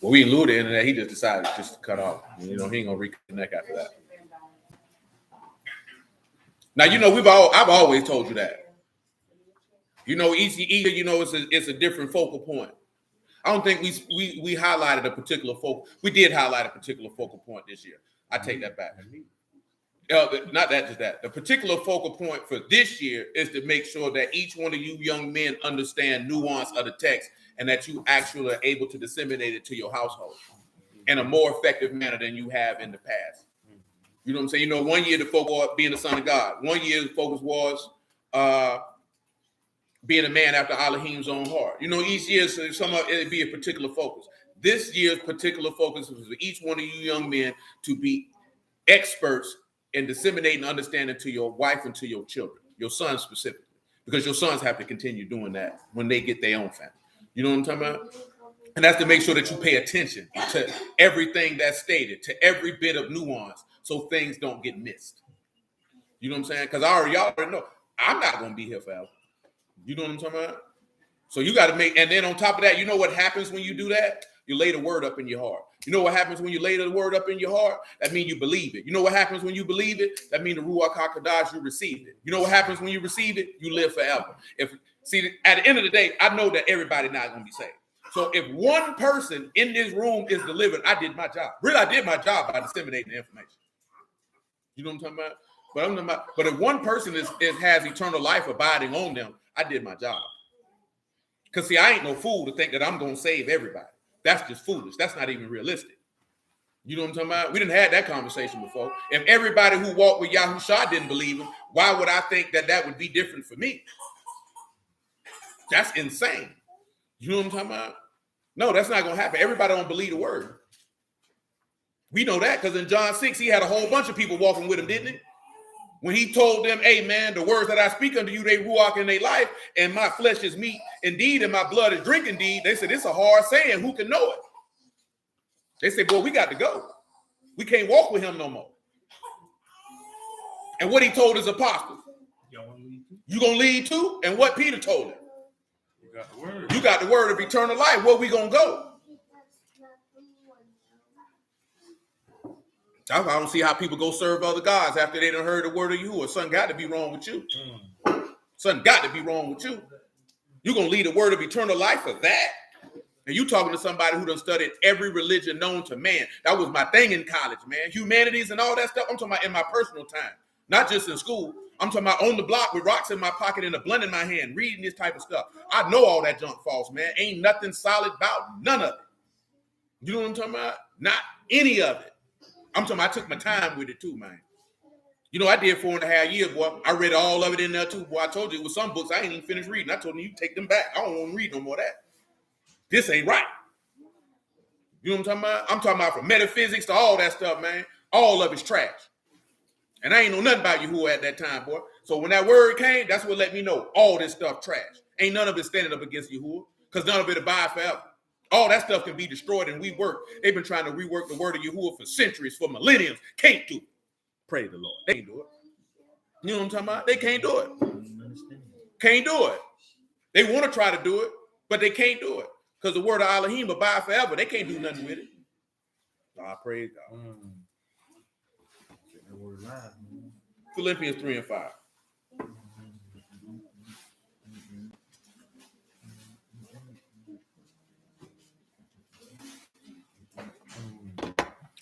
Well, we didn't lose the internet. He just decided just to cut off. You know, he ain't gonna reconnect after that. Now, you know, I've always told you that. You know, each you know, it's a different focal point. I don't think we highlighted a particular focal. We did highlight a particular focal point this year. I take that back. Not that, just that. The particular focal point for this year is to make sure that each one of you young men understand nuance of the text and that you actually are able to disseminate it to your household in a more effective manner than you have in the past. You know what I'm saying? You know, 1 year the focus was being the son of God. 1 year the focus was being a man after Elohim's own heart. You know, each year it'd be a particular focus. This year's particular focus is for each one of you young men to be experts in disseminating understanding to your wife and to your children, your sons specifically, because your sons have to continue doing that when they get their own family. You know what I'm talking about? And that's to make sure that you pay attention to everything that's stated, to every bit of nuance, so things don't get missed. You know what I'm saying? Because y'all already know I'm not going to be here forever. You know what I'm talking about? So you got to and then on top of that, you know what happens when you do that? You lay the word up in your heart. You know what happens when you lay the word up in your heart? That means you believe it. You know what happens when you believe it? That means the Ruach HaKodesh, you received it. You know what happens when you receive it? You live forever. See, at the end of the day, I know that everybody's not going to be saved. So if one person in this room is delivered, I did my job. Really, I did my job by disseminating the information. You know what I'm talking about? But if one person has eternal life abiding on them, I did my job. Because see, I ain't no fool to think that I'm going to save everybody. That's just foolish. That's not even realistic. You know what I'm talking about? We didn't have that conversation before. If everybody who walked with Yahushua didn't believe him, why would I think that would be different for me? That's insane. You know what I'm talking about? No, that's not going to happen. Everybody don't believe the word. We know that because in John 6, he had a whole bunch of people walking with him, didn't he? When he told them, hey, man, the words that I speak unto you, they ruach in their life, and my flesh is meat indeed, and my blood is drink indeed. They said, it's a hard saying. Who can know it? They said, boy, we got to go. We can't walk with him no more. And what he told his apostles, you going to lead too? And what Peter told him? You got the word of eternal life. Where we going to go? I don't see how people go serve other gods after they done heard the word of Yahuah. Something got to be wrong with you. Something got to be wrong with you. You're going to lead the word of eternal life for that? And you talking to somebody who done studied every religion known to man. That was my thing in college, man. Humanities and all that stuff. I'm talking about in my personal time. Not just in school. I'm talking about on the block with rocks in my pocket and a blunt in my hand, reading this type of stuff. I know all that junk false, man. Ain't nothing solid about none of it. You know what I'm talking about? Not any of it. I'm talking about I took my time with it too, man. You know, I did 4.5 years, boy. I read all of it in there too, boy. I told you it was some books I ain't even finished reading. I told them, you take them back. I don't want to read no more of that. This ain't right. You know what I'm talking about? I'm talking about from metaphysics to all that stuff, man. All of it's trash. And I ain't know nothing about Yahuah at that time, boy. So when that word came, that's what let me know all this stuff trash. Ain't none of it standing up against Yahuah, because none of it abide forever. All that stuff can be destroyed and reworked. They've been trying to rework the word of Yahuah for centuries, for millenniums. Can't do it. Praise the Lord. They can't do it. You know what I'm talking about? They can't do it. Can't do it. They want to try to do it, but they can't do it. Because the word of Elohim abide forever. They can't do nothing with it. I praise God. Philippians 3 and 5.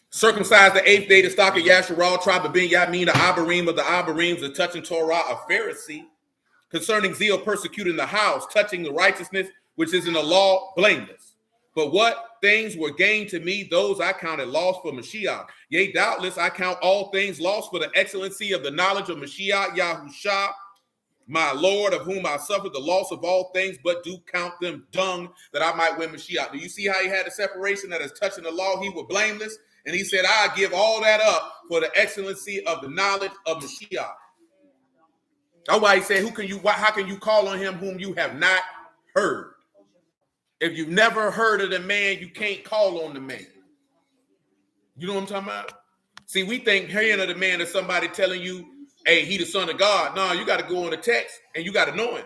Circumcised the 8th day, the stock of Yasharal, tribe of Benjamin, the Abarim of the Abarims, the touching Torah, a Pharisee, concerning zeal persecuting the house, touching the righteousness which is in the law, blameless. But what things were gained to me, those I counted loss for Mashiach. Yea, doubtless I count all things lost for the excellency of the knowledge of Mashiach, Yahushua, my Lord, of whom I suffered the loss of all things, but do count them dung, that I might win Mashiach. Do you see how he had a separation that is touching the law? He was blameless. And he said, I give all that up for the excellency of the knowledge of Mashiach. That's why he said, how can you call on him whom you have not heard? If you've never heard of the man, you can't call on the man. You know what I'm talking about? See, we think hearing of the man is somebody telling you, hey, he the son of God. No, you got to go on the text and you got to know him.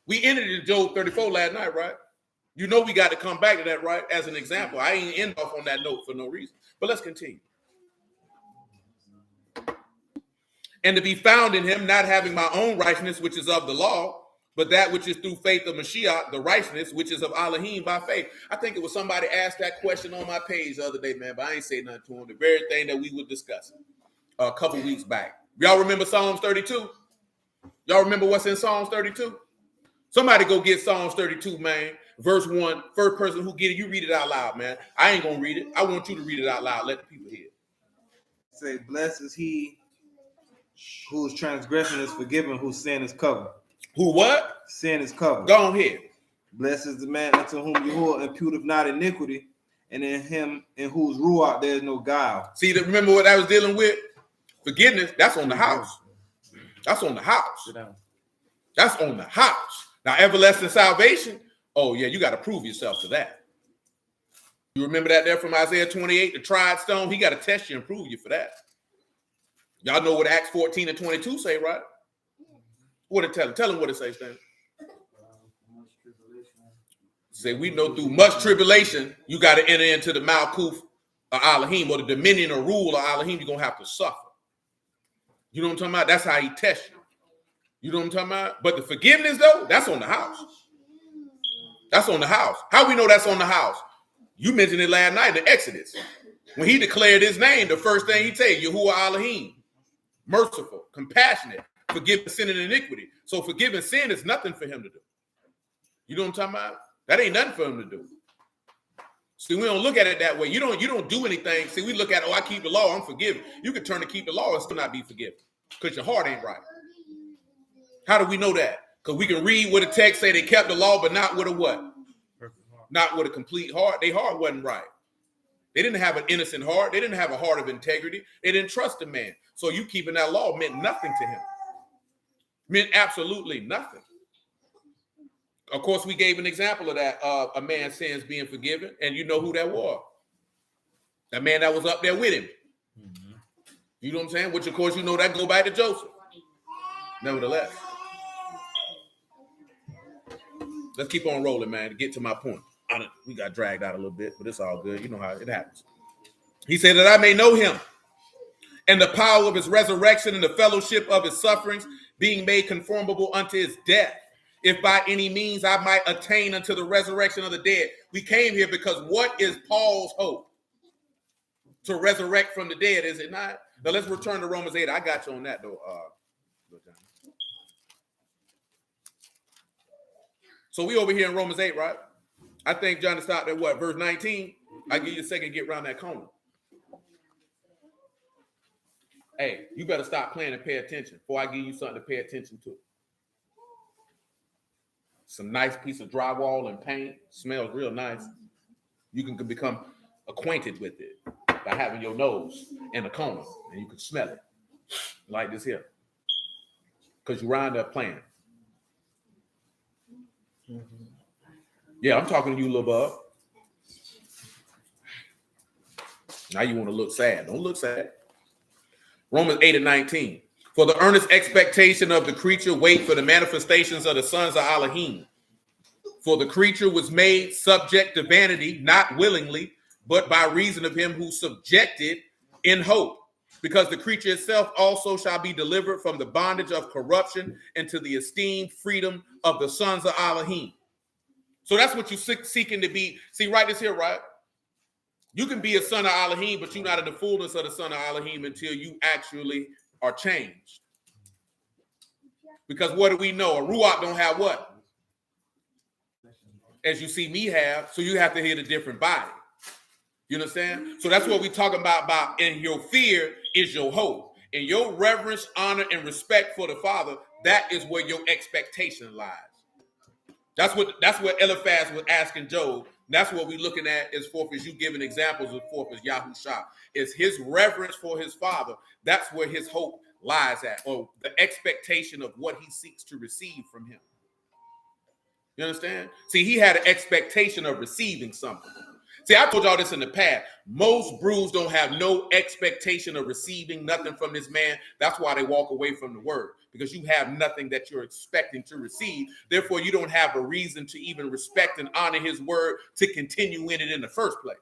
We ended in Job 34 last night, right? You know we got to come back to that, right? As an example. I ain't end off on that note for no reason. But let's continue. And to be found in him, not having my own righteousness, which is of the law, but that which is through faith of Mashiach, the righteousness, which is of Elohim by faith. I think it was somebody asked that question on my page the other day, man, but I ain't say nothing to him. The very thing that we were discussing a couple weeks back. Y'all remember Psalms 32? Y'all remember what's in Psalms 32? Somebody go get Psalms 32, man. Verse 1, first person who get it, you read it out loud, man. I ain't going to read it. I want you to read it out loud. Let the people hear it. Say, blessed is he whose transgression is forgiven, whose sin is covered. Who what? Sin is covered. Go on here. Blessed is the man unto whom Yahuah imputeth not iniquity, and in him in whose ruach there is no guile. See, remember what I was dealing with? Forgiveness, that's on the house. That's on the house. That's on the house. Now, everlasting salvation, oh, yeah, you got to prove yourself to that. You remember that there from Isaiah 28, the tried stone? He got to test you and prove you for that. Y'all know what Acts 14 and 22 say, right? What it tell him? Tell him what it says, Stan. Say, we know through much tribulation, you got to enter into the Malkuth of Elohim, or the dominion or rule of Elohim. You're going to have to suffer. You know what I'm talking about? That's how he tests you. You know what I'm talking about? But the forgiveness, though, that's on the house. That's on the house. How we know that's on the house? You mentioned it last night in the Exodus. When he declared his name, the first thing he said, Yahuah Elohim, merciful, compassionate, forgiving sin and iniquity. So forgiving sin is nothing for him to do. You know what I'm talking about? That ain't nothing for him to do. See, we don't look at it that way. You don't do anything. See, we look at, oh, I keep the law, I'm forgiven. You can turn to keep the law and still not be forgiven because your heart ain't right. How do we know that? Because we can read what the text say they kept the law, but not with a what? Not with a complete heart. Their heart wasn't right. They didn't have an innocent heart. They didn't have a heart of integrity. They didn't trust the man. So you keeping that law meant nothing to him. Meant absolutely nothing. Of course, we gave an example of that, a man's sins being forgiven, and you know who that was. That man that was up there with him. Mm-hmm. You know what I'm saying? Which, of course, you know that go back to Joseph. Nevertheless. Let's keep on rolling, man, to get to my point. We got dragged out a little bit, but it's all good. You know how it happens. He said that I may know him and the power of his resurrection and the fellowship of his sufferings, being made conformable unto his death, if by any means I might attain unto the resurrection of the dead. We came here because what is Paul's hope? To resurrect from the dead, is it not? Now let's return to Romans 8. I got you on that, though. So we over here in Romans 8, right? I think Johnny stopped at what? Verse 19. I'll give you a second to get around that corner. Hey, you better stop playing and pay attention before I give you something to pay attention to. Some nice piece of drywall and paint. Smells real nice. You can become acquainted with it by having your nose in a corner and you can smell it like this here. Because you wind up playing. Mm-hmm. Yeah, I'm talking to you, little bub. Now you want to look sad. Don't look sad. Romans 8 and 19. For the earnest expectation of the creature wait for the manifestations of the sons of Elohim. For the creature was made subject to vanity, not willingly, but by reason of him who subjected in hope. Because the creature itself also shall be delivered from the bondage of corruption into the esteemed freedom of the sons of Elohim. So that's what you're seeking to be. See, right this here, right? You can be a son of Elohim, but you're not in the fullness of the son of Elohim until you actually are changed. Because what do we know? A ruach don't have what? As you see me have, so you have to hit a different body. You understand? So that's what we talking about. In your fear is your hope. In your reverence, honor, and respect for the Father, that is where your expectation lies. That's what Eliphaz was asking Job. That's what we're looking at as forth as you giving examples of forth as Yahushua. Is his reverence for his Father. That's where his hope lies at, or the expectation of what he seeks to receive from him. You understand? See, he had an expectation of receiving something. See, I told y'all this in the past. Most brews don't have no expectation of receiving nothing from this man. That's why they walk away from the word. because you have nothing that you're expecting to receive. Therefore, you don't have a reason to even respect and honor his word to continue in it in the first place.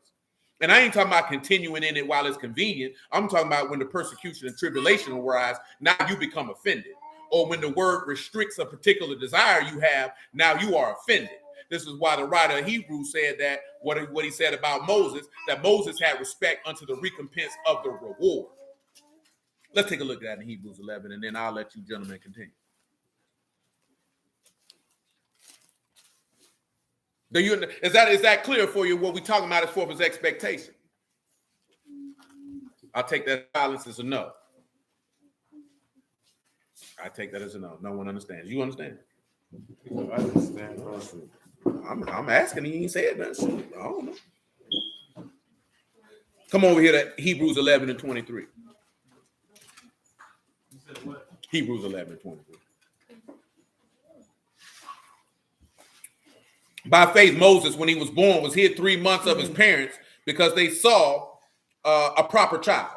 And I ain't talking about continuing in it while it's convenient. I'm talking about when the persecution and tribulation arise, now you become offended. Or when the word restricts a particular desire you have, now you are offended. This is why the writer of Hebrews said that, what he said about Moses, that Moses had respect unto the recompense of the reward. Let's take a look at that in Hebrews 11, and then I'll let you gentlemen continue. Is that clear for you? What we're talking about as far as expectation? I'll take that silence as a no. I take that as a no. No one understands. You understand? I understand. I'm asking. He ain't said nothing. I don't know. Come over here to Hebrews 11 and 23. Hebrews 11 and 23. By faith, Moses, when he was born, was hid 3 months of his parents because they saw a proper child,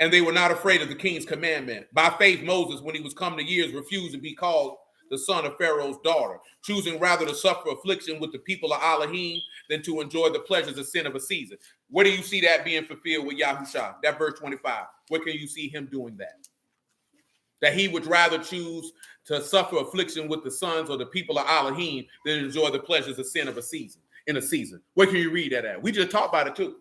and they were not afraid of the king's commandment. By faith, Moses, when he was come to years, refused to be called the son of Pharaoh's daughter, choosing rather to suffer affliction with the people of Elohim than to enjoy the pleasures of sin of a season. Where do you see that being fulfilled with Yahushua? That verse 25. Where can you see him doing that? That he would rather choose to suffer affliction with the sons or the people of Elohim than enjoy the pleasures of sin of a season, in a season. Where can you read that at? We just talked about it too.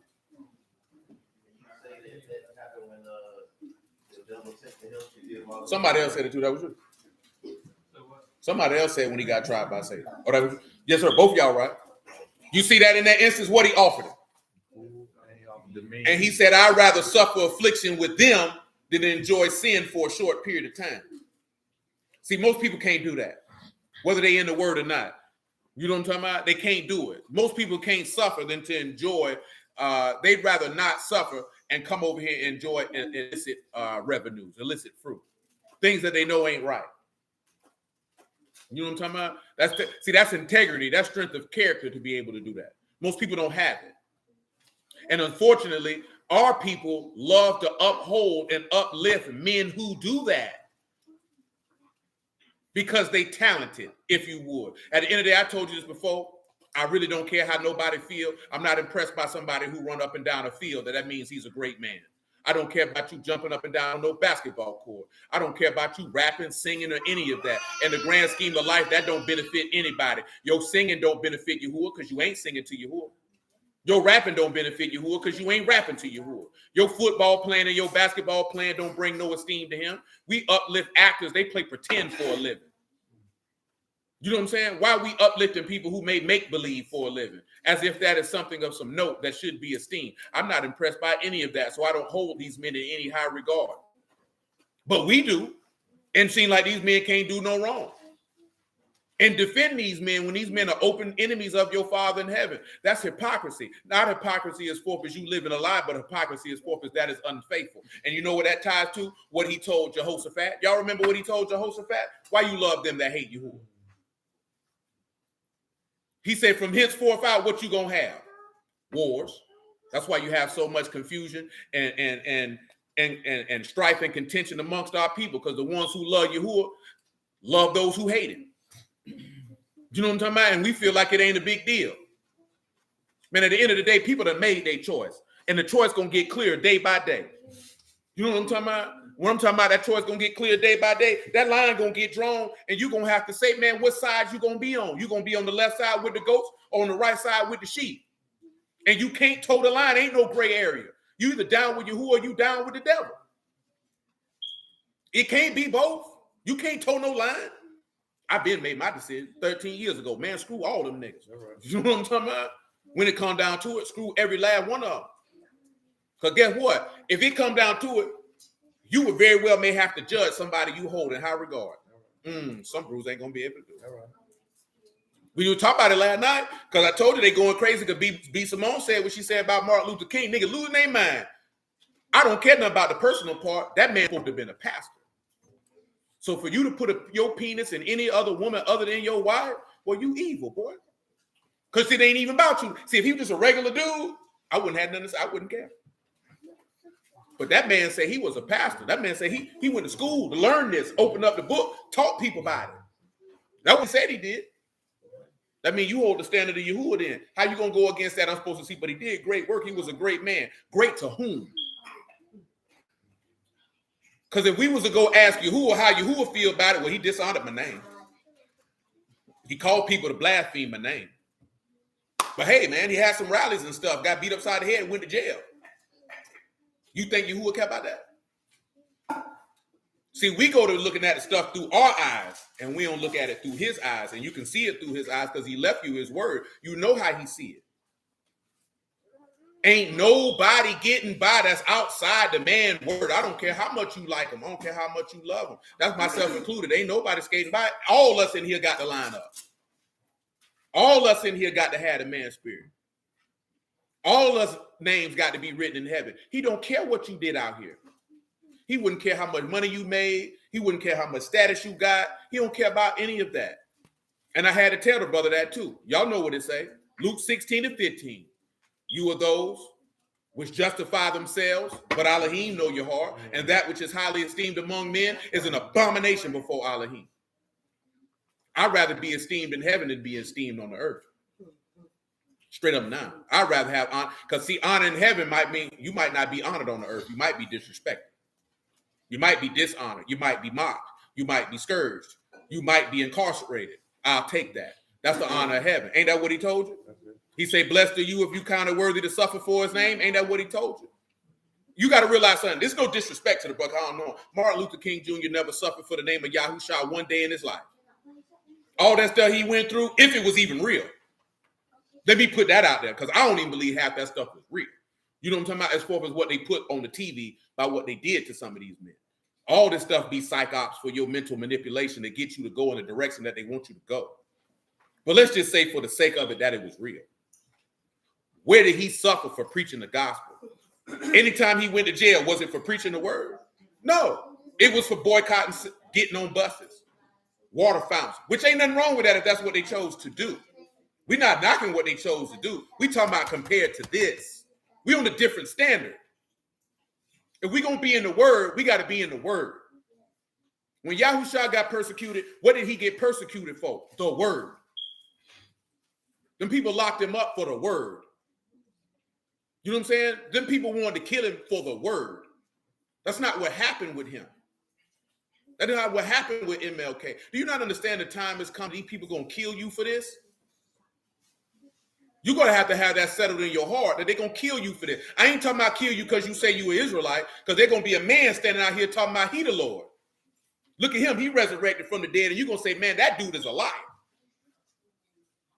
Somebody else said it too. That was you. Somebody else said when he got tried by Satan. Oh, that was, yes, sir. Both of y'all, right? You see that in that instance, what he offered him. And he said, I'd rather suffer affliction with them than enjoy sin for a short period of time. See, most people can't do that, whether they in the word or not. You know what I'm talking about? They can't do it. Most people can't suffer than to enjoy. They'd rather not suffer and come over here and enjoy illicit revenues, illicit fruit, things that they know ain't right. You know what I'm talking about? That's integrity. That's strength of character to be able to do that. Most people don't have it. And unfortunately, our people love to uphold and uplift men who do that because they talented, if you would. At the end of the day, I told you this before. I really don't care how nobody feel. I'm not impressed by somebody who run up and down a field. That means he's a great man. I don't care about you jumping up and down on no basketball court. I don't care about you rapping, singing, or any of that. In the grand scheme of life, that don't benefit anybody. Your singing don't benefit Yahuah because you ain't singing to Yahuah. Your rapping don't benefit Yahuah because you ain't rapping to Yahuah. Your football playing and your basketball playing don't bring no esteem to him. We uplift actors. They play pretend for a living. You know what I'm saying? Why are we uplifting people who may make believe for a living? As if that is something of some note that should be esteemed. I'm not impressed by any of that, so I don't hold these men in any high regard. But we do, and seem like these men can't do no wrong. And defend these men when these men are open enemies of your Father in heaven. That's hypocrisy. Not hypocrisy as forth as you live in a lie, but hypocrisy as forth as that is unfaithful. And you know what that ties to? What he told Jehoshaphat. Y'all remember what he told Jehoshaphat? Why you love them that hate Yahuah? He said, from henceforth out, what you gonna have? Wars. That's why you have so much confusion and strife and contention amongst our people, because the ones who love Yahuah love those who hate him. You know what I'm talking about? And we feel like it ain't a big deal. Man, at the end of the day, people that made their choice, and the choice gonna get clear day by day. You know what I'm talking about? When I'm talking about that choice gonna get clear day by day, that line gonna get drawn, and you're gonna have to say, man, what side you gonna be on? You gonna be on the left side with the goats or on the right side with the sheep? And you can't toe the line. Ain't no gray area. You either down with Yahuah or you down with the devil. It can't be both. You can't toe no line. I've been made my decision 13 years ago. Man, screw all them niggas. Right. You know what I'm talking about? When it come down to it, screw every last one of them. Because guess what? If it come down to it, you would very well may have to judge somebody you hold in high regard. Some brews ain't going to be able to do it. Right. We were talking about it last night because I told you they going crazy because B. Simone said what she said about Martin Luther King. Nigga, losing their mind. I don't care nothing about the personal part. That man supposed to have been a pastor. So for you to put your penis in any other woman other than your wife, well, you evil, boy. Because it ain't even about you. See, if he was just a regular dude, I wouldn't have nothing to say. I wouldn't care. But that man said he was a pastor. That man said he went to school to learn this, opened up the book, taught people about it. That's what he said he did. That means you hold the standard of Yahuah then. How you going to go against that? I'm supposed to see, but he did great work. He was a great man. Great to whom? Because if we was to go ask Yahuah how Yahuah feel about it, well, he dishonored my name. He called people to blaspheme my name. But hey, man, he had some rallies and stuff, got beat upside the head and went to jail. You think Yahuah care about that? See, we go to looking at the stuff through our eyes, and we don't look at it through his eyes. And you can see it through his eyes because he left you his word. You know how he see it. Ain't nobody getting by that's outside the man's word. I don't care how much you like him. I don't care how much you love him. That's myself included. Ain't nobody skating by. All us in here got to line up. All us in here got to have the man's spirit. All us names got to be written in heaven. He don't care what you did out here. He wouldn't care how much money you made. He wouldn't care how much status you got. He don't care about any of that. And I had to tell the brother that too. Y'all know what it say. Luke 16:15. You are those which justify themselves, but Elohim know your heart. And that which is highly esteemed among men is an abomination before Elohim. I'd rather be esteemed in heaven than be esteemed on the earth. Straight up now. I'd rather have honor. Because see, honor in heaven might mean you might not be honored on the earth. You might be disrespected. You might be dishonored. You might be mocked. You might be scourged. You might be incarcerated. I'll take that. That's the honor of heaven. Ain't that what he told you? He say, blessed are you if you count it worthy to suffer for his name. Ain't that what he told you? You got to realize something. There's no disrespect to the brother. I don't know. Martin Luther King Jr. never suffered for the name of Yahushua one day in his life. All that stuff he went through, if it was even real. Let me put that out there because I don't even believe half that stuff was real. You know what I'm talking about? As far as what they put on the TV by what they did to some of these men. All this stuff be psych ops for your mental manipulation to get you to go in the direction that they want you to go. But let's just say for the sake of it that it was real. Where did he suffer for preaching the gospel? Anytime he went to jail, was it for preaching the word? No. It was for boycotting, getting on buses, water fountains, which ain't nothing wrong with that if that's what they chose to do. We're not knocking what they chose to do. We talking about compared to this. We on a different standard. If we're going to be in the word, we got to be in the word. When Yahushua got persecuted, what did he get persecuted for? The word. Them people locked him up for the word. You know what I'm saying? Them people wanted to kill him for the word. That's not what happened with him. That is not what happened with MLK. Do you not understand the time has come? These people going to kill you for this? You're going to have that settled in your heart that they're going to kill you for this. I ain't talking about kill you because you say you an Israelite, because they're going to be a man standing out here talking about he the Lord. Look at him. He resurrected from the dead, and you're going to say, man, that dude is a liar.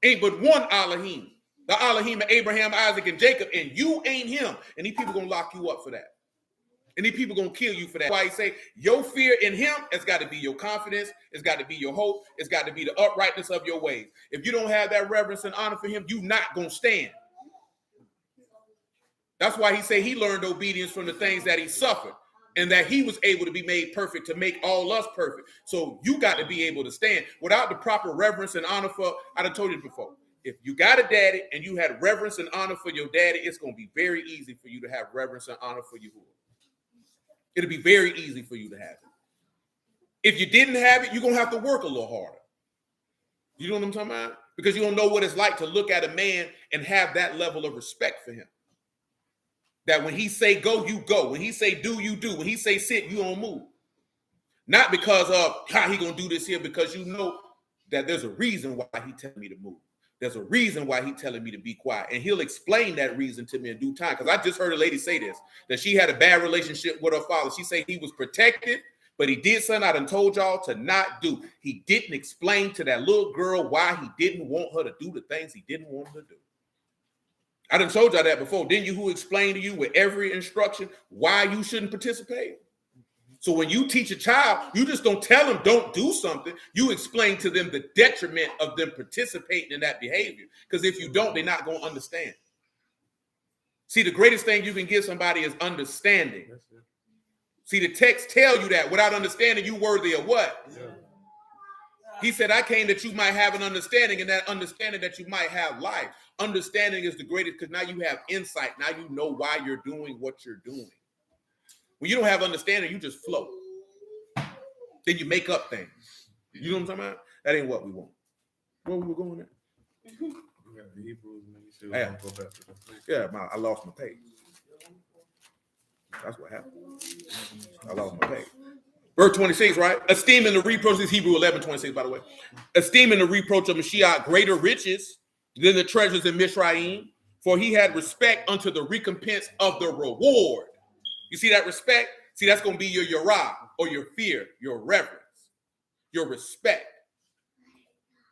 Ain't but one Elohim. The Elohim of Abraham, Isaac, and Jacob, and you ain't him. And these people going to lock you up for that. And these people going to kill you for that. That's why he say, your fear in him has got to be your confidence. It's got to be your hope. It's got to be the uprightness of your ways. If you don't have that reverence and honor for him, you not going to stand. That's why he say he learned obedience from the things that he suffered and that he was able to be made perfect to make all us perfect. So you got to be able to stand without the proper reverence and honor for, I done told you before, if you got a daddy and you had reverence and honor for your daddy, it's going to be very easy for you to have reverence and honor for Yahuah. It'll be very easy for you to have it. If you didn't have it, you're going to have to work a little harder. You know what I'm talking about? Because you don't know what it's like to look at a man and have that level of respect for him. That when he say go, you go. When he say do, you do. When he say sit, you don't move. Not because of how he going to do this here, because you know that there's a reason why he telling me to move. There's a reason why he's telling me to be quiet. And he'll explain that reason to me in due time. Because I just heard a lady say this, that she had a bad relationship with her father. She said he was protected, but he did something I done told y'all to not do. He didn't explain to that little girl why he didn't want her to do the things he didn't want her to do. I done told y'all that before. Didn't Yahuah explain to you with every instruction why you shouldn't participate? So when you teach a child, you just don't tell them don't do something. You explain to them the detriment of them participating in that behavior. Because if you don't, they're not going to understand. See, the greatest thing you can give somebody is understanding. See, the text tell you that without understanding, you worthy of what? Yeah. He said, I came that you might have an understanding, and that understanding that you might have life. Understanding is the greatest because now you have insight. Now you know why you're doing what you're doing. When you don't have understanding, you just float. Then you make up things. You know what I'm talking about? That ain't what we want. Where we were going at? Yeah, I lost my page. That's what happened. I lost my page. Verse 26, right? Esteeming the reproach, this is Hebrew 11:26, by the way. Esteeming the reproach of Mashiach greater riches than the treasures in Mizraim, for he had respect unto the recompense of the reward. You see that respect? See, that's going to be your Yahuah, or your fear, your reverence, your respect.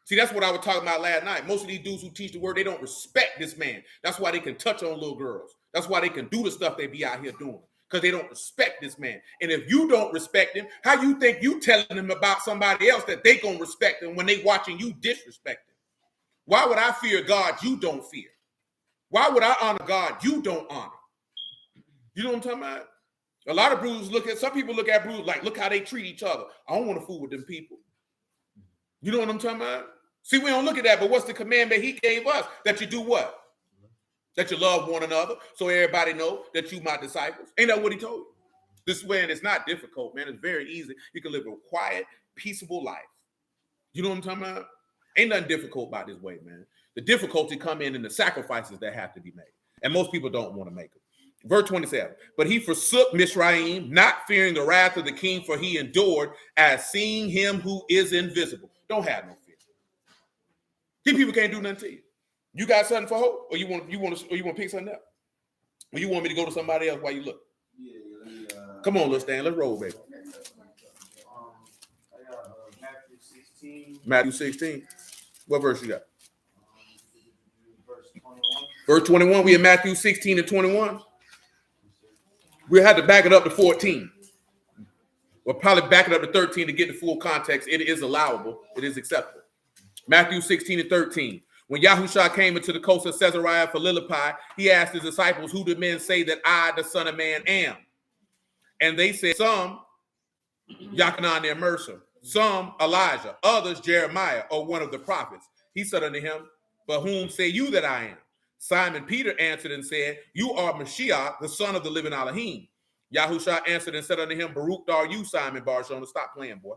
See, that's what I was talking about last night. Most of these dudes who teach the word, they don't respect this man. That's why they can touch on little girls. That's why they can do the stuff they be out here doing, because they don't respect this man. And if you don't respect him, how you think you telling them about somebody else that they gonna respect him when they watching you disrespect him? Why would I fear God you don't fear? Why would I honor God you don't honor? You know what I'm talking about? A lot of brews some people look at brews like, look how they treat each other. I don't want to fool with them people. You know what I'm talking about? See, we don't look at that, but what's the commandment he gave us? That you do what? That you love one another, so everybody know that you my disciples. Ain't that what he told you? This way, and it's not difficult, man. It's very easy. You can live a quiet, peaceable life. You know what I'm talking about? Ain't nothing difficult about this way, man. The difficulty come in the sacrifices that have to be made. And most people don't want to make them. Verse 27, but he forsook Mizraim, not fearing the wrath of the king, for he endured as seeing him who is invisible. Don't have no fear. These people can't do nothing to you. You got something for hope, or you want to pick something up, or you want me to go to somebody else while you look? Come on, let's stand. Let's roll, baby. I got Matthew 16. Matthew 16. What verse you got? Verse 21. Verse 21. We in Matthew 16 and 21. We had to back it up to 14. We'll probably back it up to 13 to get the full context. It is allowable. It is acceptable. Matthew 16 and 13. When Yahushua came into the coast of Caesarea Philippi, he asked his disciples, who do men say that I, the Son of Man, am? And they said, some, Yachanan their Mercer, some, Elijah, others, Jeremiah, or one of the prophets. He said unto him, but whom say you that I am? Simon Peter answered and said, you are Mashiach, the son of the living Elohim. Yahushua answered and said unto him, Baruch are you, Simon Bar-Jonah. Stop playing, boy.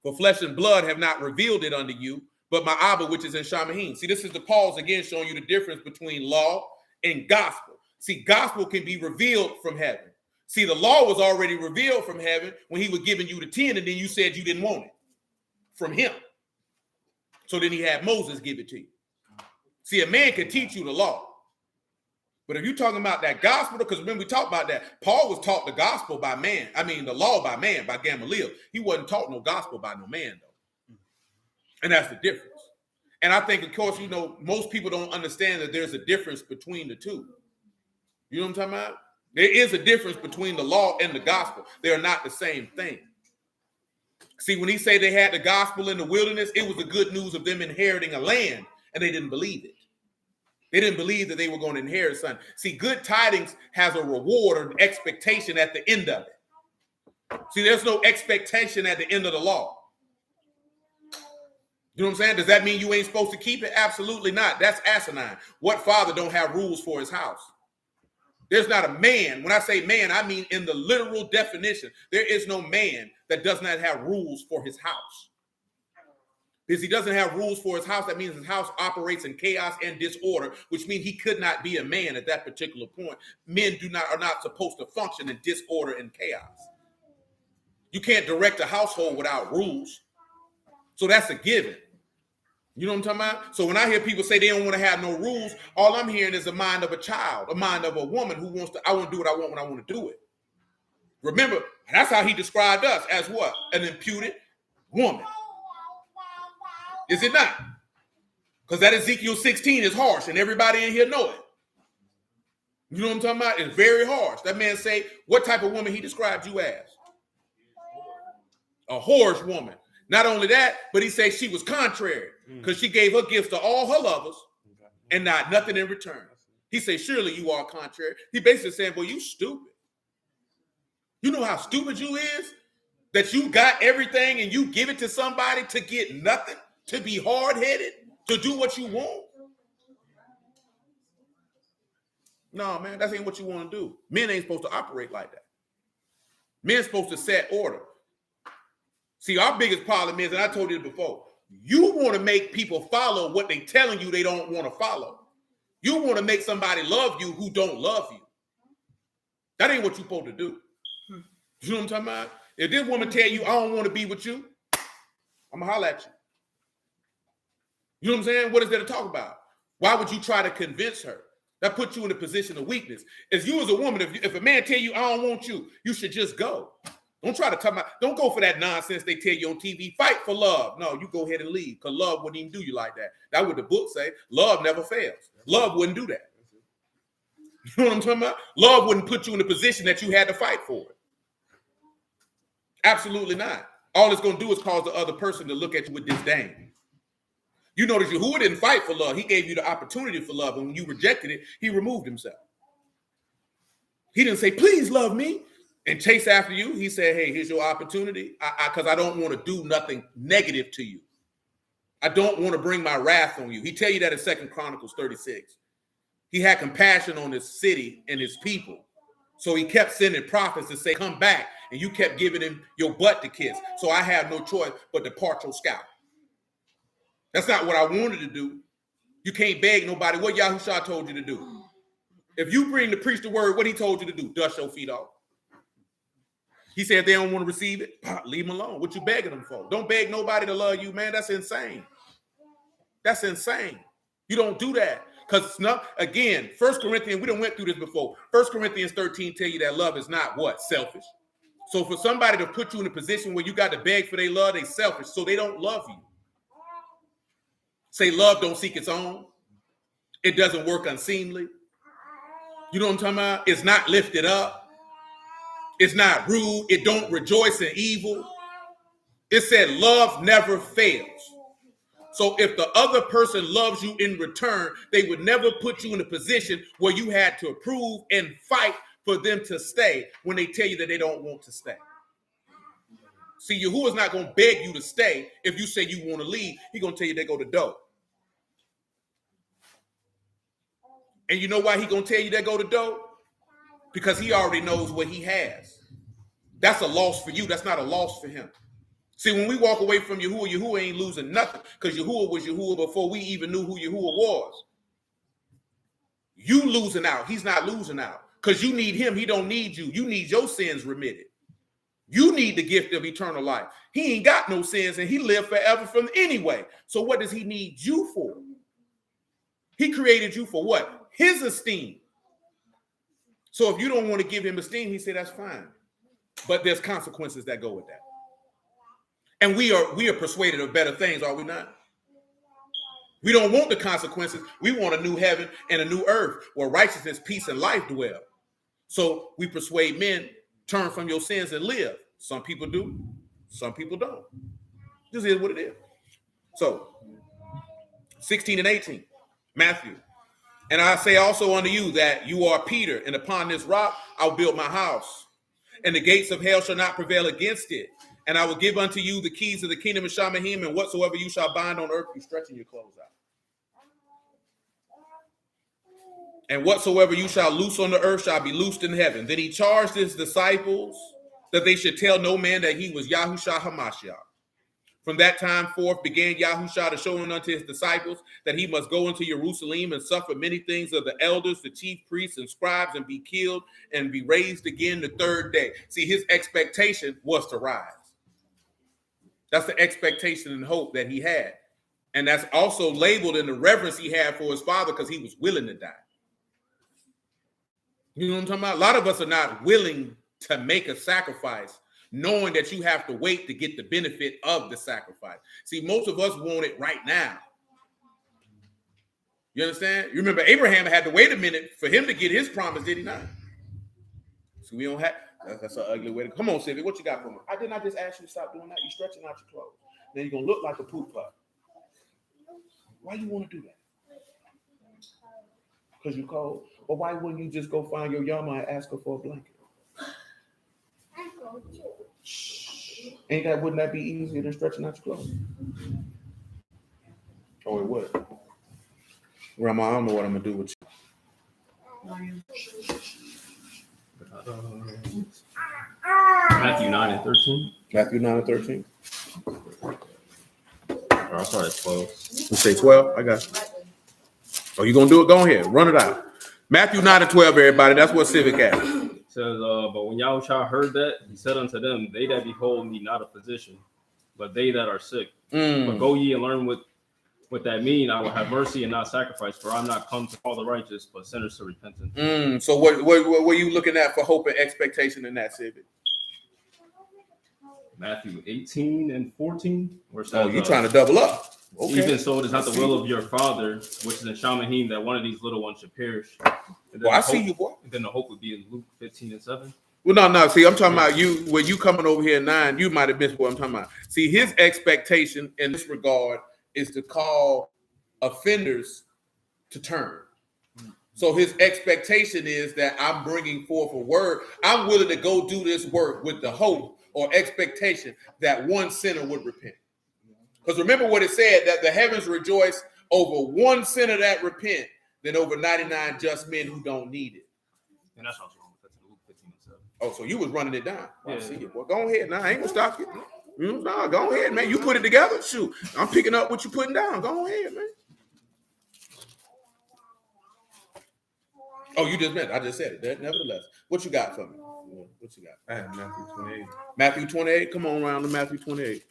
For flesh and blood have not revealed it unto you, but my Abba, which is in Shamahim. See, this is the pause again, showing you the difference between law and gospel. See, gospel can be revealed from heaven. See, the law was already revealed from heaven when he was giving you the 10, and then you said you didn't want it from him. So then he had Moses give it to you. See, a man can teach you the law. But if you're talking about that gospel, because when we talk about that, Paul was taught the gospel by man. I mean, the law by man, by Gamaliel. He wasn't taught no gospel by no man, though. And that's the difference. And I think, of course, you know, most people don't understand that there's a difference between the two. You know what I'm talking about? There is a difference between the law and the gospel. They are not the same thing. See, when he said they had the gospel in the wilderness, it was the good news of them inheriting a land, and they didn't believe it. They didn't believe that they were going to inherit something. See, good tidings has a reward or an expectation at the end of it. See, there's no expectation at the end of the law. You know what I'm saying? Does that mean you ain't supposed to keep it? Absolutely not. That's asinine. What father don't have rules for his house? There's not a man. When I say man, I mean in the literal definition. There is no man that does not have rules for his house. Because he doesn't have rules for his house, that means his house operates in chaos and disorder, which means he could not be a man at that particular point. Men are not supposed to function in disorder and chaos. You can't direct a household without rules. So that's a given. You know what I'm talking about? So when I hear people say they don't want to have no rules, all I'm hearing is the mind of a child, a mind of a woman who wants to, I want to do what I want when I want to do it. Remember, that's how he described us, as what? An imputed woman. Is it not? Because that Ezekiel 16 is harsh, and everybody in here know it. You know what I'm talking about? It's very harsh. That man say, what type of woman he described you as? A whorish woman. Not only that, but he said she was contrary, because she gave her gifts to all her lovers and not nothing in return. He said, surely you are contrary. He basically saying, well, you stupid. You know how stupid you is? That you got everything and you give it to somebody to get nothing? To be hard-headed, to do what you want. No, man, that ain't what you want to do. Men ain't supposed to operate like that. Men supposed to set order. See, our biggest problem is, and I told you before, you want to make people follow what they telling you they don't want to follow. You want to make somebody love you who don't love you. That ain't what you're supposed to do. You know what I'm talking about? If this woman tell you, I don't want to be with you, I'm going to holler at you. You know what I'm saying? What is there to talk about? Why would you try to convince her? That puts you in a position of weakness. As you as a woman, if a man tell you, I don't want you, you should just go. Don't try to talk about, don't go for that nonsense they tell you on TV. Fight for love. No, you go ahead and leave, because love wouldn't even do you like that. That's what the book say. Love never fails. Love wouldn't do that. You know what I'm talking about? Love wouldn't put you in a position that you had to fight for it. Absolutely not. All it's going to do is cause the other person to look at you with disdain. You notice Yahuah didn't fight for love. He gave you the opportunity for love. And when you rejected it, he removed himself. He didn't say, please love me and chase after you. He said, hey, here's your opportunity, because I don't want to do nothing negative to you. I don't want to bring my wrath on you. He tell you that in 2 Chronicles 36. He had compassion on his city and his people. So he kept sending prophets to say, come back. And you kept giving him your butt to kiss. So I have no choice but to part your scalp. That's not what I wanted to do. You can't beg nobody what Yahushua told you to do. If you bring the priest the word, what he told you to do? Dust your feet off. He said if they don't want to receive it, leave them alone. What you begging them for? Don't beg nobody to love you, man. That's insane. That's insane. You don't do that. Because, again, 1 Corinthians, we done went through this before. 1 Corinthians 13 tell you that love is not what? Selfish. So for somebody to put you in a position where you got to beg for their love, they selfish. So they don't love you. Say love don't seek its own. It doesn't work unseemly. You know what I'm talking about? It's not lifted up. It's not rude. It don't rejoice in evil. It said love never fails. So if the other person loves you in return, they would never put you in a position where you had to approve and fight for them to stay when they tell you that they don't want to stay. See, Yahuwah's not going to beg you to stay if you say you want to leave. He's going to tell you they go to dough. And you know why he's going to tell you they go to dough? Because he already knows what he has. That's a loss for you. That's not a loss for him. See, when we walk away from Yahuwah, Yahuwah ain't losing nothing, because Yahuwah was Yahuwah before we even knew who Yahuwah was. You losing out. He's not losing out, because you need him. He don't need you. You need your sins remitted. You need the gift of eternal life. He ain't got no sins, and he lived forever from anyway. So what does he need you for? He created you for what? His esteem. So if you don't want to give him esteem, he said, that's fine. But there's consequences that go with that. And we are persuaded of better things, are we not? We don't want the consequences. We want a new heaven and a new earth where righteousness, peace, and life dwell. So we persuade men, turn from your sins and live. Some people do. Some people don't. This is what it is. So 16 and 18, Matthew. And I say also unto you that you are Peter, and upon this rock I'll build my house, and the gates of hell shall not prevail against it. And I will give unto you the keys of the kingdom of Shamahim, and whatsoever you shall bind on earth, you stretching your clothes out. And whatsoever you shall loose on the earth shall be loosed in heaven. Then he charged his disciples that they should tell no man that he was Yahushua HaMashiach. From that time forth began Yahushua to show unto his disciples that he must go into Jerusalem and suffer many things of the elders, the chief priests, and scribes, and be killed and be raised again the third day. See, his expectation was to rise. That's the expectation and hope that he had. And that's also labeled in the reverence he had for his father, because he was willing to die. You know what I'm talking about? A lot of us are not willing to make a sacrifice, knowing that you have to wait to get the benefit of the sacrifice. See, most of us want it right now. You understand? You remember Abraham had to wait a minute for him to get his promise, did he not? So we don't have, that's an ugly way to, come on, Sylvia, what you got for me? I did not just ask you to stop doing that. You're stretching out your clothes. Then you're going to look like a poop pup. Why you want to do that? Because you're cold? Or why wouldn't you just go find your yama and ask her for a blanket? Wouldn't that be easier than stretching out your clothes? Oh, it would. Grandma, I don't know what I'm going to do with you. Matthew 9 and 13. Matthew 9 and 13. I'll start at 12. You say 12? I got you. Oh, you gonna do it? Go ahead, run it out. Matthew 9 and 12, everybody. That's what Civic has. It says, but when Yahuah heard that, he said unto them, they that behold need not a physician, but they that are sick. But go ye and learn what that mean. I will have mercy and not sacrifice, for I'm not come to call the righteous, but sinners to repentance. So what were you looking at for hope and expectation in that, Civic? Matthew 18 and 14. Where it says, oh, you trying to double up. Okay. Even so, it is not the will of your Father, which is in Shamahim, that one of these little ones should perish. Well, I see you, boy. And then the hope would be in Luke 15 and 7. Well, no. See, I'm talking about you. When you coming over here at 9, you might have missed what I'm talking about. See, his expectation in this regard is to call offenders to turn. So his expectation is that I'm bringing forth a word. I'm willing to go do this work with the hope or expectation that one sinner would repent. Because remember what it said, that the heavens rejoice over one sinner that repent than over 99 just men who don't need it. And that's also wrong. That's Luke 15 and 7. Oh, so you was running it down. Yeah. I see you. Well, go ahead. Now, I ain't gonna stop you. No, go ahead, man. You put it together. Shoot. I'm picking up what you putting down. Go ahead, man. Oh, you just meant. I just said it. Nevertheless, what you got for me? What you got? I have Matthew 28. Matthew 28. Come on around to Matthew 28.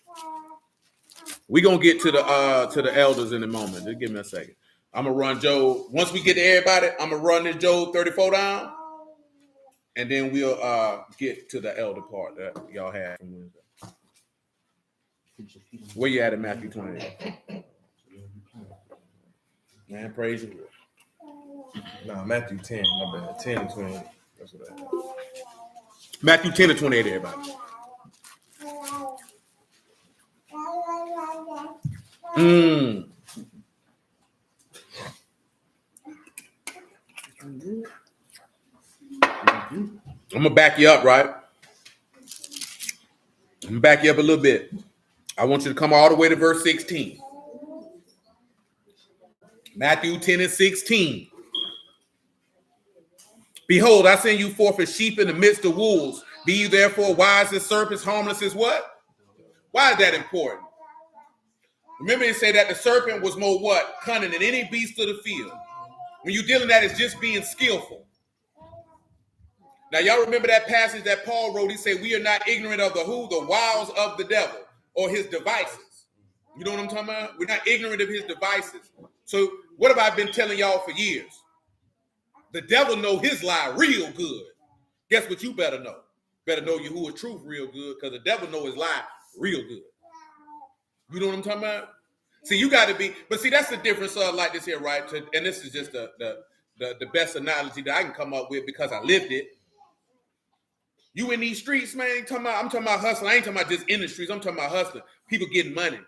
We're gonna get to the elders in a moment. Just give me a second. I'm gonna run Job. Once we get to everybody, I'm gonna run this Job 34 down, and then we'll get to the elder part that y'all had from Wednesday. Where you at in Matthew 28? Man, praise the Lord. No, Matthew 10, my bad. 10 and 28. That's what I have. Matthew 10 and 28, everybody. I'm gonna back you up, right? I'm gonna back you up a little bit. I want you to come all the way to verse 16. Matthew 10 and 16. Behold, I send you forth as sheep in the midst of wolves. Be you therefore wise as serpents, harmless as what? Why is that important? Remember, it said that the serpent was more what? Cunning than any beast of the field. When you're dealing that, it's just being skillful. Now, y'all remember that passage that Paul wrote? He said, we are not ignorant of the wiles of the devil or his devices. You know what I'm talking about? We're not ignorant of his devices. So what have I been telling y'all for years? The devil know his lie real good. Guess what you better know? Better know Yahuah's truth real good, because the devil know his lie real good. You know what I'm talking about? See, you got to be, but see, that's the difference like this here, right? And this is just the best analogy that I can come up with because I lived it. You in these streets, man, I'm talking about hustling. I ain't talking about just in the streets. I'm talking about hustling. People getting money.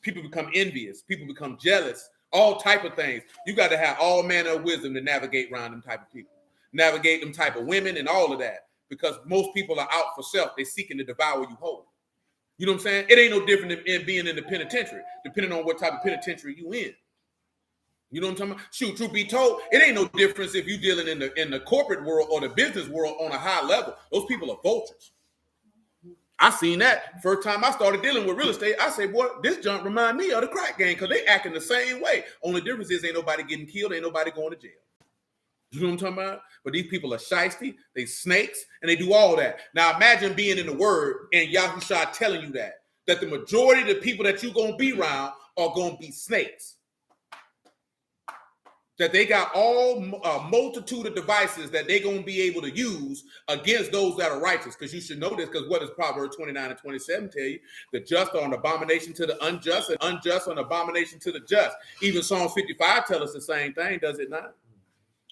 People become envious. People become jealous. All type of things. You got to have all manner of wisdom to navigate around them type of people. Navigate them type of women and all of that. Because most people are out for self. They're seeking to devour you whole. You know what I'm saying? It ain't no different than being in the penitentiary, depending on what type of penitentiary you in. You know what I'm talking about? Shoot, truth be told, it ain't no difference if you dealing in the corporate world or the business world on a high level. Those people are vultures. I seen that first time I started dealing with real estate. I say, boy, this junk remind me of the crack gang because they acting the same way. Only difference is ain't nobody getting killed, ain't nobody going to jail. You know what I'm talking about? But these people are shiesty, they snakes, and they do all that. Now imagine being in the word and Yahushua telling you that the majority of the people that you're going to be around are going to be snakes. That they got all a multitude of devices that they're going to be able to use against those that are righteous. Because you should know this, because what does Proverbs 29 and 27 tell you? The just are an abomination to the unjust, and unjust are an abomination to the just. Even Psalms 55 tells us the same thing, does it not?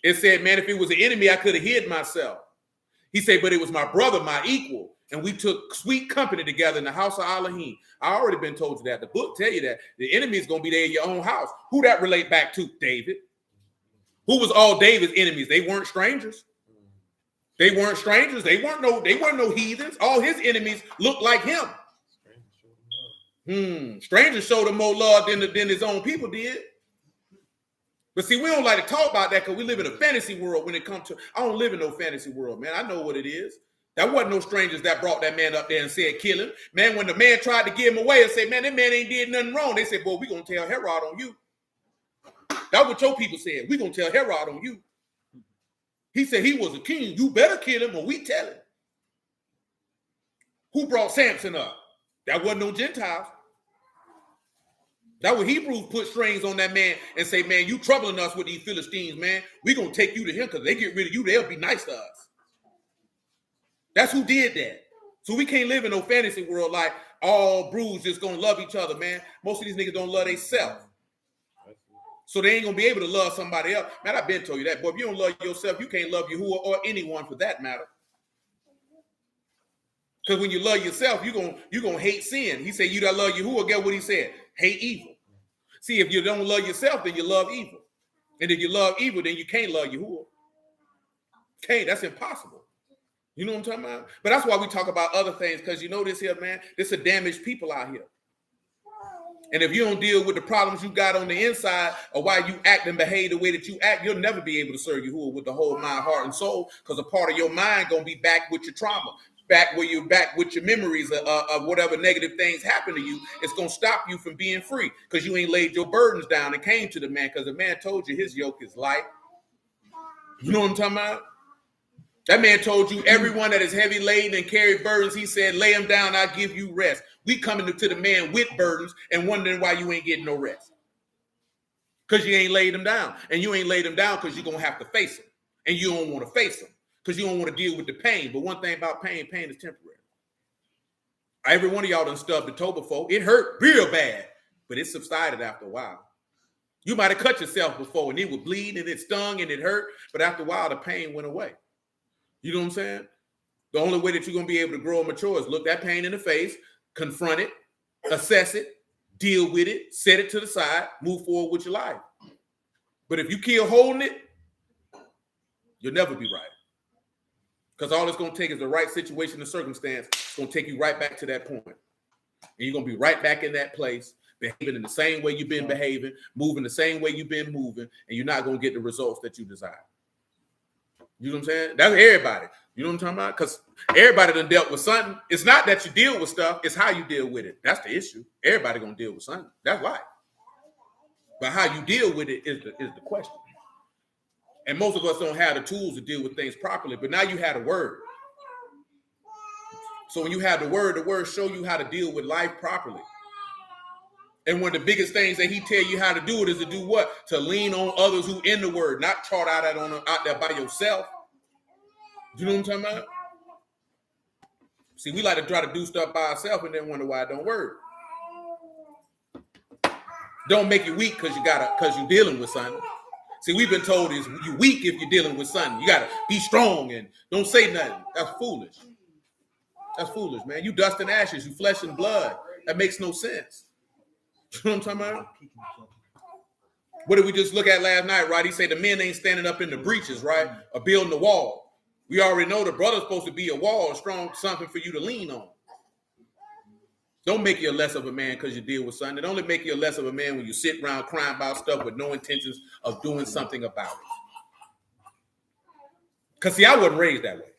It said, man, if it was an enemy, I could have hid myself. He said, but it was my brother, my equal. And we took sweet company together in the house of Elohim. I already been told you that. The book tell you that. The enemy is going to be there in your own house. Who that relate back to? David. Who was all David's enemies? They weren't strangers. They weren't strangers. They weren't no heathens. All his enemies looked like him. Strangers showed him more love than his own people did. But see, we don't like to talk about that because we live in a fantasy world when it comes to, I don't live in no fantasy world, man. I know what it is. That wasn't no strangers that brought that man up there and said, kill him. Man, when the man tried to give him away and say, man, that man ain't did nothing wrong, they said, boy, we're going to tell Herod on you. That's what your people said. We're going to tell Herod on you. He said he was a king. You better kill him or we tell him. Who brought Samson up? That wasn't no Gentiles. That was Hebrews put strings on that man and say, man, you troubling us with these Philistines, man. We're going to take you to him because they get rid of you. They'll be nice to us. That's who did that. So we can't live in no fantasy world like all brews just going to love each other, man. Most of these niggas don't love themselves. So they ain't going to be able to love somebody else. Man, I've been told you that. Boy, if you don't love yourself, you can't love Yahuah or anyone for that matter. Because when you love yourself, you're gonna hate sin. He said, you that love Yahuah, get what he said? Hate evil. See, if you don't love yourself, then you love evil. And if you love evil, then you can't love Yahuah. Can't, that's impossible. You know what I'm talking about? But that's why we talk about other things, because you know this here, man, there's a damaged people out here. And if you don't deal with the problems you got on the inside or why you act and behave the way that you act, you'll never be able to serve Yahuah with the whole mind, heart, and soul, because a part of your mind gonna be back with your trauma. Back where you're back with your memories of whatever negative things happen to you. It's going to stop you from being free because you ain't laid your burdens down and came to the man, because the man told you his yoke is light. You know what I'm talking about? That man told you everyone that is heavy laden and carry burdens, he said, lay them down, I'll give you rest. We coming to the man with burdens and wondering why you ain't getting no rest. Because you ain't laid them down. And you ain't laid them down because you're going to have to face them. And you don't want to face them. Because you don't want to deal with the pain. But one thing about pain is temporary. Every one of y'all done stubbed the toe before. It hurt real bad, but it subsided after a while. You might have cut yourself before and it would bleed and it stung and it hurt, but after a while the pain went away. You know what I'm saying? The only way that you're going to be able to grow and mature is look that pain in the face, confront it, assess it, deal with it, set it to the side, move forward with your life. But if you keep holding it, you'll never be right. Because all it's going to take is the right situation and circumstance. It's going to take you right back to that point. And you're going to be right back in that place, behaving in the same way you've been behaving, moving the same way you've been moving, and you're not going to get the results that you desire. You know what I'm saying? That's everybody. You know what I'm talking about? Because everybody done dealt with something. It's not that you deal with stuff. It's how you deal with it. That's the issue. Everybody going to deal with something. That's life. But how you deal with it is the question. And most of us don't have the tools to deal with things properly, but now you have the word. So when you have the word show you how to deal with life properly. And one of the biggest things that he tell you how to do it is to do what? To lean on others who in the word, not chart out there by yourself. You know what I'm talking about? See, we like to try to do stuff by ourselves and then wonder why it don't work. Don't make you weak because you're dealing with something. See, we've been told is you weak if you're dealing with something. You gotta be strong and don't say nothing. That's foolish. That's foolish, man. You dust and ashes, you flesh and blood. That makes no sense. You know what I'm talking about? What did we just look at last night, right? He said the men ain't standing up in the breaches, right? Or building the wall. We already know the brother's supposed to be a wall, a strong something for you to lean on. Don't make you less of a man because you deal with something. It only make you less of a man when you sit around crying about stuff with no intentions of doing something about it. Because see, I wasn't raised that way.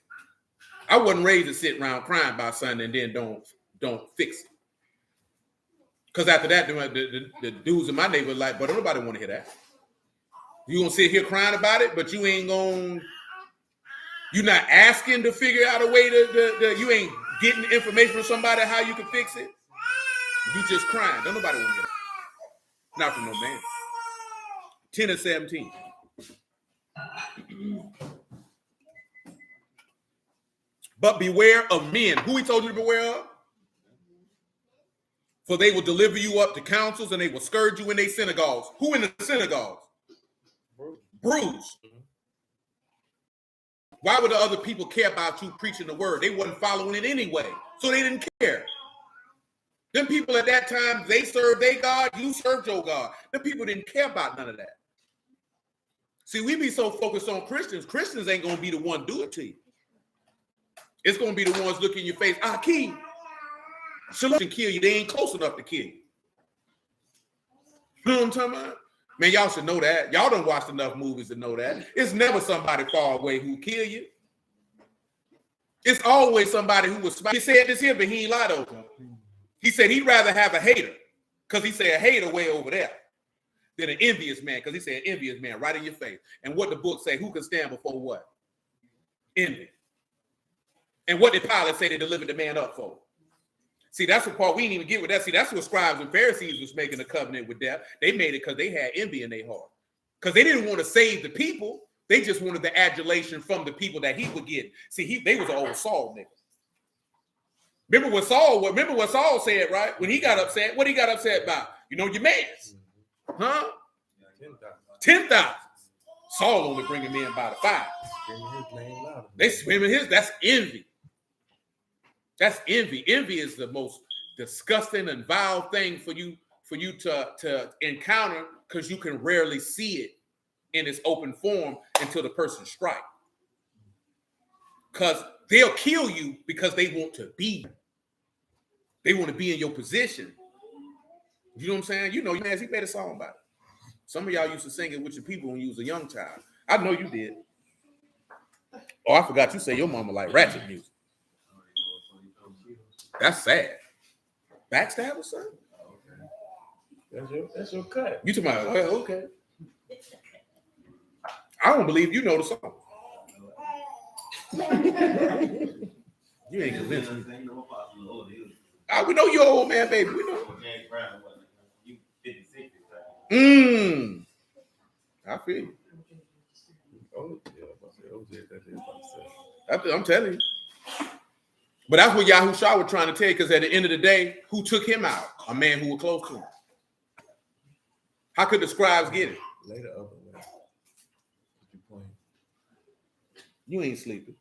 I wasn't raised to sit around crying about something and then don't fix it. Because after that, the dudes in my neighborhood like, but nobody want to hear that. You gonna sit here crying about it, but you're not asking to figure out a way you ain't getting information from somebody how you can fix it. You just crying. Don't nobody want to hear that. Not from no man. 10 and 17. But beware of men. Who he told you to beware of? For they will deliver you up to councils and they will scourge you in their synagogues. Who in the synagogues? Bruised. Why would the other people care about you preaching the word? They wasn't following it anyway, so they didn't care. Them people at that time, they served their God, you served your God. Them people didn't care about none of that. See, we be so focused on Christians. Christians ain't going to be the one do it to you. It's going to be the ones look in your face. Key, shalom and kill you. They ain't close enough to kill you. You know what I'm talking about? Man, y'all should know that. Y'all don't watch enough movies to know that. It's never somebody far away who kill you. It's always somebody who was. He said this here, but he ain't lied over. He said he'd rather have a hater, because he said a hater way over there, than an envious man, because he said envious man right in your face. And what the book say, who can stand before what? Envy. And what did Pilate say they delivered the man up for? See, that's the part we didn't even get with that. See, that's what scribes and Pharisees was making a covenant with death. They made it because they had envy in their heart. Because they didn't want to save the people. They just wanted the adulation from the people that he would get. See, they was an old Saul nigga. Remember what Saul said, right? When he got upset, what he got upset about? You know, your mans. Huh? 10,000. Saul only bringing men by the 5. They swimming his, that's envy. That's envy. Envy is the most disgusting and vile thing for you to encounter, because you can rarely see it in its open form until the person strikes. Because they'll kill you because they want to be. They want to be in your position. You know what I'm saying? You know, he made a song about it. Some of y'all used to sing it with your people when you was a young child. I know you did. Oh, I forgot you say your mama like ratchet music. That's sad. Backstabber, son? That's your cut. You talking about, well, okay. I don't believe you know the song. You ain't convinced me. We know you're old man, baby. We know. I feel you. I'm telling you. But that's what Yahuah was trying to tell you, because at the end of the day, who took him out? A man who was close to him. How could the scribes get it? Later other way. You ain't sleeping.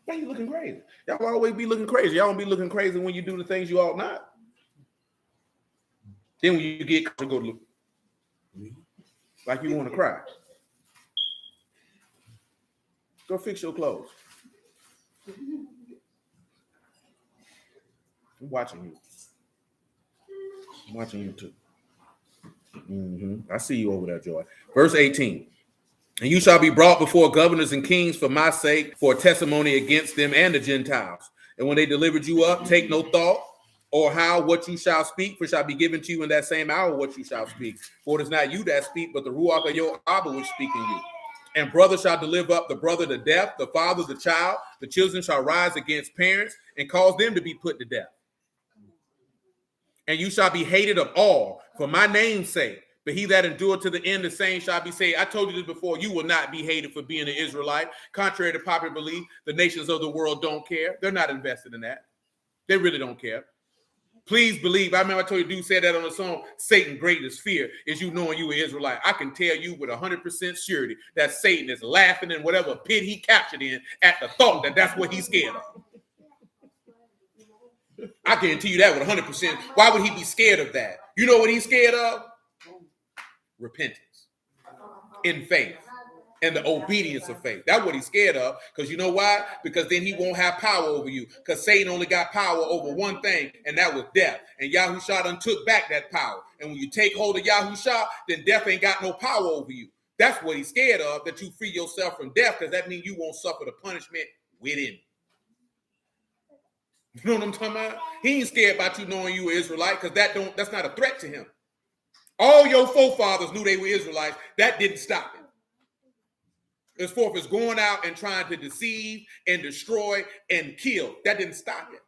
Why you looking crazy? Y'all always be looking crazy. Y'all don't be looking crazy when you do the things you ought not. Then when you get to go look like you want to cry. Go fix your clothes. I'm watching you. I'm watching you too. I see you over there, Joy. Verse 18. And you shall be brought before governors and kings for my sake, for a testimony against them and the Gentiles. And when they delivered you up, take no thought or how what you shall speak, for shall be given to you in that same hour what you shall speak. For it is not you that speak, but the Ruach of your Abba which speak in you. And brother shall deliver up the brother to death, the father the child. The children shall rise against parents and cause them to be put to death. And you shall be hated of all for my name's sake. But he that endured to the end, the same shall be saved. I told you this before. You will not be hated for being an Israelite. Contrary to popular belief, the nations of the world don't care. They're not invested in that. They really don't care. Please believe. I remember I told you, dude said that on the song, Satan's greatest fear is you knowing you an Israelite. I can tell you with 100% surety that Satan is laughing in whatever pit he captured in at the thought that that's what he's scared of. I guarantee you that with 100%. Why would he be scared of that? You know what he's scared of? Repentance in faith and the obedience of faith. That's what he's scared of. Because you know why? Because then he won't have power over you. Because Satan only got power over one thing, and that was death. And Yahuah done took back that power. And when you take hold of Yahuah, then death ain't got no power over you. That's what he's scared of, that you free yourself from death, because that means you won't suffer the punishment with him. You know what I'm talking about? He ain't scared about you knowing you an Israelite, because that's not a threat to him. All your forefathers knew they were Israelites. That didn't stop him. As far as going out and trying to deceive and destroy and kill, that didn't stop him.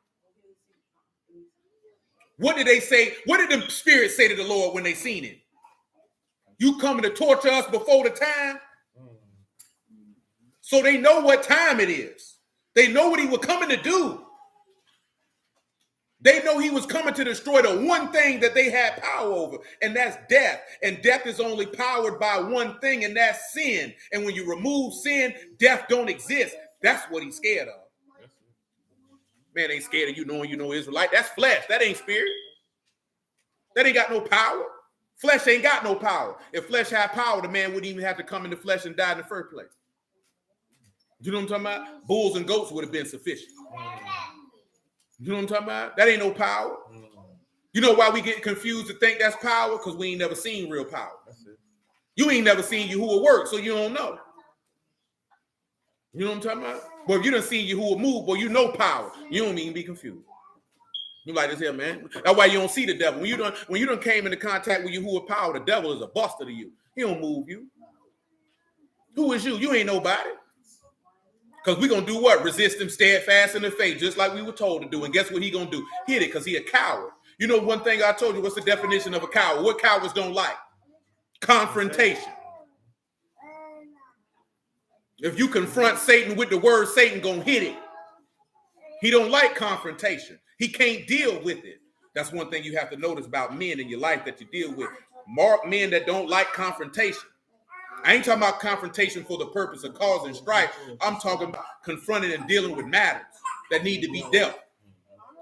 What did they say? What did the spirits say to the Lord when they seen him? You coming to torture us before the time? So they know what time it is. They know what he was coming to do. They know he was coming to destroy the one thing that they had power over, and that's death. And death is only powered by one thing, and that's sin. And when you remove sin, death don't exist. That's what he's scared of. Man ain't scared of you knowing you know Israelite. That's flesh. That ain't spirit. That ain't got no power. Flesh ain't got no power. If flesh had power, the man wouldn't even have to come into flesh and die in the first place. You know what I'm talking about? Bulls and goats would have been sufficient. You know what I'm talking about? That ain't no power. You know why we get confused to think that's power? Because we ain't never seen real power. You ain't never seen Yahuah work, so you don't know. You know what I'm talking about? Boy, if you done seen Yahuah move, boy, you know power. You don't even be confused. You like this here, man. That's why you don't see the devil. When you done came into contact with Yahuah power, the devil is a buster to you. He don't move you. Who is you? You ain't nobody. Because we going to do what? Resist him steadfast in the faith, just like we were told to do. And guess what he going to do? Hit it, because he a coward. You know one thing I told you, what's the definition of a coward? What cowards don't like? Confrontation. If you confront Satan with the word, Satan going to hit it. He don't like confrontation. He can't deal with it. That's one thing you have to notice about men in your life that you deal with. Mark men that don't like confrontation. I ain't talking about confrontation for the purpose of causing strife. I'm talking about confronting and dealing with matters that need to be dealt.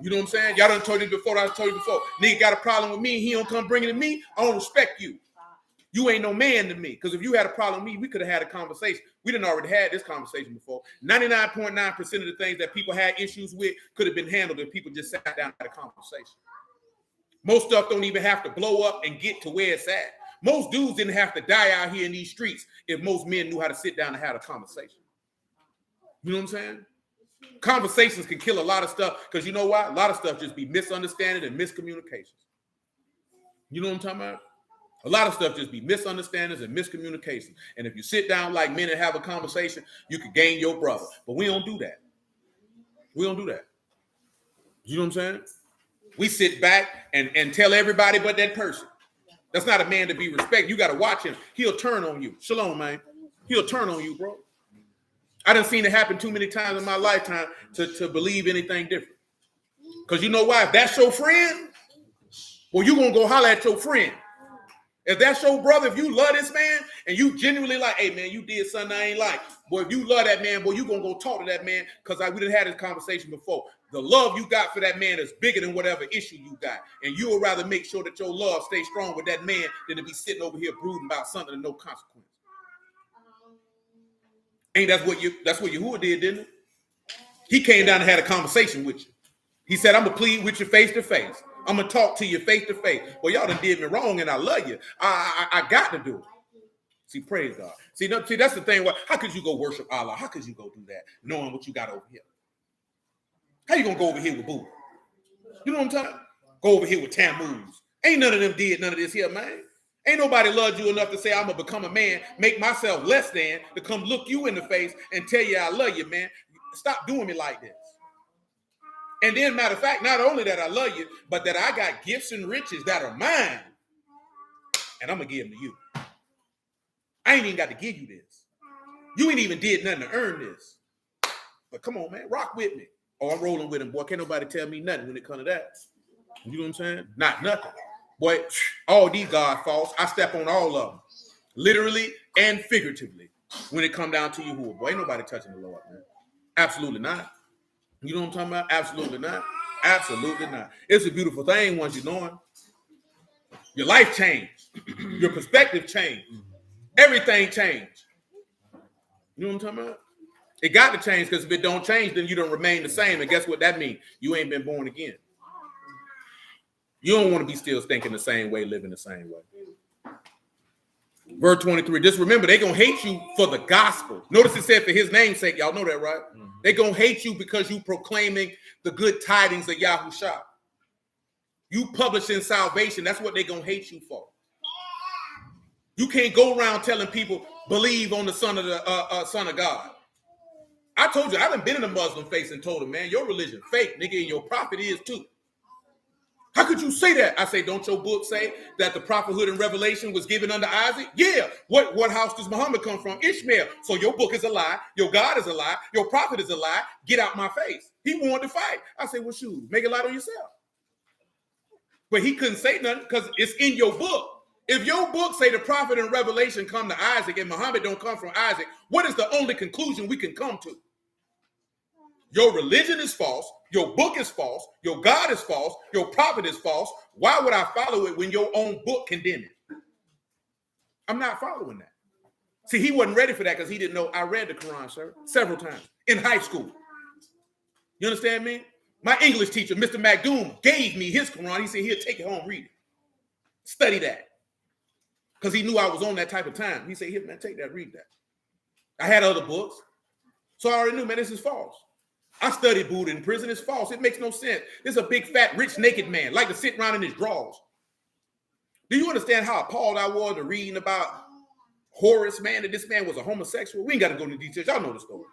You know what I'm saying? Y'all done told you before. I told you before. Nigga got a problem with me. He don't come bringing it to me. I don't respect you. You ain't no man to me. Because if you had a problem with me, we could have had a conversation. We done already had this conversation before. 99.9% of the things that people had issues with could have been handled if people just sat down and had a conversation. Most stuff don't even have to blow up and get to where it's at. Most dudes didn't have to die out here in these streets if most men knew how to sit down and have a conversation. You know what I'm saying? Conversations can kill a lot of stuff because you know why? A lot of stuff just be misunderstanding and miscommunications. You know what I'm talking about? A lot of stuff just be misunderstandings and miscommunications. And if you sit down like men and have a conversation, you can gain your brother. But we don't do that. We don't do that. You know what I'm saying? We sit back and tell everybody but that person. That's not a man to be respected. You got to watch him. He'll turn on you. Shalom, man. He'll turn on you, bro. I done seen it happen too many times in my lifetime to believe anything different. Because you know why? If that's your friend, well, you going to go holler at your friend. If that's your brother, if you love this man and you genuinely like, hey, man, you did something I ain't like. Boy, if you love that man, boy, you going to go talk to that man because we done had this conversation before. The love you got for that man is bigger than whatever issue you got. And you would rather make sure that your love stays strong with that man than to be sitting over here brooding about something of no consequence. Ain't that's what Yahuah did, didn't it? He came down and had a conversation with you. He said, I'm going to plead with you face to face. I'm going to talk to you face to face. Well, y'all done did me wrong and I love you. I got to do it. See, praise God. See, that's the thing. How could you go worship Allah? How could you go do that knowing what you got over here? How you going to go over here with Buddha? You know what I'm talking about? Go over here with Tammuz. Ain't none of them did none of this here, man. Ain't nobody loved you enough to say, I'm going to become a man, make myself less than, to come look you in the face and tell you I love you, man. Stop doing me like this. And then, matter of fact, not only that I love you, but that I got gifts and riches that are mine, and I'm going to give them to you. I ain't even got to give you this. You ain't even did nothing to earn this. But come on, man, rock with me. Oh, I'm rolling with him, boy. Can't nobody tell me nothing when it comes to that. You know what I'm saying? Not nothing. Boy, all these gods false. I step on all of them. Literally and figuratively. When it come down to Yahuah. Boy, ain't nobody touching the Lord, man. Absolutely not. You know what I'm talking about? Absolutely not. Absolutely not. It's a beautiful thing once you know him. Your life changed. Your perspective changed. Everything changed. You know what I'm talking about? It got to change because if it don't change, then you don't remain the same. And guess what that means? You ain't been born again. You don't want to be still thinking the same way, living the same way. Verse 23, just remember, they're going to hate you for the gospel. Notice it said for his name's sake. Y'all know that, right? Mm-hmm. They're going to hate you because you proclaiming the good tidings of Yahushua. You publishing salvation. That's what they're going to hate you for. You can't go around telling people, believe on the Son of God. I told you, I done been in a Muslim face and told them, man, your religion fake, nigga, and your prophet is too. How could you say that? I say, don't your book say that the prophethood and revelation was given under Isaac? Yeah. What house does Muhammad come from? Ishmael. So your book is a lie. Your God is a lie. Your prophet is a lie. Get out my face. He wanted to fight. I say, well, shoot, make a lie on yourself. But he couldn't say nothing because it's in your book. If your book say the prophet and revelation come to Isaac and Muhammad don't come from Isaac, what is the only conclusion we can come to? Your religion is false. Your book is false. Your God is false. Your prophet is false. Why would I follow it when your own book condemned it? I'm not following that. See, he wasn't ready for that because he didn't know I read the Quran, sir, several times in high school. You understand me? My English teacher, Mr. McDoom, gave me his Quran. He said, here, take it home, read it. Study that. Because he knew I was on that type of time. He said, here, man, take that, read that. I had other books. So I already knew, man, this is false. I studied Buddha in prison. It's false. It makes no sense. This is a big, fat, rich, naked man, like to sit around in his drawers. Do you understand how appalled I was to reading about Horace, man, that this man was a homosexual? We ain't got to go into details. Y'all know the story.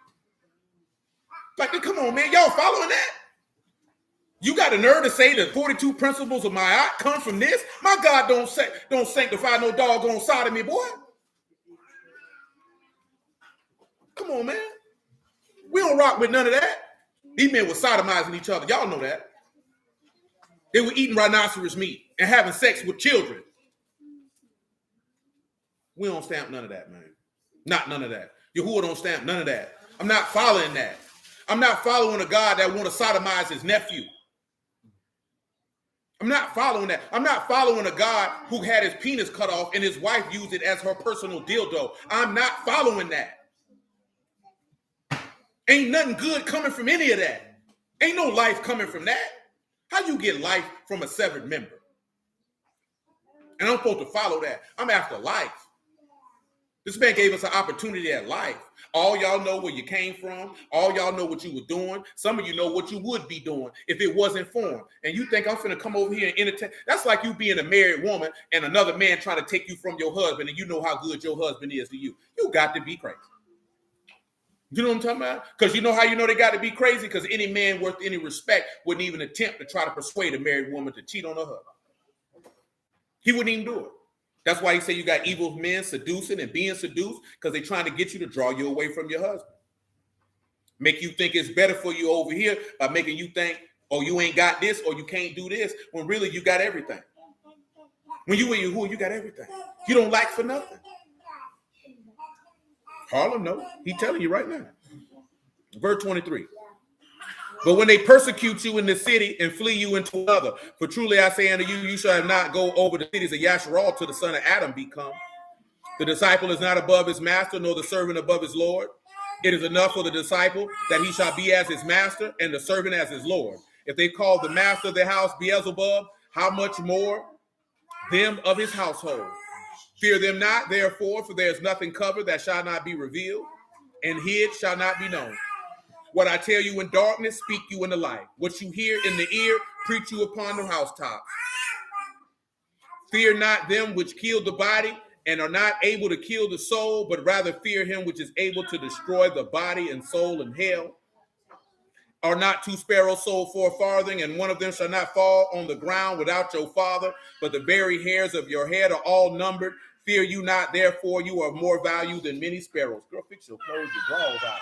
Like, come on, man. Y'all following that? You got the nerve to say the 42 principles of my art come from this? My God don't sanctify no doggone sodomy, boy. Come on, man. We don't rock with none of that. These men were sodomizing each other. Y'all know that. They were eating rhinoceros meat and having sex with children. We don't stamp none of that, man. Not none of that. Yahuah don't stamp none of that. I'm not following that. I'm not following a God that want to sodomize his nephew. I'm not following that. I'm not following a God who had his penis cut off and his wife used it as her personal dildo. I'm not following that. Ain't nothing good coming from any of that. Ain't no life coming from that. How you get life from a severed member? And I'm supposed to follow that. I'm after life. This man gave us an opportunity at life. All y'all know where you came from. All y'all know what you were doing. Some of you know what you would be doing if it wasn't for him. And you think I'm finna come over here and entertain? That's like you being a married woman and another man trying to take you from your husband and you know how good your husband is to you. You got to be crazy. You know what I'm talking about? Because you know how you know they got to be crazy? Because any man worth any respect wouldn't even attempt to try to persuade a married woman to cheat on her husband. He wouldn't even do it. That's why he said you got evil men seducing and being seduced because they're trying to get you to draw you away from your husband. Make you think it's better for you over here by making you think, oh, you ain't got this or you can't do this, when really you got everything. When you with Yahuah, you got everything. You don't lack for nothing. Harlem, no. He's telling you right now. Verse 23. But when they persecute you in the city and flee you into another, for truly I say unto you, you shall not go over the cities of Yasharal till the son of Adam be come. The disciple is not above his master, nor the servant above his Lord. It is enough for the disciple that he shall be as his master and the servant as his Lord. If they call the master of their house Beelzebub, how much more them of his household? Fear them not, therefore, for there is nothing covered that shall not be revealed, and hid shall not be known. What I tell you in darkness, speak you in the light. What you hear in the ear, preach you upon the housetop. Fear not them which kill the body and are not able to kill the soul, but rather fear him which is able to destroy the body and soul in hell. Are not two sparrows sold for a farthing, and one of them shall not fall on the ground without your Father, but the very hairs of your head are all numbered. Fear you not, therefore you are of more value than many sparrows. Girl, fix your clothes, your drawers out.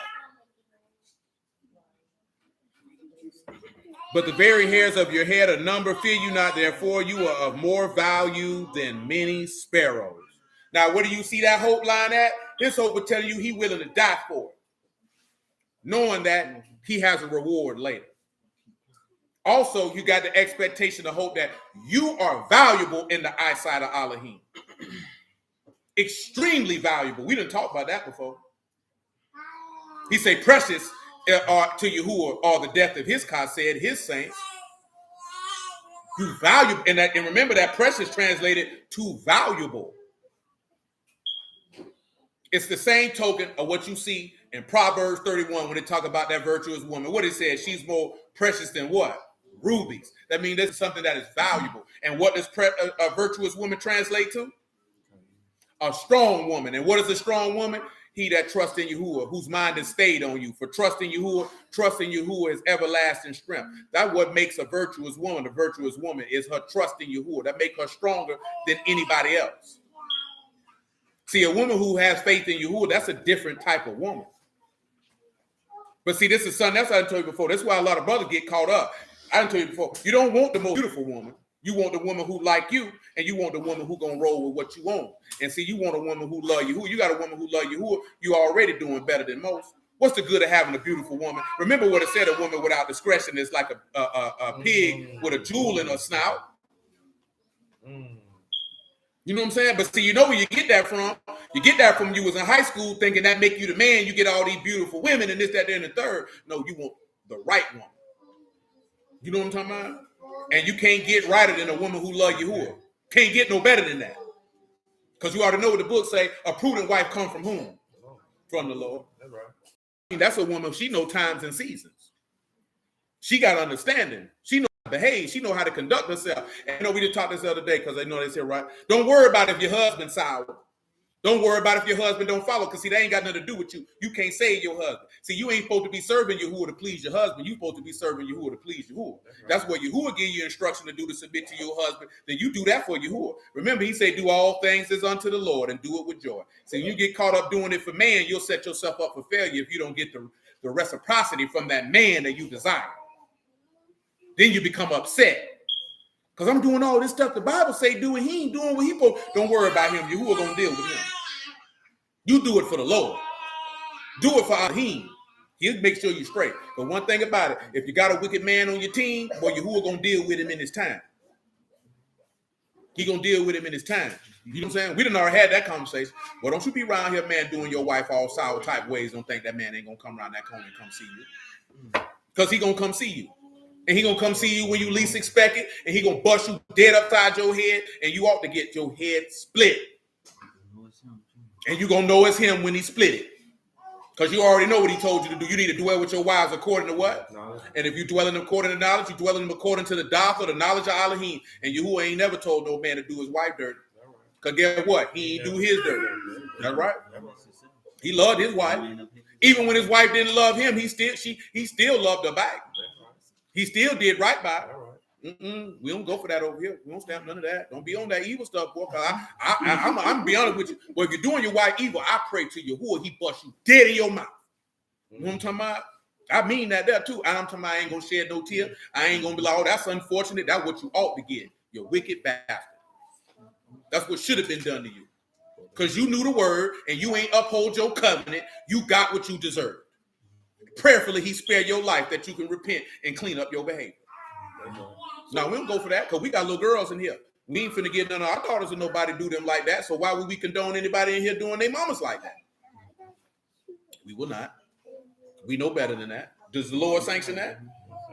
But the very hairs of your head are numbered. Fear you not, therefore you are of more value than many sparrows. Now, where do you see that hope line at? This hope will tell you he's willing to die for it, knowing that he has a reward later. Also, you got the expectation of hope that you are valuable in the eyesight of Elohim. Extremely valuable. We didn't talk about that before. He said, precious are to Yahuah all the death of his God, said his saints. You valuable, and remember that precious translated to valuable. It's the same token of what you see in Proverbs 31 when they talk about that virtuous woman. What it says, she's more precious than what? Rubies. That means this is something that is valuable. And what does a virtuous woman translate to? A strong woman. And what is a strong woman? He that trusts in Yahuah, whose mind is stayed on you. For trusting Yahuah is everlasting strength. That's what makes a virtuous woman. A virtuous woman is her trust in Yahuah. That makes her stronger than anybody else. See, a woman who has faith in Yahuah, that's a different type of woman. But see, this is something else I didn't tell you before. That's why a lot of brothers get caught up. I didn't tell you before. You don't want the most beautiful woman. You want the woman who like you, and you want the woman who gonna roll with what you want. And see, you want a woman who love you. You got a woman who love you. Who you already doing better than most. What's the good of having a beautiful woman? Remember what it said: a woman without discretion is like a pig with a jewel in her snout. You know what I'm saying? But see, you know where you get that from? You get that from you was in high school thinking that make you the man. You get all these beautiful women and this, that, and the third. No, you want the right woman. You know what I'm talking about? And you can't get righter than a woman who love Yahuah. Can't get no better than that. Because you already know what the book say, a prudent wife comes from whom? From the Lord. That's right. That's a woman. She know times and seasons. She got understanding. She know how to behave. She know how to conduct herself. And we just talked this the other day because I know they said, right? Don't worry about if your husband's sour. Don't worry about if your husband don't follow, because see, that ain't got nothing to do with you. You can't save your husband. See, you ain't supposed to be serving Yahuah to please your husband. You supposed to be serving Yahuah to please Yahuah. That's what Yahuah give you instruction to do, to submit to your husband. Then you do that for Yahuah. Remember, he said, do all things as unto the Lord and do it with joy. See, when you get caught up doing it for man, you'll set yourself up for failure if you don't get the reciprocity from that man that you desire. Then you become upset. Because I'm doing all this stuff the Bible say do, and he ain't doing what he supposed. Don't worry about him. Yahuah gonna deal with him. You do it for the Lord. Do it for Ahim. He'll make sure you're straight. But one thing about it, if you got a wicked man on your team, boy, Yahuah gonna deal with him in his time. He gonna deal with him in his time. You know what I'm saying? We done already had that conversation. Well, don't you be around here, man, doing your wife all sour type ways. Don't think that man ain't gonna come around that corner and come see you. Because he gonna come see you. And he gonna come see you when you least expect it, and he gonna bust you dead upside your head, and you ought to get your head split. And you gonna know it's him when he split it. Because you already know what he told you to do. You need to dwell with your wives according to what? Knowledge. And if you dwell in them according to knowledge, you dwell in them according to the Daf or the knowledge of Elohim. And Yahuah ain't never told no man to do his wife dirty. Because guess what? He ain't do his dirty. That's right. He loved his wife. Even when his wife didn't love him, he still loved her back. He still did right by her. We don't go for that over here. We don't stand none of that. Don't be on that evil stuff, boy. I'm gonna be honest with you. Well, if you're doing your wife evil, I pray to Yahuah, he bust you dead in your mouth. You know what I'm talking about? I mean that there too. I'm talking about I ain't gonna shed no tear. I ain't gonna be like, oh, that's unfortunate. That's what you ought to get. You wicked bastard. That's what should have been done to you. Because you knew the word and you ain't uphold your covenant. You got what you deserved. Prayerfully, he spared your life that you can repent and clean up your behavior. Now, we don't go for that because we got little girls in here. We ain't finna get none of our daughters and nobody do them like that. So why would we condone anybody in here doing their mamas like that? We will not. We know better than that. Does the Lord sanction that?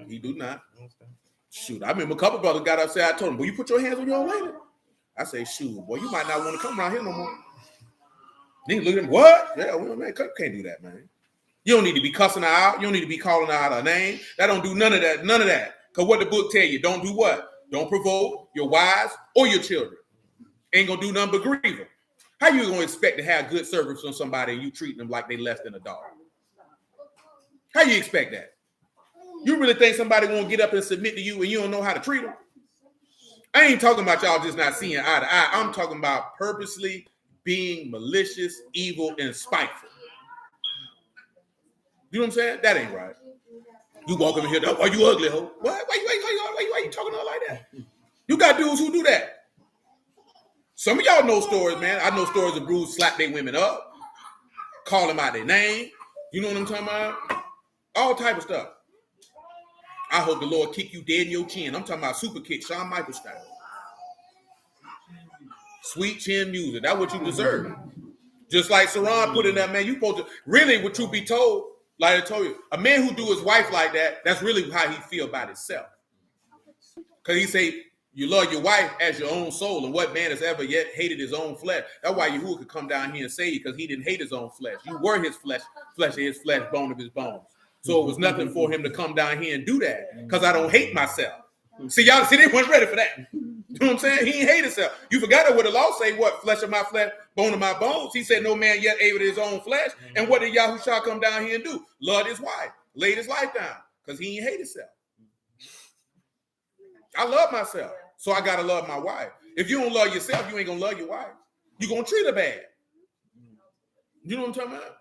He do not. Shoot, I remember a couple brothers got upset. I told them, "Will you put your hands on your old lady?" I say, "Shoot, boy, you might not want to come around here no more." Niggas look at him, what? Yeah, well, man, can't do that, man. You don't need to be cussing her out. You don't need to be calling her out her name. That don't do none of that. None of that. Because what the book tell you, don't do what? Don't provoke your wives or your children. Ain't gonna do nothing but grieve them. How you gonna expect to have good service from somebody and you treating them like they less than a dog? How you expect that? You really think somebody gonna get up and submit to you and you don't know how to treat them? I ain't talking about y'all just not seeing eye to eye. I'm talking about purposely being malicious, evil, and spiteful. You know what I'm saying? That ain't right. You walk over here, why you ugly, ho? What? Why you talking to her like that? You got dudes who do that. Some of y'all know stories, man. I know stories of dudes slap their women up, call them out their name. You know what I'm talking about? All type of stuff. I hope the Lord kick you dead in your chin. I'm talking about super kick, Shawn Michaels style. Sweet chin music. That's what you deserve. Just like Saran put in that, man, you supposed to, really, what you be told, like I told you, a man who do his wife like that, that's really how he feel about himself. Because he say, you love your wife as your own soul, and what man has ever yet hated his own flesh? That's why Yahuah could come down here and say you, because he didn't hate his own flesh. You were his flesh of his flesh, bone of his bones. So it was nothing for him to come down here and do that, because I don't hate myself. See, y'all, they weren't ready for that. You know what I'm saying? He ain't hate himself. You forgot that what the law say, what? Flesh of my flesh, bone of my bones. He said no man yet ate his own flesh. And what did Yahushua come down here and do? Loved his wife, laid his life down, because he ain't hate himself. I love myself, so I got to love my wife. If you don't love yourself, you ain't going to love your wife. You're going to treat her bad. You know what I'm talking about?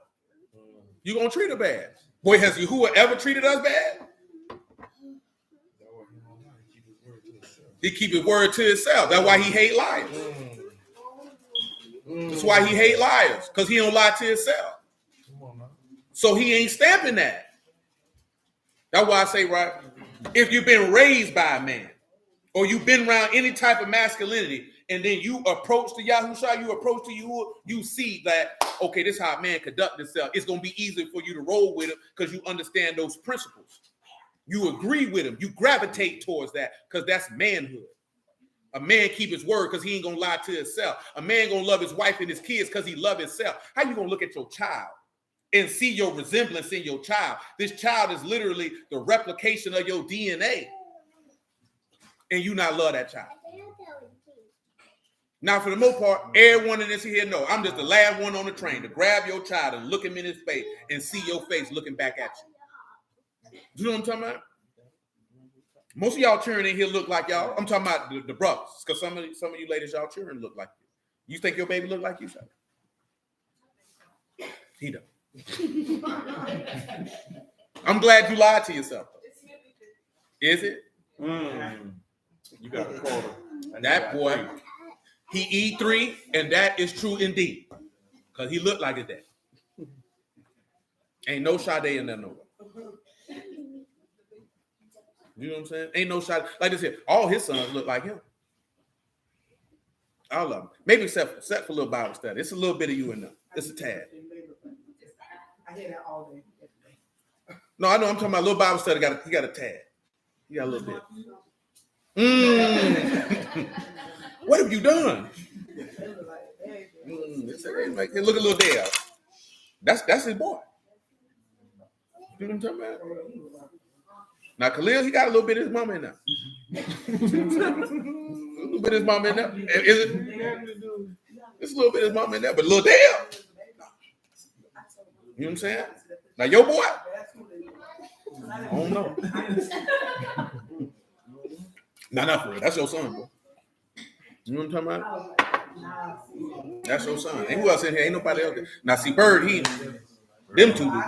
You're going to treat her bad. Boy, has Yahuah ever treated us bad? He keep his word to himself. That's why he hate liars. That's why he hate liars, because he don't lie to himself. So he ain't stamping that. That's why I say, right, if you've been raised by a man, or you've been around any type of masculinity, and then you approach to Yahushua, you approach to Yahuah, you see that, okay, this is how a man conduct himself. It's going to be easier for you to roll with him because you understand those principles. You agree with him. You gravitate towards that because that's manhood. A man keep his word because he ain't going to lie to himself. A man going to love his wife and his kids because he love himself. How you going to look at your child and see your resemblance in your child. This child is literally the replication of your DNA. And you not love that child. Now, for the most part, everyone in this here know I'm just the last one on the train to grab your child and look him in his face and see your face looking back at you. You know what I'm talking about? Most of y'all children in here look like y'all. I'm talking about the brothers, because some of you ladies, y'all children look like you. You think your baby look like you, son? He don't. I'm glad you lied to yourself. Is it? You got a quarter. That boy, he E3, and that is true indeed. Because he looked like his dad. Ain't no Sade in there nowhere. You know what I'm saying? Ain't no Sade. Like this here, all his sons look like him. All of them. Maybe except for a little Bible study. It's a little bit of you in there. It's a tad. I hear that all day. No, I know. I'm talking about a little Bible study. He got a tad. He got a little bit. What have you done? Look at little Dale. That's his boy. You know what I'm talking about? Now Khalil, he got a little bit of his mama in there. A little bit of his mama in there. Is it? It's a little bit of his mama in there, but little Dale. You know what I'm saying? Now your boy. I don't know. Not for real. That's your son, bro. You know what I'm talking about? That's your son. Ain't who else in here? Ain't nobody else. Now see, Bird, them two do.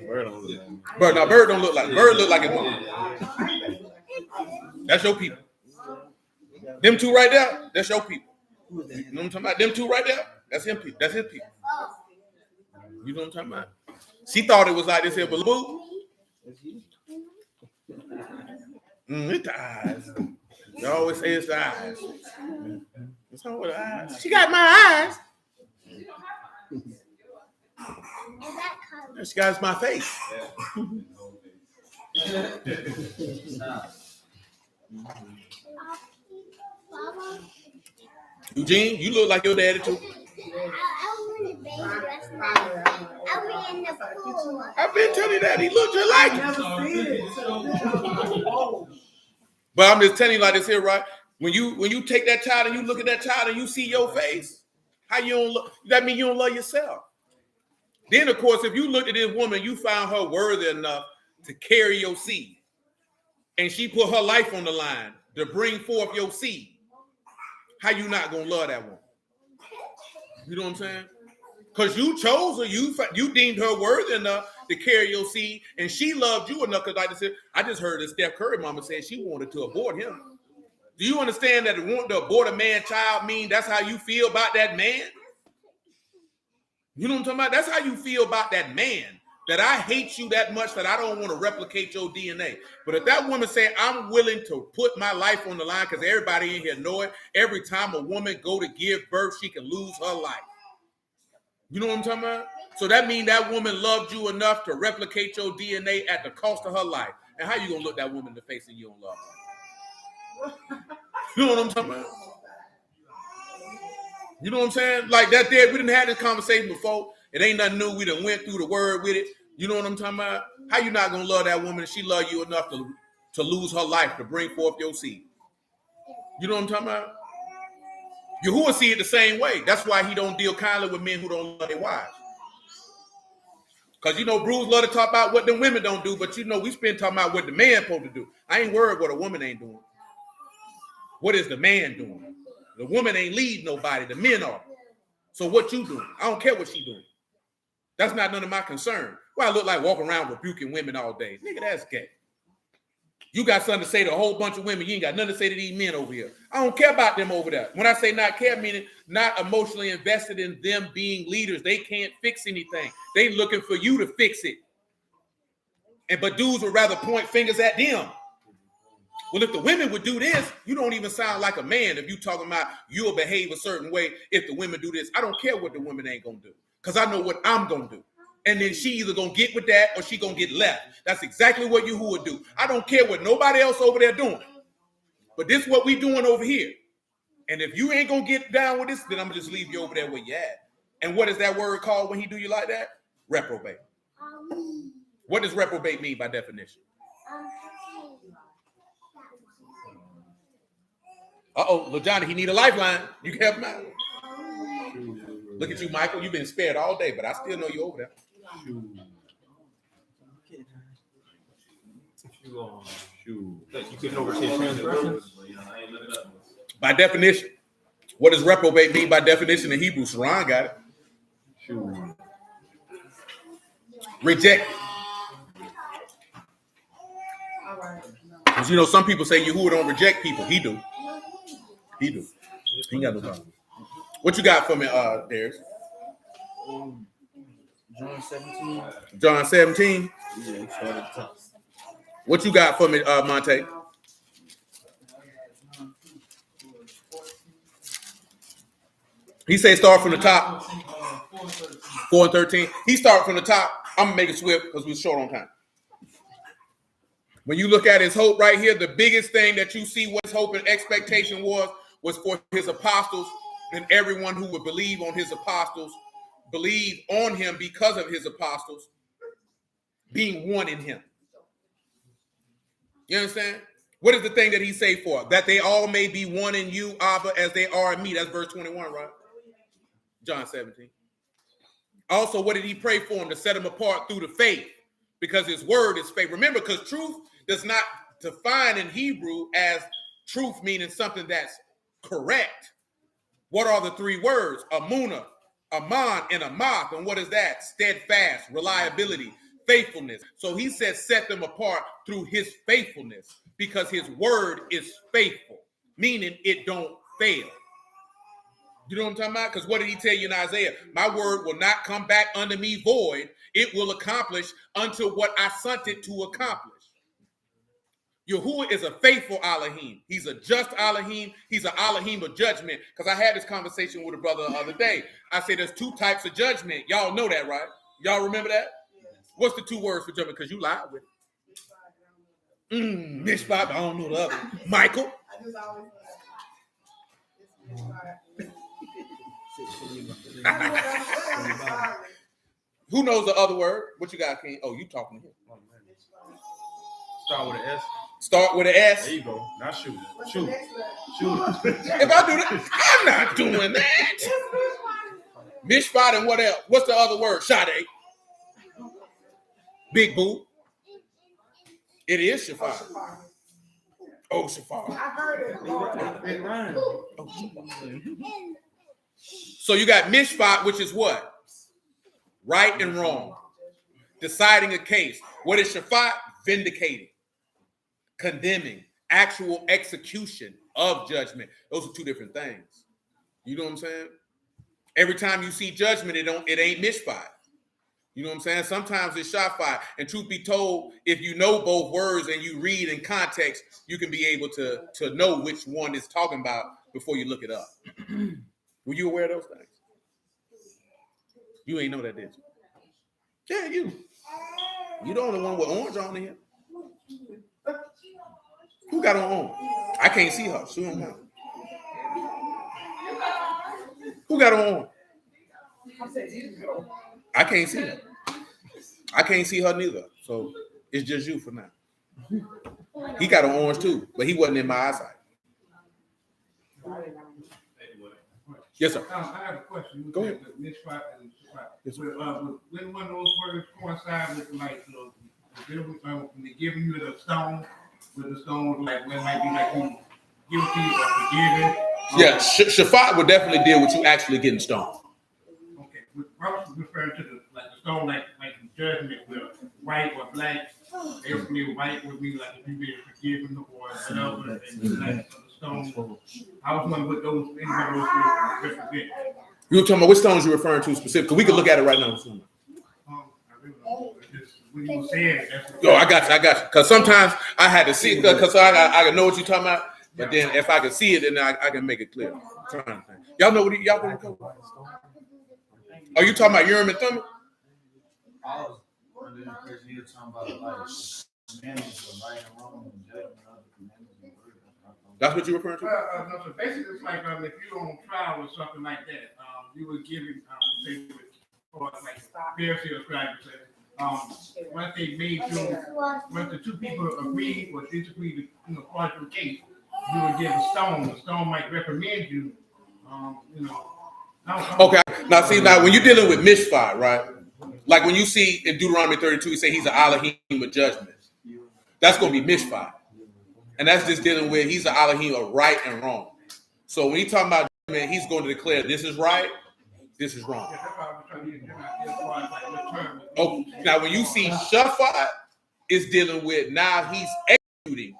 Bird don't look like. Bird look like his mom. That's your people. Them two right there, that's your people. You know what I'm talking about? Them two right there, that's him people. That's his people. You know what I'm talking about? She thought it was like this here, but boo. It's the eyes. You always say it's the eyes. What's wrong with the eyes? She got my eyes. She got my face. Eugene, you look like your daddy too. I've been telling you that he looked just like you. But I'm just telling you like this here, right? When you take that child and you look at that child and you see your face, how you don't look? That means you don't love yourself. Then, of course, if you looked at this woman, you found her worthy enough to carry your seed, and she put her life on the line to bring forth your seed. How you not gonna love that woman? You know what I'm saying? Because you chose her, you deemed her worthy enough to carry your seed, and she loved you enough. Because like I said, I just heard that Steph Curry mama said she wanted to abort him. Do you understand that want to abort a man child mean that's how you feel about that man? You know what I'm talking about? That's how you feel about that man. That I hate you that much that I don't want to replicate your DNA. But if that woman say, I'm willing to put my life on the line, because everybody in here know it, every time a woman go to give birth, she can lose her life. You know what I'm talking about? So that means that woman loved you enough to replicate your DNA at the cost of her life. And how you going to look that woman in the face and you don't love her? You know what I'm talking about? You know what I'm saying? Like that there, we didn't have this conversation before. It ain't nothing new. We done went through the word with it. You know what I'm talking about? How you not gonna love that woman if she love you enough to lose her life to bring forth your seed? You know what I'm talking about? Yahuah see it the same way. That's why he don't deal kindly with men who don't love their wives. Because, you know, Bruce love to talk about what the women don't do, but, you know, we spend talking about what the man supposed to do. I ain't worried what a woman ain't doing. What is the man doing? The woman ain't lead nobody. The men are. So what you doing? I don't care what she doing. That's not none of my concern. Well, I look like walking around rebuking women all day. Nigga, that's gay. You got something to say to a whole bunch of women. You ain't got nothing to say to these men over here. I don't care about them over there. When I say not care, meaning not emotionally invested in them being leaders. They can't fix anything. They looking for you to fix it. But dudes would rather point fingers at them. Well, if the women would do this, you don't even sound like a man if you talking about you'll behave a certain way if the women do this. I don't care what the women ain't going to do because I know what I'm going to do. And then she either going to get with that or she going to get left. That's exactly what Yahuah would do. I don't care what nobody else over there doing. But this is what we doing over here. And if you ain't going to get down with this, then I'm going to just leave you over there where you at. And what is that word called when he do you like that? Reprobate. What does reprobate mean by definition? Uh-oh, LaJohn, he need a lifeline. You can help him out. Look at you, Michael. You've been spared all day, but I still know you over there. You couldn't oversee transgressions. By definition, what does reprobate mean by definition in Hebrew? Saran got it. Rejected. All right. Because you know, some people say Yahuah don't reject people. He do. He do. He ain't got no problem. What you got for me, Darius? John 17. John 17. Yeah, start at the top. What you got for me, Monte? He say start from the top. 4 and 13. He start from the top. I'm gonna make it swift because we're short on time. When you look at his hope right here, the biggest thing that you see what his hope and expectation was for his apostles and everyone who would believe on his apostles, believe on him because of his apostles being one in him. You understand? What is the thing that he say for? That they all may be one in you, Abba, as they are in me. That's verse 21, right? John 17. Also, what did he pray for him? To set him apart through the faith, because his word is faith. Remember, because truth does not define in Hebrew as truth meaning something that's correct. What are the three words? Amuna, Aman, and Amath. And what is that? Steadfast, reliability, faithfulness. So he says set them apart through his faithfulness, because his word is faithful, meaning it don't fail. You know what I'm talking about? Because what did he tell you in Isaiah? My word will not come back unto me void. It will accomplish unto what I sent it to accomplish. Yahuah is a faithful Elohim. He's a just Elohim. He's an Elohim of judgment. Because I had this conversation with a brother the other day. I said there's two types of judgment. Y'all know that, right? Y'all remember that? What's the two words for judgment? Because you lied with it. Mishpat, I don't know the other. Michael? I just always Who knows the other word? What you got, King? Oh, you talking to him. Start with an S. Start with an S. There you go. Not shoot. Shoot. If I do that, I'm not doing that. Mishpat and what else? What's the other word? Sade. Big boo. It is Shafar. Oh, Shafar. I heard it. So you got Mishpat, which is what? Right and wrong. Deciding a case. What is Shafat? Vindicating. Condemning. Actual execution of judgment. Those are two different things. You know what I'm saying? Every time you see judgment, it ain't Mishpat. You know what I'm saying? Sometimes it's Shafat. And truth be told, if you know both words and you read in context, you can be able to know which one is talking about before you look it up. Were you aware of those things? You ain't know that, did you? Yeah, you. You the only one with orange on here. Who got on orange? I can't see her. She don't know. Who got on orange? I can't see her. I can't see her neither. So it's just you for now. He got on orange too, but he wasn't in my eyesight. Yes, sir. I have a question. Go ahead. Mishpat and Shafat. Yes, When one of those words coincide with like when they giving you the stone, with the stone like when it might be like you guilty or forgiven. Yeah, Shafat would definitely deal with you actually getting stoned. Okay, I was referring to the stone like judgment with white or black. Everything white would be like if you being forgiven or whatever, and like the stone. I was wondering what those represent. You were talking about which stones you're referring to specifically? We can look at it right now. I really don't know. Just when you were saying it, that's Oh, I got you. Because sometimes I had to see it because I know what you're talking about. But then if I can see it, then I can make it clear. I'm trying to think. Y'all know what y'all want to come? Are you talking about Urim and Thummim? I was under the impression you were talking about like commandments of right and wrong and judgment of the commandments and word. That's what you're referring to? no, so basically, it's like if you're on trial or something like that, you were giving, say, or like Pharisee or scribe, once they made sure, once the two people agreed or disagreed, part of the case, you would get a stone. The stone might reprimand you, Okay. Now when you're dealing with mishpat, right? Like when you see in Deuteronomy 32, he say he's an Elohim of judgment. That's going to be mishpat. And that's just dealing with, he's an Elohim of right and wrong. So when he's talking about judgment, he's going to declare this is right, this is wrong. Oh, now when you see Shaphat, is dealing with, now he's executing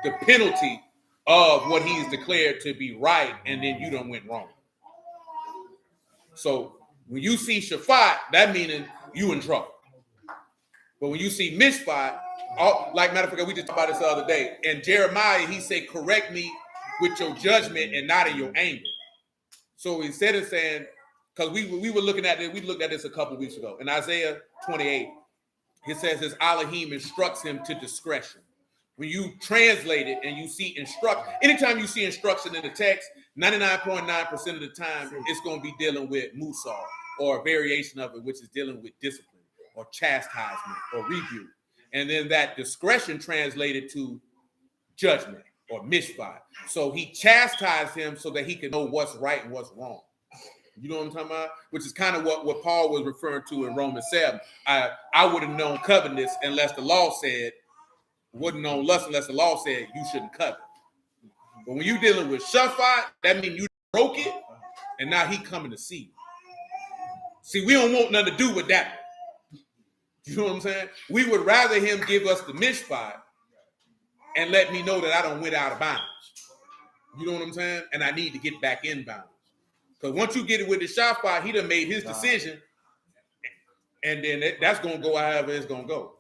the penalty of what he's declared to be right, and then you done went wrong. So when you see Shaphat, that meaning you in trouble. But when you see Mishpat, like matter of fact, we just talked about this the other day. And Jeremiah, he said, correct me with your judgment and not in your anger. So instead of saying, because we were looking at this, we looked at this a couple weeks ago. In Isaiah 28, it says his Elohim instructs him to discretion. When you translate it and you see anytime you see instruction in the text, 99.9% of the time, it's going to be dealing with Musar or a variation of it, which is dealing with discipline or chastisement or rebuke. And then that discretion translated to judgment or mishpat. So he chastised him so that he could know what's right and what's wrong. You know what I'm talking about? Which is kind of what Paul was referring to in Romans 7. I would have known covetousness unless the law said, wouldn't know lust unless the law said you shouldn't covet. But when you're dealing with Shaphat, that means you broke it, and now he coming to see you. See, we don't want nothing to do with that. You know what I'm saying? We would rather him give us the mishpat and let me know that I don't went out of bounds. You know what I'm saying? And I need to get back in bounds. Because once you get it with the Shaphat, he done made his decision, and then that's going to go however it's going to go.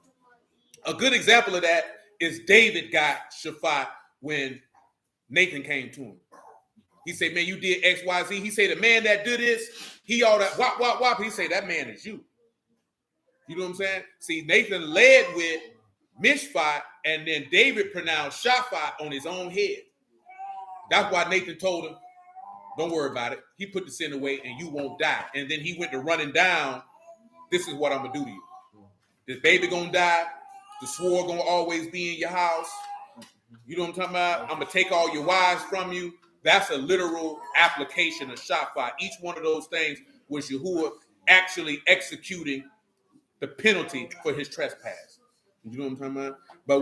A good example of that is David got Shaphat when Nathan came to him. He said, man, you did X, Y, Z. He said, the man that did this, he all that wop, wop, wop. He said, that man is you. You know what I'm saying? See, Nathan led with Mishpat, and then David pronounced Shaphat on his own head. That's why Nathan told him, don't worry about it. He put the sin away and you won't die. And then he went to running down, this is what I'm going to do to you. This baby going to die. The sword going to always be in your house. You know what I'm talking about? I'm going to take all your wives from you. That's a literal application of Shaphat. Each one of those things was Yahuah actually executing the penalty for his trespass. You know what I'm talking about? But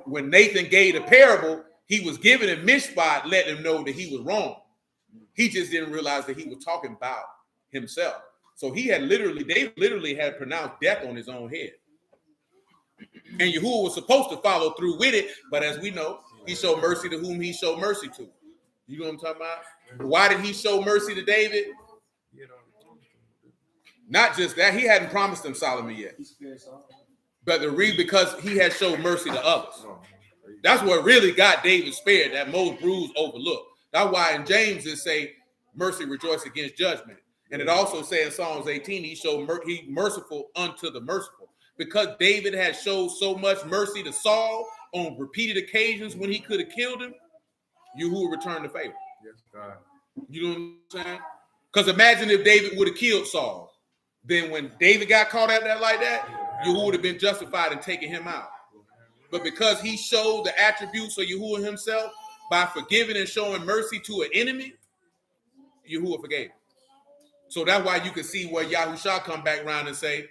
when Nathan gave the parable, he was giving him mishpat, letting him know that he was wrong. He just didn't realize that he was talking about himself. So David literally had pronounced death on his own head. And Yahuah was supposed to follow through with it, but as we know, he showed mercy to whom he showed mercy to. You know what I'm talking about? Why did he show mercy to David? Not just that, he hadn't promised him Solomon yet. But because he had showed mercy to others. That's what really got David spared, that most bruised overlooked. That's why in James it say, mercy rejoice against judgment. And it also says in Psalms 18, he merciful unto the merciful. Because David had showed so much mercy to Saul on repeated occasions when he could have killed him, Yahuah returned the favor. Yes, God. You know what I'm saying? Because imagine if David would have killed Saul. Then when David got caught at that like that, Yahuah would have been justified in taking him out. But because he showed the attributes of Yahuah himself by forgiving and showing mercy to an enemy, Yahuah forgave him. So that's why you can see where Yahushua come back around and say,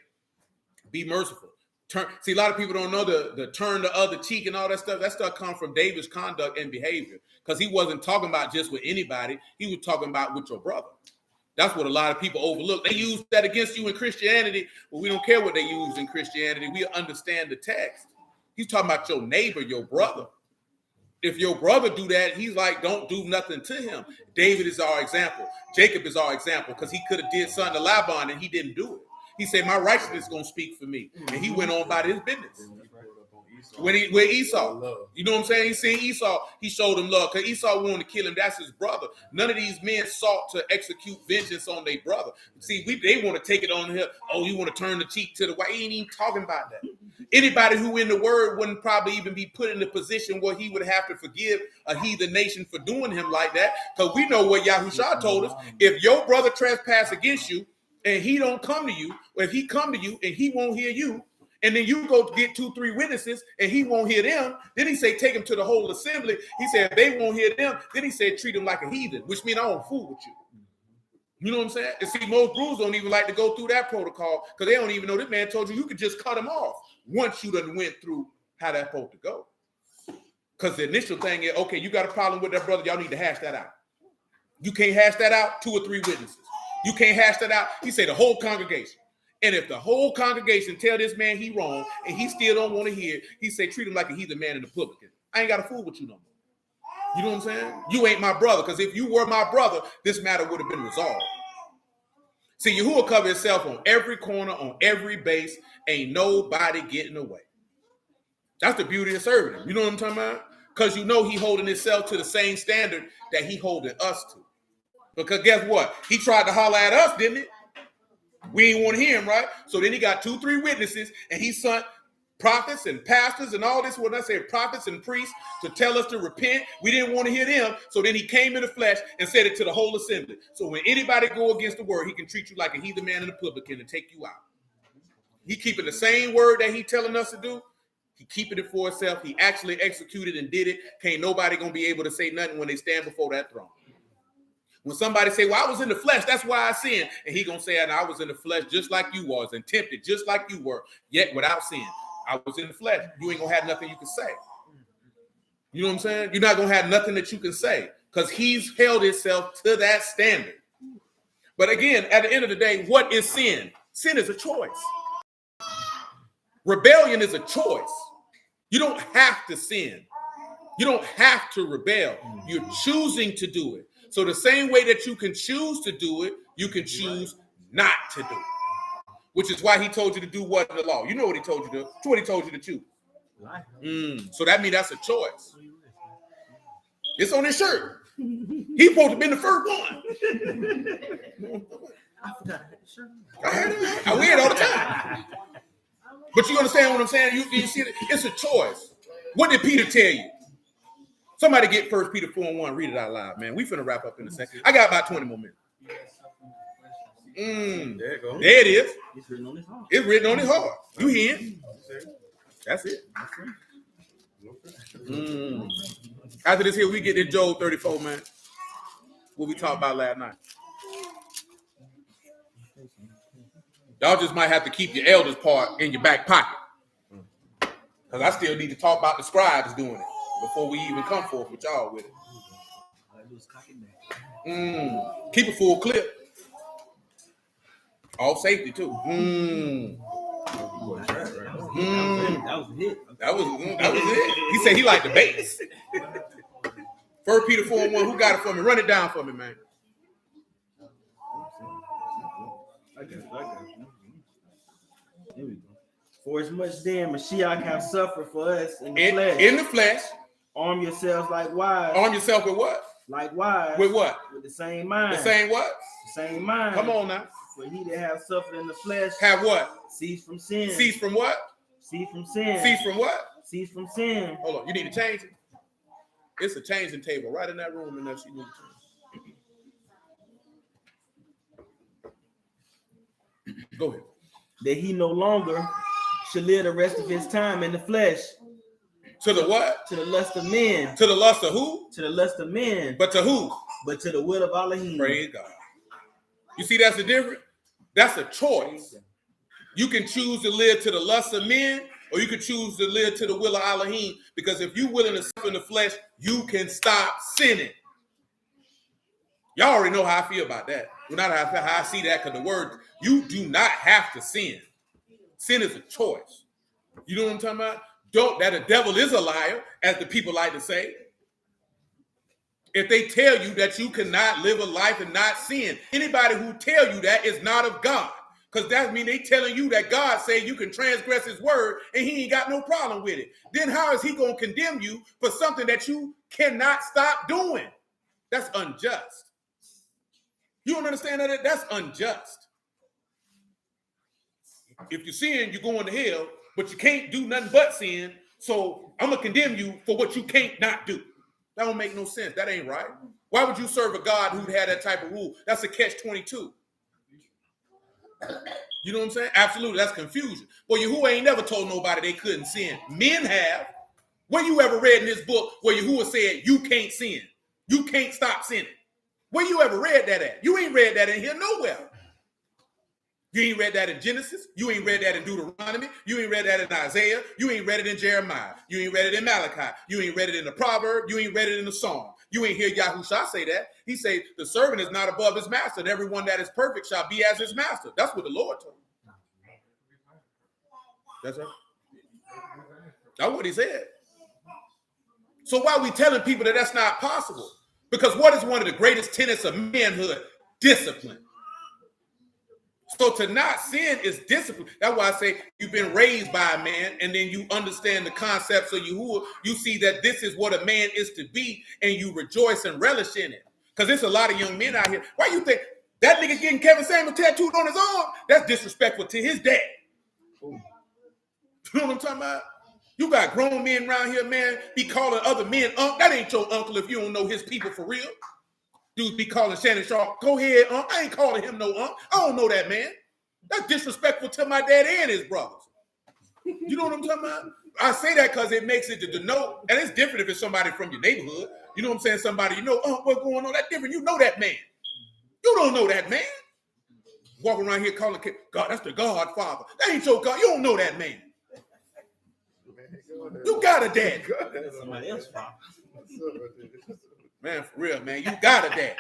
be merciful. See, a lot of people don't know the turn the other cheek and all that stuff. That stuff comes from David's conduct and behavior. Because he wasn't talking about just with anybody. He was talking about with your brother. That's what a lot of people overlook. They use that against you in Christianity, but we don't care what they use in Christianity. We understand the text. He's talking about your neighbor, your brother. If your brother do that, he's like, don't do nothing to him. David is our example. Jacob is our example because he could have did something to Laban and he didn't do it. He said, my righteousness is going to speak for me. And he went on about his business. With Esau, you know what I'm saying? He seen Esau, he showed him love because Esau wanted to kill him. That's his brother. None of these men sought to execute vengeance on their brother. See, they want to take it on him. Oh, you want to turn the cheek to the white. He ain't even talking about that. Anybody who in the word wouldn't probably even be put in the position where he would have to forgive a heathen nation for doing him like that. Because we know what Yahushua told us. If your brother trespass against you, and he don't come to you, or if he come to you and he won't hear you, and then you go get 2-3 witnesses and he won't hear them, then he say take him to the whole assembly. He said if they won't hear them, then he said treat him like a heathen, which means I don't fool with you. You know what I'm saying? And see, most brews don't even like to go through that protocol because they don't even know this man told you could just cut him off once you done went through how that's supposed to go. Because the initial thing is, okay, you got a problem with that brother, y'all need to hash that out. You can't hash that out, 2 or 3 witnesses. You can't hash that out. He said the whole congregation. And if the whole congregation tell this man he wrong and he still don't want to hear, he say treat him like a heathen man in the publican. I ain't got to fool with you no more. You know what I'm saying? You ain't my brother, because if you were my brother, this matter would have been resolved. See, Yahuah cover himself on every corner, on every base. Ain't nobody getting away. That's the beauty of serving him. You know what I'm talking about? Because you know he holding himself to the same standard that he holding us to. Because guess what? He tried to holler at us, didn't he? We ain't want to hear him, right? So then he got 2-3 witnesses, and he sent prophets and pastors and all this, what I say, prophets and priests to tell us to repent. We didn't want to hear them. So then he came in the flesh and said it to the whole assembly. So when anybody go against the word, he can treat you like a heathen man and a publican and take you out. He keeping the same word that he telling us to do. He keeping it for himself. He actually executed and did it. Can't nobody gonna be able to say nothing when they stand before that throne. When somebody say, well, I was in the flesh, that's why I sinned. And he gonna say, and I was in the flesh just like you was and tempted just like you were, yet without sin. I was in the flesh. You ain't gonna have nothing you can say. You know what I'm saying? You're not gonna have nothing that you can say because he's held himself to that standard. But again, at the end of the day, what is sin? Sin is a choice. Rebellion is a choice. You don't have to sin. You don't have to rebel. You're choosing to do it. So the same way that you can choose to do it, you can choose not to do it. Which is why he told you to do what in the law. You know what he told you to do. It's what he told you to choose. So that means that's a choice. It's on his shirt. He's supposed to be the first one. I forgot that shirt. I wear it all the time. But you understand what I'm saying? You see it? It's a choice. What did Peter tell you? Somebody get 1 Peter 4:1. Read it out loud, man. We finna wrap up in a second. I got about 20 more minutes. There it goes. There it is. It's written on his heart. It's written on his heart. You hear it? That's it. After this here, we get to Job 34, man. What we talked about last night. Y'all just might have to keep your elders part in your back pocket. Because I still need to talk about the scribes doing it before we even come forth with y'all with it. Keep a full clip. All safety too. That was a hit. That was it. He said he liked the bass. 1 Peter 4:1. Who got it for me? Run it down for me, man. I got you. Here we go. For as much then Mashiach have suffered for us in the flesh. In the flesh. Arm yourselves like wives. Arm yourself with what? Like wives. With what? With the same mind. The same what? The same mind. Come on now. For he that have suffered in the flesh. Have what? Cease from sin. Cease from what? Cease from sin. Cease from what? Cease from sin. Hold on. You need to change it. It's a changing table right in that room, and that's you need to change. Go ahead. That he no longer should live the rest of his time in the flesh. To the what? To the lust of men. To the lust of who? To the lust of men. But to who? But to the will of Elohim. Praise God. You see, that's the difference. That's a choice. You can choose to live to the lust of men, or you can choose to live to the will of Elohim. Because if you're willing to suffer in the flesh, you can stop sinning. Y'all already know how I feel about that. Well, not how I see that, because the word, you do not have to sin. Sin is a choice. You know what I'm talking about? That the devil is a liar, as the people like to say. If they tell you that you cannot live a life and not sin, anybody who tell you that is not of God. Because that means they telling you that God say you can transgress his word and he ain't got no problem with it. Then how is he going to condemn you for something that you cannot stop doing? That's unjust. You don't understand that? That's unjust. If you sin, you're going to hell, but you can't do nothing but sin. So I'm going to condemn you for what you can't not do. That don't make no sense. That ain't right. Why would you serve a God who'd had that type of rule? That's a catch-22. You know what I'm saying? Absolutely, that's confusion. Well, Yahuah ain't never told nobody they couldn't sin. Men have. Where you ever read in this book where Yahuah said you can't sin? You can't stop sinning. Where you ever read that at? You ain't read that in here nowhere. You ain't read that in Genesis. You ain't read that in Deuteronomy. You ain't read that in Isaiah. You ain't read it in Jeremiah. You ain't read it in Malachi. You ain't read it in the proverb. You ain't read it in the Psalm. You ain't hear Yahushua say that. He say the servant is not above his master, and everyone that is perfect shall be as his master. That's what the Lord told him. That's right. That's what he said. So why are we telling people that that's not possible? Because what is one of the greatest tenets of manhood? Discipline. So to not sin is discipline. That's why I say you've been raised by a man, and then you understand the concepts of Yahuah. You see that this is what a man is to be, and you rejoice and relish in it. Because there's a lot of young men out here. Why you think that nigga getting Kevin Samuel tattooed on his arm? That's disrespectful to his dad. You know what I'm talking about? You got grown men around here, man, be calling other men uncle. That ain't your uncle if you don't know his people for real. Dudes be calling Shannon Sharp, go ahead, uncle. I ain't calling him no uncle. I don't know that man. That's disrespectful to my dad and his brothers. You know what I'm talking about? I say that because it makes it to denote, and it's different if it's somebody from your neighborhood. You know what I'm saying? Somebody, you know, what's going on? That's different. You know that man. You don't know that man. Walking around here calling God, that's the Godfather. That ain't your God. You don't know that man. You got a dad. Somebody else, father. Man, for real, man. You got a dad.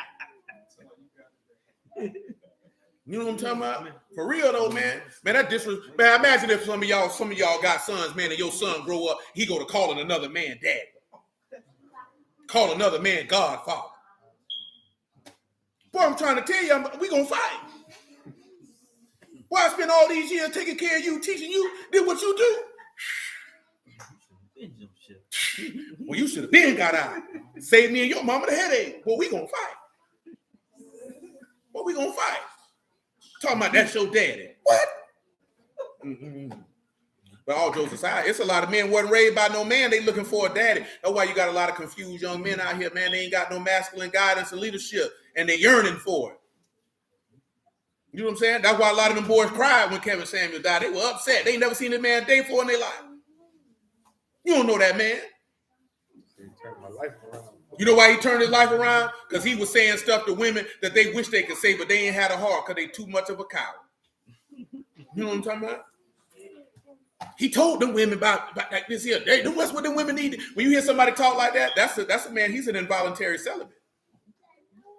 You know what I'm talking about? For real though, man. Man, that disrespect. Man, imagine if some of y'all got sons, man, and your son grow up, he go to calling another man dad. Call another man Godfather. Boy, I'm trying to tell you, we gonna fight. Why I spend all these years taking care of you, teaching you, did what you do? Well, you should have been got out. Save me and your mama the headache. Well, we gonna fight. Well, we gonna fight. Talking about that's your daddy. What? Mm-hmm. But all jokes aside, it's a lot of men wasn't raised by no man. They looking for a daddy. That's why you got a lot of confused young men out here, man. They ain't got no masculine guidance and leadership, and they yearning for it. You know what I'm saying? That's why a lot of them boys cried when Kevin Samuel died. They were upset. They ain't never seen a man a day before in their life. You don't know that man. You know why he turned his life around? Because he was saying stuff to women that they wish they could say, but they ain't had a heart because they too much of a coward. You know what I'm talking about? He told them women about like this here. That's what the women need. When you hear somebody talk like that, that's a man. He's an involuntary celibate.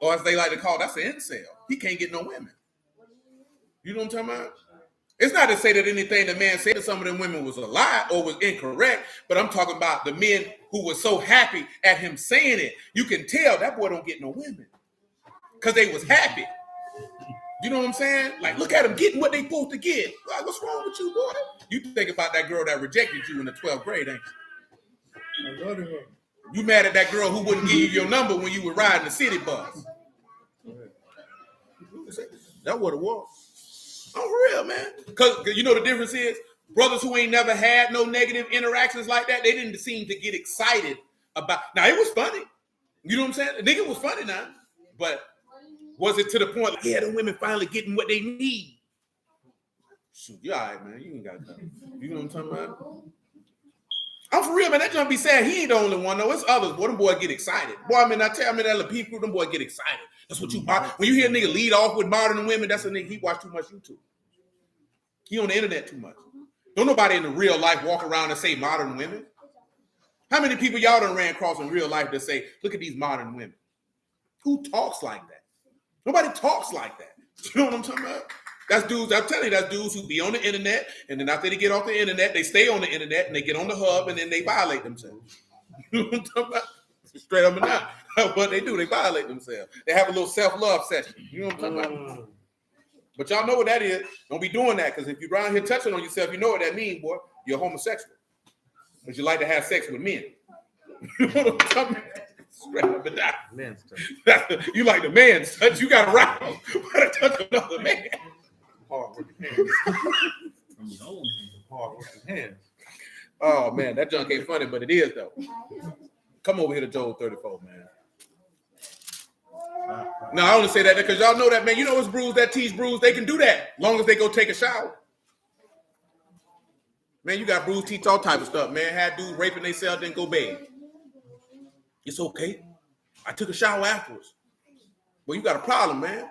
Or as they like to call, that's an incel. He can't get no women. You know what I'm talking about? It's not to say that anything the man said to some of them women was a lie or was incorrect, but I'm talking about the men who were so happy at him saying it. You can tell that boy don't get no women because they was happy. You know what I'm saying? Like, look at them getting what they supposed to get. Like, what's wrong with you, boy? You think about that girl that rejected you in the 12th grade, ain't you? You mad at that girl who wouldn't give you your number when you were riding the city bus. That's what it was. I'm for real, man. Because you know the difference is, brothers who ain't never had no negative interactions like that, they didn't seem to get excited about. Now, it was funny. You know what I'm saying? The nigga was funny now. But was it to the point, like, yeah, the women finally getting what they need? Shoot, you all right, man. You ain't got to. You know what I'm talking about? I'm for real, man. That junk be sad. He ain't the only one, though. It's others. Boy, them boys get excited. Boy, I mean, that little people, them boys get excited. That's what you buy. When you hear a nigga lead off with modern women, that's a nigga, he watch too much YouTube. He on the internet too much. Don't nobody in the real life walk around and say modern women. How many people y'all done ran across in real life that say, look at these modern women? Who talks like that? Nobody talks like that. You know what I'm talking about? That's dudes, I'm telling you, that's dudes who be on the internet, and then after they get off the internet, they stay on the internet, and they get on the hub, and then they violate themselves. You know what I'm talking about? Straight up and down. What they do, they violate themselves. They have a little self-love session. You know what I'm talking about? But y'all know what that is. Don't be doing that, because if you're around here touching on yourself, you know what that means, boy. You're homosexual. Because you like to have sex with men. You know what I'm talking about? Straight up and down. Man's touch. You like the man's touch. You got to round. But touch another man. Hard with the hands. From his own hand. Hard with his hands. Oh, man, that junk ain't funny, but it is, though. Come over here to Joel 34, man. No, I only say that because y'all know that, man. You know it's bruised that teach bruised. They can do that long as they go take a shower. Man, you got bruised teeth, all type of stuff, man. Had dudes raping themselves, then go bathe. It's okay. I took a shower afterwards. Well, you got a problem, man.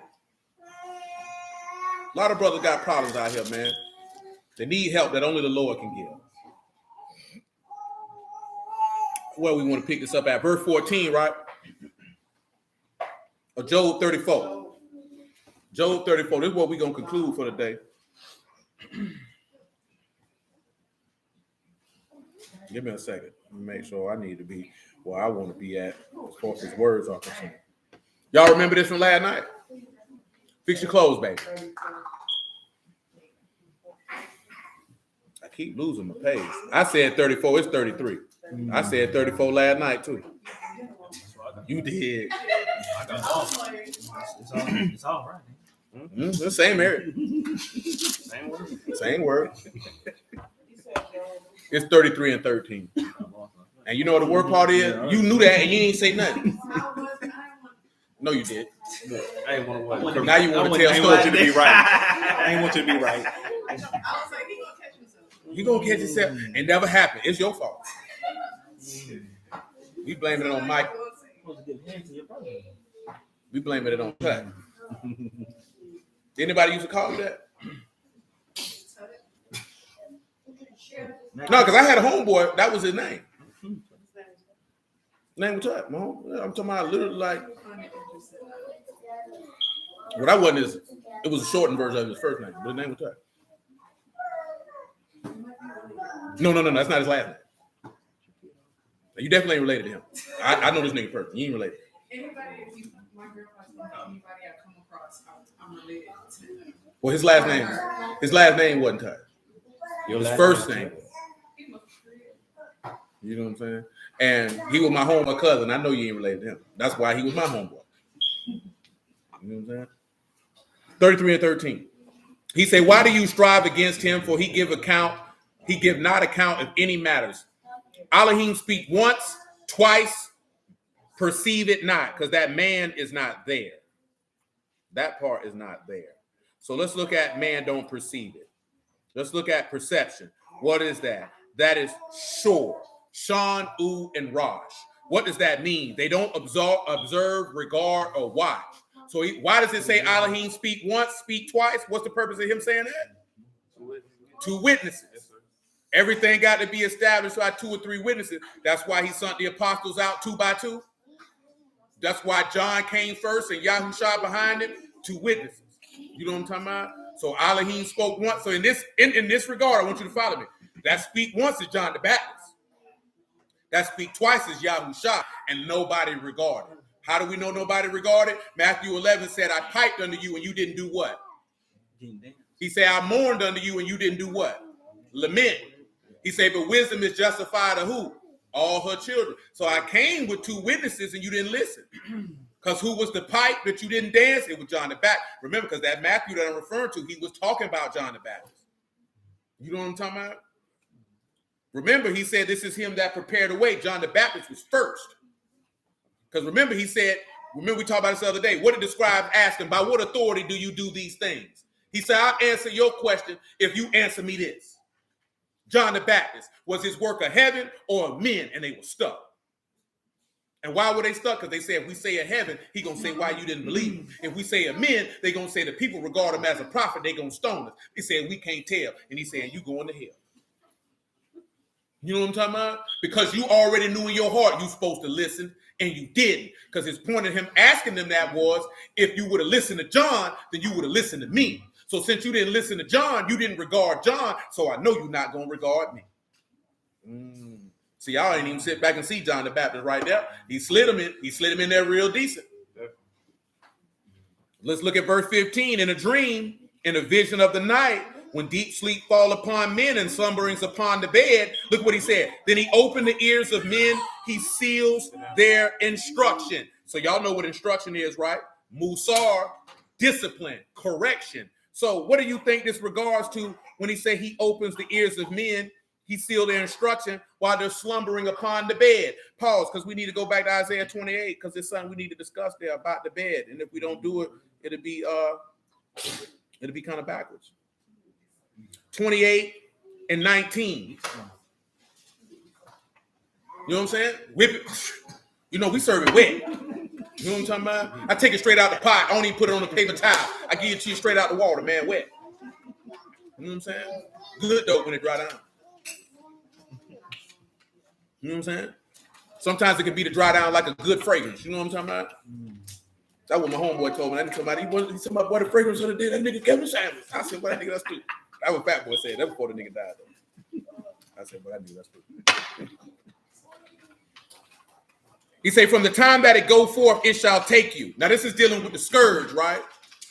A lot of brothers got problems out here, man. They need help that only the Lord can give. Well, we want to pick this up at verse 14, right? Of Job 34. Job 34. This is what we're going to conclude for the day. Give me a second. Let me make sure I need to be where I want to be at as far as his words are concerned. Y'all remember this from last night? Fix your clothes, baby. I keep losing my pace. I said 34. It's 33. I said 34 last night, too. You did. I got lost. It's all right. Mm-hmm. The same area. Same word. Same word. It's 33 and 13. And you know what the worst part is? You knew that and you didn't say nothing. No, you did. I ain't want to watch. Now you want to tell I ain't want you to stories. be right. I ain't want you to be right. You gonna catch yourself. It never happened. It's your fault. We blaming it on Mike. We blaming it on Pat. Anybody used to call him that? No, because I had a homeboy. That was his name. Name was Tut. I'm talking about literally like. Well, that wasn't his. It was a shortened version of his first name. But his name was Tut. No. That's not his last name. You definitely ain't related to him. I know this nigga person. You ain't related. Anybody, my girlfriend's anybody I come across, I'm related to. Well, his last name wasn't Tut. His first name. You know what I'm saying? And he was my homeboy cousin. I know you ain't related to him. That's why he was my homeboy. You know what I'm saying? 33 and 13. He said, why do you strive against him? For he give not account of any matters. Elohim speak once, twice, perceive it not, because that man is not there. That part is not there. So let's look at man don't perceive it. Let's look at perception. What is that? That is sure. Sean, U, and Raj. What does that mean? They don't observe, regard, or watch. So why does it say Elohim speak once, speak twice? What's the purpose of him saying that? Two witnesses. Everything got to be established by 2 or 3 witnesses. That's why he sent the apostles out 2 by 2. That's why John came first and Yahuah behind him. 2 witnesses. You know what I'm talking about? So Elohim spoke once. So in this regard, I want you to follow me. That speak once is John the Baptist. That speak twice is Yahuah, and nobody regarded. How do we know nobody regarded? Matthew 11 said, I piped unto you and you didn't do what? He said, I mourned unto you and you didn't do what? Lament. He said, but wisdom is justified of who? All her children. So I came with 2 witnesses and you didn't listen. Because who was the pipe that you didn't dance? It was John the Baptist. Remember, because that Matthew that I'm referring to, he was talking about John the Baptist. You know what I'm talking about? Remember, he said, this is him that prepared the way. John the Baptist was first. Because remember, he said, we talked about this the other day. What did the scribes ask him? By what authority do you do these things? He said, I'll answer your question if you answer me this. John the Baptist, was his work of heaven or of men? And they were stuck. And why were they stuck? Because they said, if we say of heaven, he going to say why you didn't believe him. If we say of men, they going to say the people regard him as a prophet. They going to stone us. He said, we can't tell. And he said, you going to hell. You know what I'm talking about? Because you already knew in your heart you supposed to listen, and you didn't. Because his point of him asking them that was, if you would have listened to John, then you would have listened to me. So since you didn't listen to John, you didn't regard John, so I know you're not going to regard me. See, y'all ain't even sit back and see John the Baptist right there. He slid him in there real decent. Let's look at verse 15. In a dream, in a vision of the night, when deep sleep fall upon men and slumberings upon the bed, look what he said. Then he opened the ears of men. He seals their instruction. So y'all know what instruction is, right? Musar, discipline, correction. So what do you think this regards to when he say he opens the ears of men? He sealed their instruction while they're slumbering upon the bed. Pause, because we need to go back to Isaiah 28, because there's something we need to discuss there about the bed. And if we don't do it, it'll be kind of backwards. 28 and 19. You know what I'm saying? Whip it. You know, we serve it wet. You know what I'm talking about? I take it straight out the pot. I don't even put it on a paper towel. I give it to you straight out the water, man, wet. You know what I'm saying? Good though when it dry down. You know what I'm saying? Sometimes it can be to dry down like a good fragrance. You know what I'm talking about? That's what my homeboy told me. I didn't tell somebody, he said, my boy, the fragrance of the day, that nigga gave me sandwich. I said, well, that nigga, that's stupid. That's what Fat Boy said. That before the nigga died, though. I said, well, that nigga, that's stupid. He said, from the time that it go forth, it shall take you. Now, this is dealing with the scourge, right?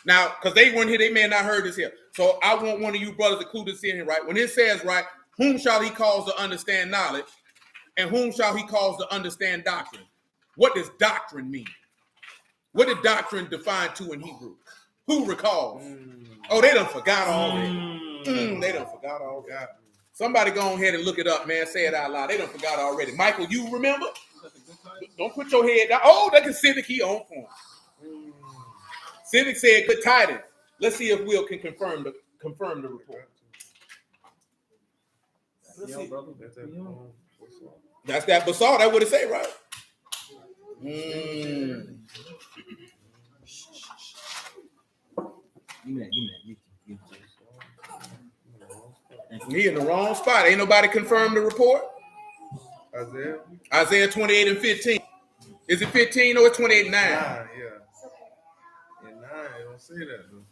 Now, because they weren't here, they may have not heard this here. So I want one of you brothers to clue this in here, right? When it says, right, whom shall he cause to understand knowledge, and whom shall he cause to understand doctrine? What does doctrine mean? What did doctrine define to in Hebrew? Who recalls? Oh, they done forgot already. They done forgot already. Somebody go ahead and look it up, man. Say it out loud. They done forgot already. Michael, you remember? Don't put your head down. Oh, that is Civic. He on point. Civic said good tidings. Let's see if Will can confirm the report. That's that basalt. That's what it say, right? He in the wrong spot. Ain't nobody confirmed the report. Isaiah 28 and 15. Is it 15 or it's 28 and 9? Yeah. And 9, I don't say that though.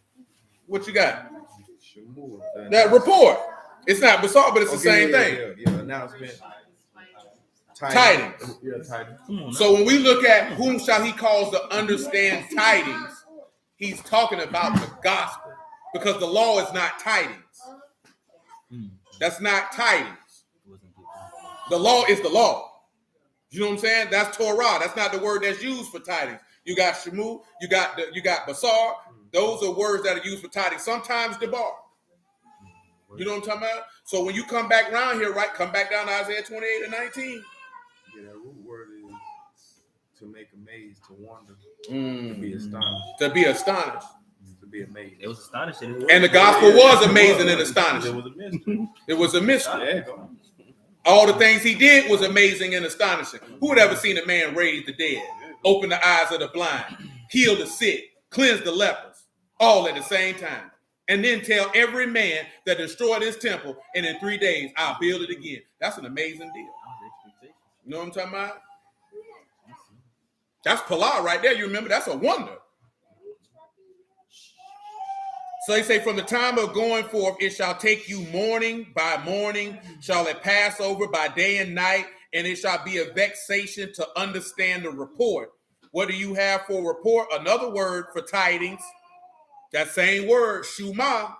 What you got? That report. It's not basalt, but it's the same thing. Yeah. Announcement. Tidings. Yeah, tidings. So when we look at whom shall he cause to understand tidings, he's talking about the gospel, because the law is not tidings. That's not tidings. The law is the law. You know what I'm saying? That's Torah. That's not the word that's used for tidings. You got Shemu, you got Basar. Those are words that are used for tidings. Sometimes Debar. You know what I'm talking about? So when you come back around here, right, come back down to Isaiah 28 and 19. Yeah, that root word is to make amazed, to wonder, to be astonished. To be astonished. To be amazed. It was astonishing. And the gospel was amazing and astonishing. It was a mystery. It was a mystery. Yeah. All the things he did was amazing and astonishing. Who had ever seen a man raise the dead, open the eyes of the blind, heal the sick, cleanse the lepers, all at the same time? And then tell every man that destroyed his temple, and in 3 days, I'll build it again. That's an amazing deal. You know what I'm talking about? That's Palah right there. You remember? That's a wonder. So they say, from the time of going forth, it shall take you morning by morning, shall it pass over by day and night, and it shall be a vexation to understand the report. What do you have for report? Another word for tidings. That same word, Shuma.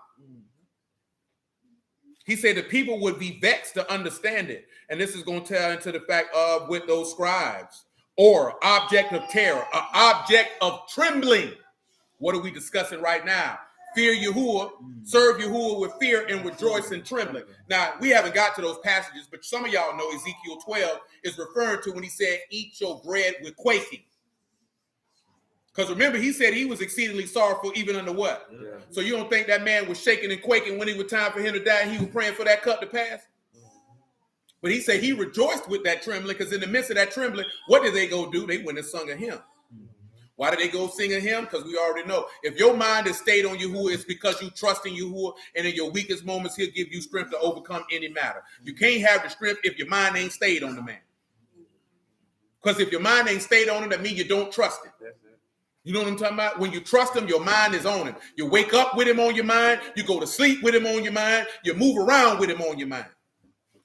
He said the people would be vexed to understand it. And this is going to tell into the fact of with those scribes, or object of terror, an object of trembling. What are we discussing right now? Fear Yahuah, serve Yahuah with fear and rejoice in trembling. Now, we haven't got to those passages, but some of y'all know Ezekiel 12 is referring to when he said, eat your bread with quaking. Because remember, he said he was exceedingly sorrowful even under what? Yeah. So you don't think that man was shaking and quaking when it was time for him to die and he was praying for that cup to pass? But he said he rejoiced with that trembling, because in the midst of that trembling, what did they go do? They went and sung a hymn. Why did they go sing a hymn? Because we already know. If your mind is stayed on Yahuah, it's because you trust in Yahuah, and in your weakest moments, he'll give you strength to overcome any matter. You can't have the strength if your mind ain't stayed on the man. Because if your mind ain't stayed on him, that means you don't trust him. You know what I'm talking about? When you trust him, your mind is on him. You wake up with him on your mind. You go to sleep with him on your mind. You move around with him on your mind.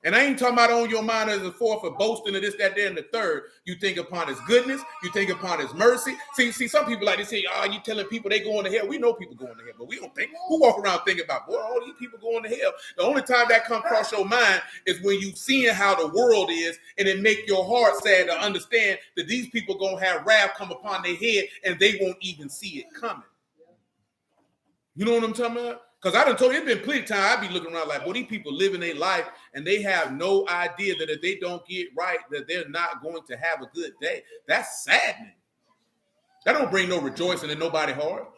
And I ain't talking about on your mind as a fourth or boasting of this, that, there, and the third. You think upon his goodness. You think upon his mercy. See, some people like to say, you telling people they going to hell. We know people going to hell, but we don't think. Who walk around thinking about, boy, all these people going to hell? The only time that comes across your mind is when you seeing how the world is, and it make your heart sad to understand that these people going to have wrath come upon their head, and they won't even see it coming. You know what I'm talking about? Because I done told you, it's been plenty of time I be looking around like, boy, these people living their life and they have no idea that if they don't get right, that they're not going to have a good day. That's saddening. That don't bring no rejoicing in nobody's heart.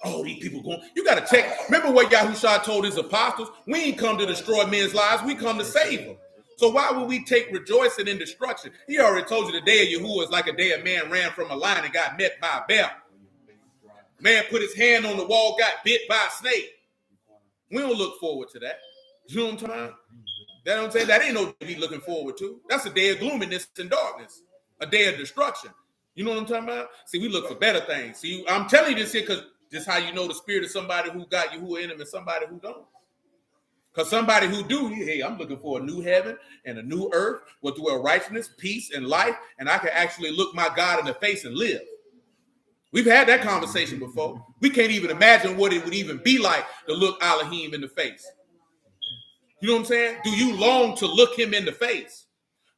Oh, these people going, you got to check. Remember what Yahushua told his apostles? We ain't come to destroy men's lives. We come to save them. So why would we take rejoicing in destruction? He already told you the day of Yahuah is like a day a man ran from a lion and got met by a bear. Man put his hand on the wall, got bit by a snake. We don't look forward to that. You know what I'm talking about? That what I'm saying? That ain't no day to be looking forward to. That's a day of gloominess and darkness. A day of destruction. You know what I'm talking about? See, we look for better things. See, I'm telling you this here because this is how you know the spirit of somebody who got Yahuah in him and somebody who don't. Because somebody who do, hey, I'm looking for a new heaven and a new earth where dwell righteousness, peace, and life, and I can actually look my God in the face and live. We've had that conversation before. We can't even imagine what it would even be like to look Elohim in the face. You know what I'm saying? Do you long to look him in the face?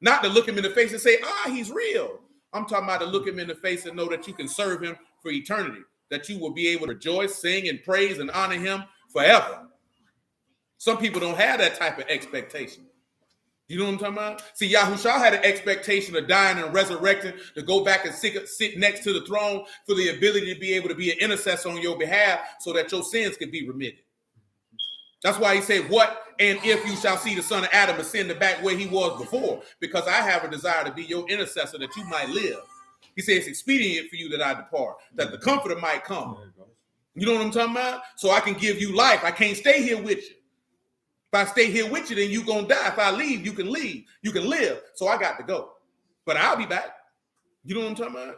Not to look him in the face and say, he's real. I'm talking about to look him in the face and know that you can serve him for eternity, that you will be able to rejoice, sing, and praise and honor him forever. Some people don't have that type of expectation. You know what I'm talking about? See, Yahushua had an expectation of dying and resurrecting to go back and sit next to the throne for the ability to be able to be an intercessor on your behalf so that your sins can be remitted. That's why he said, what and if you shall see the son of Adam ascend back where he was before? Because I have a desire to be your intercessor that you might live. He said it's expedient for you that I depart, that the comforter might come. You know what I'm talking about? So I can give you life. I can't stay here with you. If I stay here with you, then you're going to die. If I leave, you can leave. You can live. So I got to go. But I'll be back. You know what I'm talking about?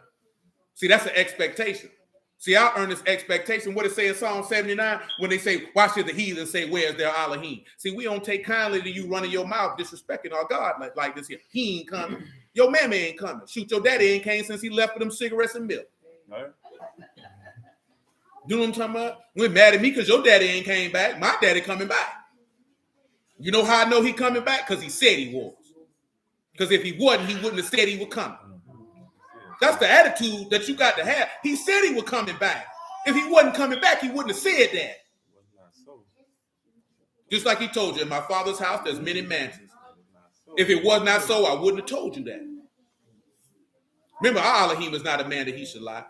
See, that's an expectation. See, our earnest expectation, what it say in Psalm 79, when they say, why should the heathen say, where is their Elohim? See, we don't take kindly to you running your mouth disrespecting our God like this here. He ain't coming. Your mammy ain't coming. Shoot, your daddy ain't came since he left with them cigarettes and milk. Right. You know what I'm talking about? We're mad at me because your daddy ain't came back. My daddy coming back. You know how I know he coming back? Because he said he was. Because if he wasn't, he wouldn't have said he was coming. That's the attitude that you got to have. He said he was coming back. If he wasn't coming back, he wouldn't have said that. Just like he told you, in my father's house, there's many mansions. If it was not so, I wouldn't have told you that. Remember, our Elohim is not a man that he should lie,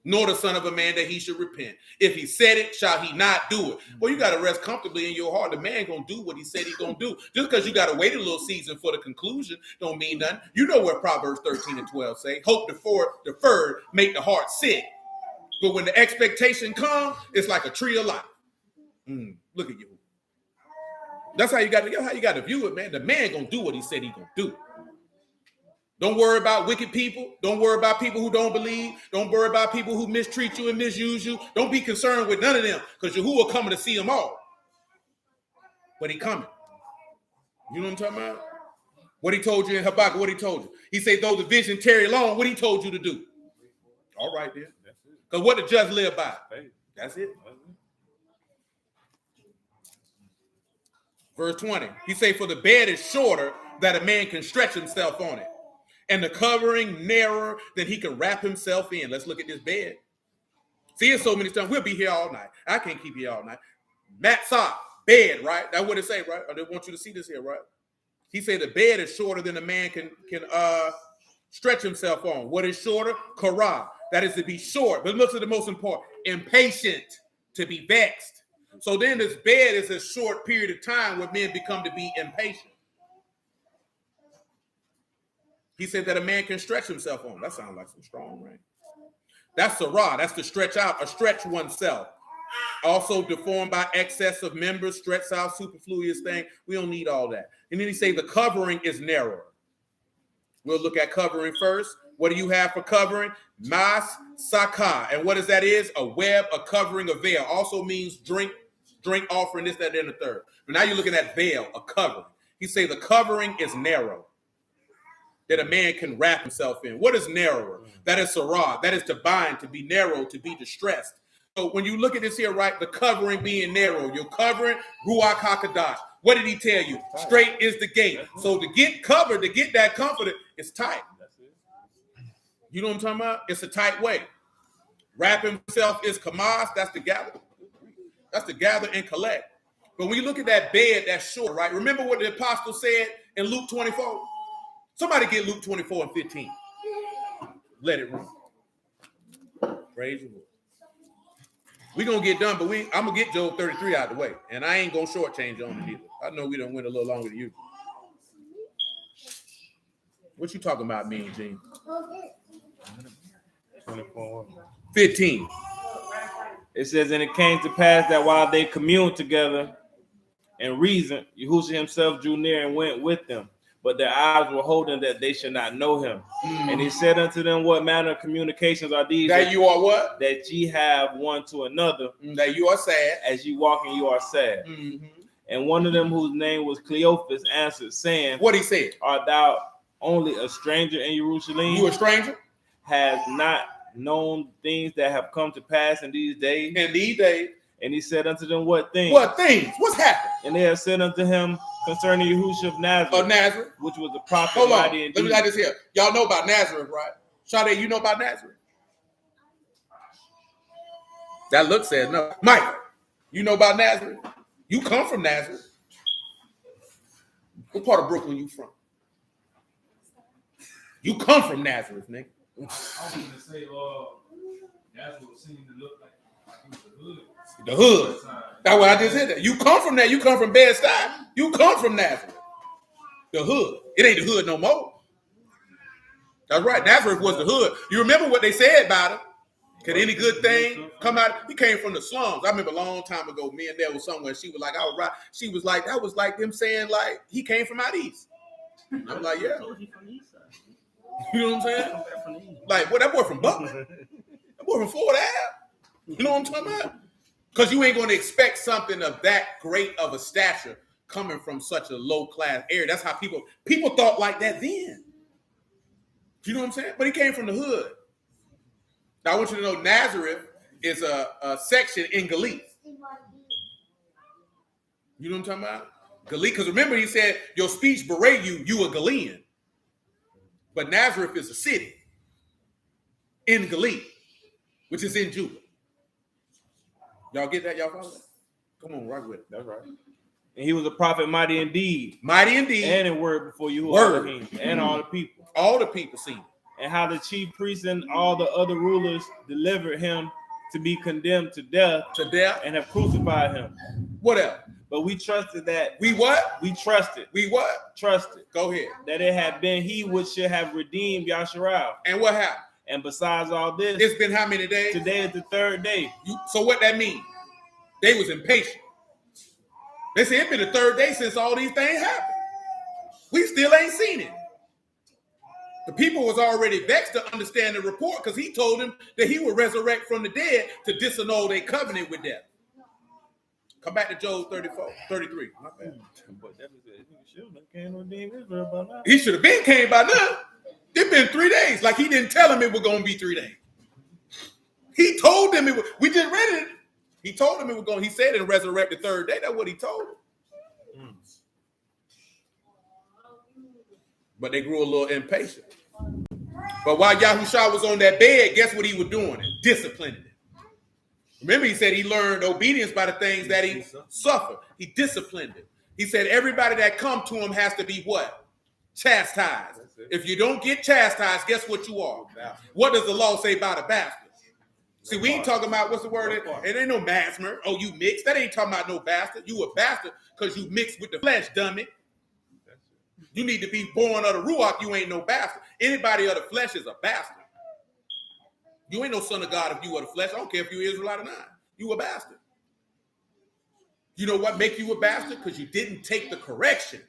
nor the son of a man that he should repent. If he said it, shall he not do it? Well, you got to rest comfortably in your heart. The man going to do what he said he's going to do. Just because you got to wait a little season for the conclusion don't mean nothing. You know what Proverbs 13 and 12 say. Hope deferred make the heart sick. But when the expectation comes, it's like a tree of life. Look at you. That's how you got to view it, man. The man going to do what he said he's going to do. Don't worry about wicked people. Don't worry about people who don't believe. Don't worry about people who mistreat you and misuse you. Don't be concerned with none of them because Yahuah coming to see them all. But he coming. You know what I'm talking about? What he told you in Habakkuk, what he told you. He said, though the vision tarry long, what he told you to do. All right, then. Because what the judge live by? That's it. Verse 20. He say, for the bed is shorter that a man can stretch himself on it, and the covering narrower than he can wrap himself in. Let's look at this bed. See it so many times. We'll be here all night. I can't keep you all night. Matzah, bed, right? That's what it say, right? I didn't want you to see this here, right? He said the bed is shorter than a man can stretch himself on. What is shorter? Korah. That is to be short. But look at the most important. Impatient, to be vexed. So then this bed is a short period of time where men become to be impatient. He said that a man can stretch himself on. That sounds like some strong, right? That's sarah. That's to stretch out or stretch oneself. Also deformed by excess of members, stretch out, superfluous thing. We don't need all that. And then he say the covering is narrower. We'll look at covering first. What do you have for covering? Mas sakah. And what is that is? A web, a covering, a veil. Also means drink offering, this, that, and the third. But now you're looking at veil, a covering. He say the covering is narrow, that a man can wrap himself in. What is narrower? That is sarah. That is to bind, to be narrow, to be distressed. So when you look at this here, right, the covering being narrow, you're covering Ruach HaKadosh. What did he tell you? Straight is the gate. So to get covered, to get that comforted, it's tight. You know what I'm talking about? It's a tight way. Wrap himself is kamas, that's the gather. That's to gather and collect. But when you look at that bed, that's short, right? Remember what the apostle said in Luke 24? Somebody get Luke 24 and 15. Let it run. Praise the Lord. We're going to get done, but I'm going to get Job 33 out of the way. And I ain't going to shortchange on it either. I know we done went a little longer than you. What you talking about, Mean Gene? 24. 15. It says, and it came to pass that while they communed together and reasoned, Yahushua himself drew near and went with them. But their eyes were holding that they should not know him. And he said unto them, what manner of communications are these? That you are what? That ye have one to another. That you are sad. As you walk and you are sad. Mm-hmm. And one of them whose name was Cleophas answered, saying, what he said? Art thou only a stranger in Jerusalem? You a stranger? Has not known things that have come to pass in these days? In these days. And he said unto them, what things? What things? What's happened? And they have said unto him concerning Yahushua of Nazareth. Of Nazareth? Which was a prophet. Hold on. Mighty Let me like this here. Y'all know about Nazareth, right? Sade, you know about Nazareth? That look said no. Michael, you know about Nazareth? You come from Nazareth. What part of Brooklyn you from? You come from Nazareth, nigga. I was going to say, that's what it seemed to look like. It was the hood. The hood. That's what I just said. That you come from that. You come from Bed-Stuy. You come from Nazareth. The hood. It ain't the hood no more. That's right. Nazareth was the hood. You remember what they said about him? Could any good thing come out? He came from the slums. I remember a long time ago, me and Dad was somewhere. She was like, I was right. She was like, that was like them saying like he came from out east. And I'm like, yeah. You know what I'm saying? Like, what, that boy from Butler? That boy from Ford Ave? You know what I'm talking about? Because you ain't going to expect something of that great of a stature coming from such a low class area. That's how people thought like that then. You know what I'm saying? But he came from the hood. Now I want you to know Nazareth is a section in Galilee. You know what I'm talking about? Galilee, because remember he said, your speech berate you, you a Galilean. But Nazareth is a city in Galilee, which is in Judah. Y'all get that? Y'all follow that? Come on, rock with it. That's right. And he was a prophet mighty indeed. Mighty indeed. And in word before you. Word. And all the people. All the people seen it. And how the chief priests and all the other rulers delivered him to be condemned to death. To death. And have crucified him. What else? But we trusted that. We what? We trusted. We what? Trusted. Go ahead. That it had been he which should have redeemed Yasharal. And what happened? And besides all this. It's been how many days? Today is the third day. So what that mean? They was impatient. They said it's been the third day since all these things happened. We still ain't seen it. The people was already vexed to understand the report because he told them that he would resurrect from the dead to disannul their covenant with death. Come back to Job 33. My bad. He should have been came by now. It's been 3 days. Like he didn't tell him it was going to be 3 days. He told them it was. We just read it. He told him it was going. He said it'll resurrect the third day. That's what he told him. But they grew a little impatient. But while Yahushua was on that bed, guess what he was doing? Disciplining it. Remember, he said he learned obedience by the things that he suffered. He disciplined it. He said everybody that come to him has to be what? Chastised. If you don't get chastised, guess what you are? What does the law say about a bastard? See, we ain't talking about, what's the word? It ain't no masmer. Oh, you mixed. That ain't talking about no bastard. You a bastard because you mixed with the flesh, dummy. You need to be born of the Ruach. You ain't no bastard. Anybody of the flesh is a bastard. You ain't no son of God if you are the flesh. I don't care if you're Israelite or not. You a bastard. You know what make you a bastard? Because you didn't take the correction.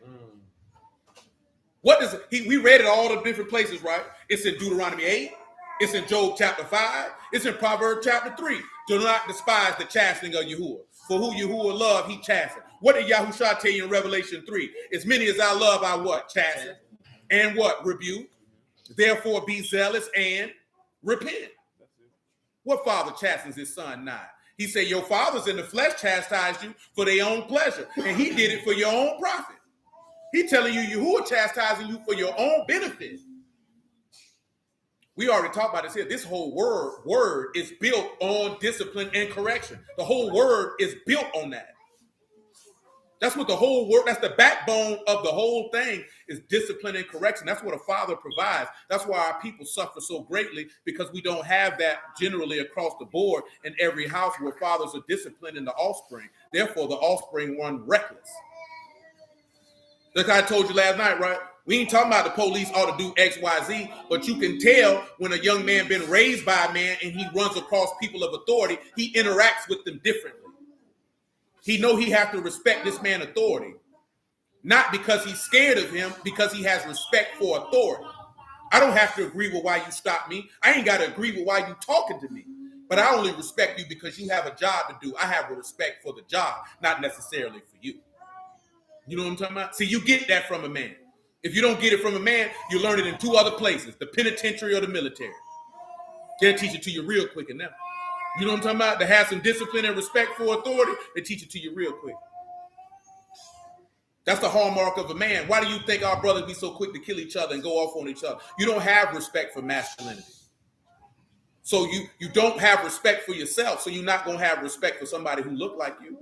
What does we read it all the different places, right? It's in Deuteronomy 8. It's in Job chapter 5. It's in Proverbs chapter 3. Do not despise the chastening of Yahuah. For who Yahuah love, he chasten. What did Yahushua tell you in Revelation 3? As many as I love, I what? Chasten. And what? Rebuke. Therefore be zealous and repent. What father chastens his son not? He said, your fathers in the flesh chastised you for their own pleasure. And he did it for your own profit. He telling you Yahuah chastising you for your own benefit. We already talked about this here. This whole word is built on discipline and correction. The whole word is built on that. That's what the whole word, that's the backbone of the whole thing, is discipline and correction. That's what a father provides. That's why our people suffer so greatly, because we don't have that generally across the board in every house where fathers are disciplining the offspring. Therefore, the offspring run reckless. Like I told you last night, right? We ain't talking about the police ought to do X, Y, Z, but you can tell when a young man been raised by a man and he runs across people of authority, he interacts with them differently. He know he have to respect this man's authority. Not because he's scared of him, because he has respect for authority. I don't have to agree with why you stopped me. I ain't got to agree with why you talking to me. But I only respect you because you have a job to do. I have a respect for the job, not necessarily for you. You know what I'm talking about? See, you get that from a man. If you don't get it from a man, you learn it in two other places, the penitentiary or the military. They'll teach it to you real quick in that. You know what I'm talking about? To have some discipline and respect for authority, they teach it to you real quick. That's the hallmark of a man. Why do you think our brothers be so quick to kill each other and go off on each other? You don't have respect for masculinity. So you don't have respect for yourself, so you're not going to have respect for somebody who look like you.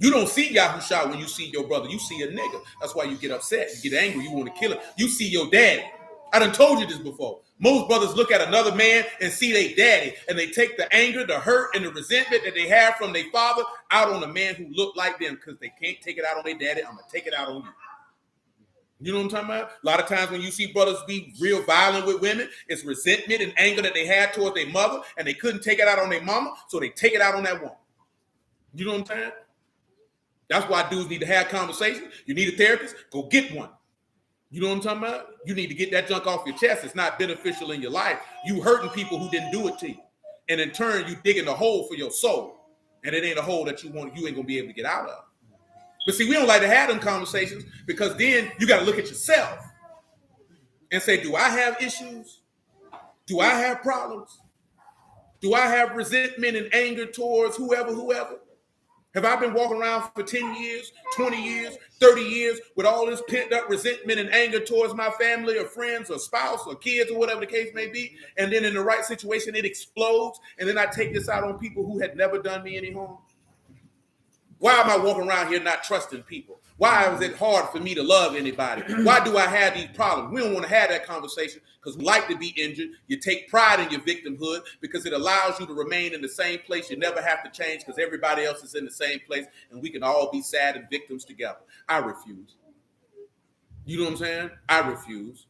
You don't see Yahuah when you see your brother. You see a nigga. That's why you get upset. You get angry. You want to kill him. You see your daddy. I done told you this before. Most brothers look at another man and see their daddy, and they take the anger, the hurt, and the resentment that they have from their father out on a man who look like them, because they can't take it out on their daddy. I'm going to take it out on you. You know what I'm talking about? A lot of times when you see brothers be real violent with women, it's resentment and anger that they had towards their mother, and they couldn't take it out on their mama, so they take it out on that woman. You know what I'm saying? That's why dudes need to have conversations. You need a therapist, go get one. You know what I'm talking about? You need to get that junk off your chest. It's not beneficial in your life. You hurting people who didn't do it to you. And in turn, you digging a hole for your soul. And it ain't a hole that you ain't going to be able to get out of. But see, we don't like to have them conversations, because then you got to look at yourself and say, do I have issues? Do I have problems? Do I have resentment and anger towards whoever? Have I been walking around for 10 years, 20 years, 30 years with all this pent up resentment and anger towards my family or friends or spouse or kids or whatever the case may be, and then in the right situation it explodes, and then I take this out on people who had never done me any harm? Why am I walking around here not trusting people? Why is it hard for me to love anybody? Why do I have these problems? We don't want to have that conversation, because we like to be injured. You take pride in your victimhood because it allows you to remain in the same place. You never have to change because everybody else is in the same place, and we can all be sad and victims together. I refuse. You know what I'm saying? I refuse.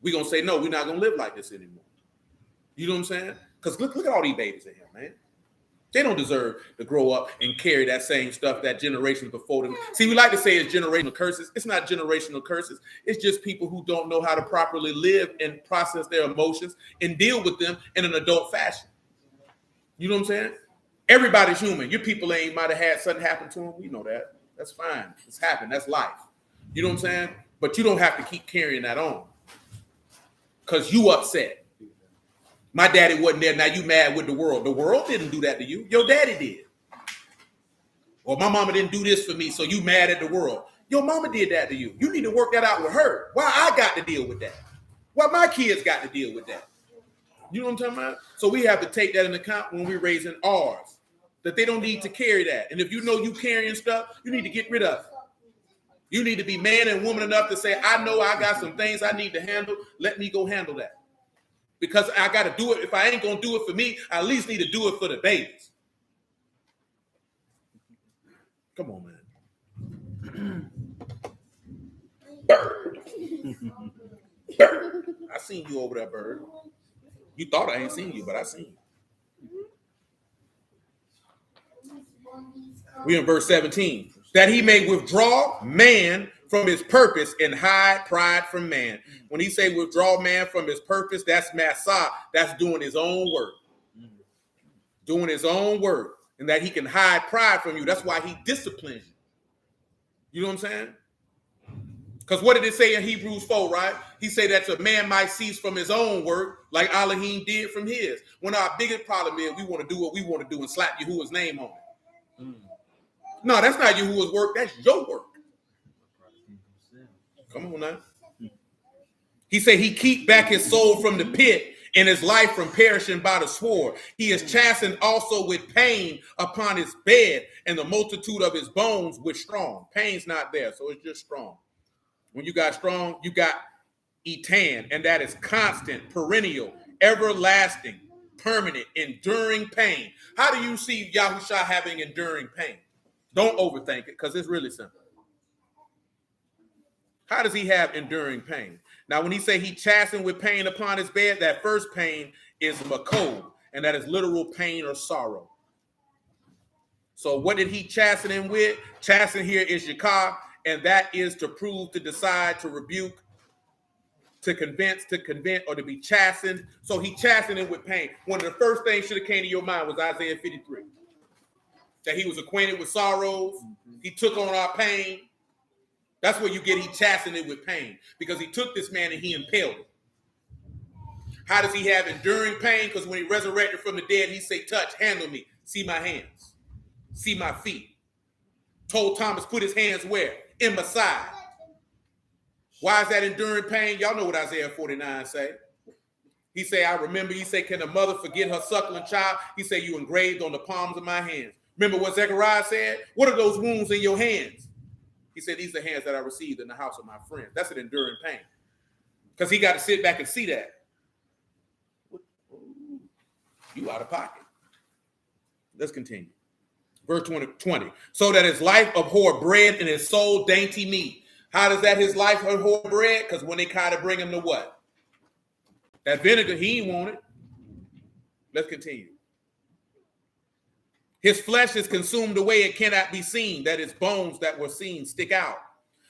We're going to say, no, we're not going to live like this anymore. You know what I'm saying? Because look at all these babies in here, man. They don't deserve to grow up and carry that same stuff that generations before them. See, we like to say it's generational curses. It's not generational curses. It's just people who don't know how to properly live and process their emotions and deal with them in an adult fashion. You know what I'm saying? Everybody's human. Your people might have had something happen to them. We know that. That's fine. It's happened. That's life. You know what I'm saying? But you don't have to keep carrying that on because you upset. My daddy wasn't there. Now you mad with the world. The world didn't do that to you. Your daddy did. Or my mama didn't do this for me, so you mad at the world. Your mama did that to you. You need to work that out with her. Why I got to deal with that? Why my kids got to deal with that? You know what I'm talking about? So we have to take that into account when we're raising ours, that they don't need to carry that. And if you know you carrying stuff, you need to get rid of it. You need to be man and woman enough to say, I know I got some things I need to handle. Let me go handle that. Because I got to do it. If I ain't going to do it for me, I at least need to do it for the babies. Come on, man. Bird. Bird. I seen you over there, Bird. You thought I ain't seen you, but I seen you. We in verse 17. That he may withdraw man from his purpose and hide pride from man. When he say withdraw man from his purpose, that's massa. That's doing his own work. Doing his own work. And that he can hide pride from you. That's why he disciplines you. You know what I'm saying? Because what did it say in Hebrews 4, right? He said that a man might cease from his own work like Elohim did from his. When our biggest problem is we want to do what we want to do and slap Yahuah's name on it. No, that's not Yahuah's work. That's your work. Come on now. He said he keep back his soul from the pit and his life from perishing by the sword. He is chastened also with pain upon his bed, and the multitude of his bones with strong. Pain's not there, so it's just strong. When you got strong, you got etan, and that is constant, perennial, everlasting, permanent, enduring pain. How do you see Yahushua having enduring pain? Don't overthink it, because it's really simple. How does he have enduring pain? Now, when he say he chastened with pain upon his bed, that first pain is makob, and that is literal pain or sorrow. So what did he chasten him with? Chasten here is yakah, and that is to prove, to decide, to rebuke, to convince, to convince, or to be chastened. So he chastened him with pain. One of the first things should have came to your mind was Isaiah 53. That he was acquainted with sorrows. He took on our pain. That's where you get he chastened it with pain, because he took this man and he impaled him. How does he have enduring pain? Because when he resurrected from the dead, he say, touch, handle me, see my hands, see my feet. Told Thomas, put his hands where? In my side. Why is that enduring pain? Y'all know what Isaiah 49 say. He say, I remember, he say, can a mother forget her suckling child? He say, you engraved on the palms of my hands. Remember what Zechariah said? What are those wounds in your hands? He said, these are the hands that I received in the house of my friend. That's an enduring pain. Because he got to sit back and see that. You out of pocket. Let's continue. Verse 20. So that his life abhor bread and his soul dainty meat. How does that his life abhor bread? Because when they kind of bring him to what? That vinegar, he ain't want it. Let's continue. His flesh is consumed away, it cannot be seen, that his bones that were seen stick out.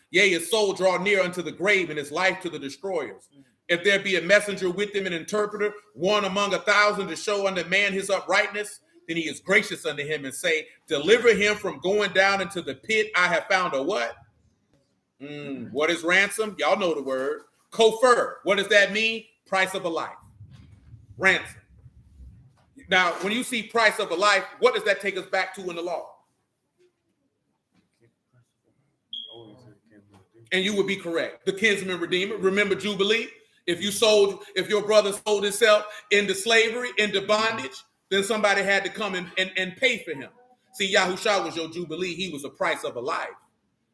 Yea, his soul draw near unto the grave, and his life to the destroyers. If there be a messenger with him, an interpreter, one among 1,000 to show unto man his uprightness, then he is gracious unto him and say, deliver him from going down into the pit. I have found a what? What is ransom? Y'all know the word. Kofer. What does that mean? Price of a life. Ransom. Now, when you see price of a life, what does that take us back to in the law? And you would be correct. The kinsman redeemer. Remember Jubilee? If your brother sold himself into slavery, into bondage, then somebody had to come and pay for him. See, Yahushua was your Jubilee. He was the price of a life.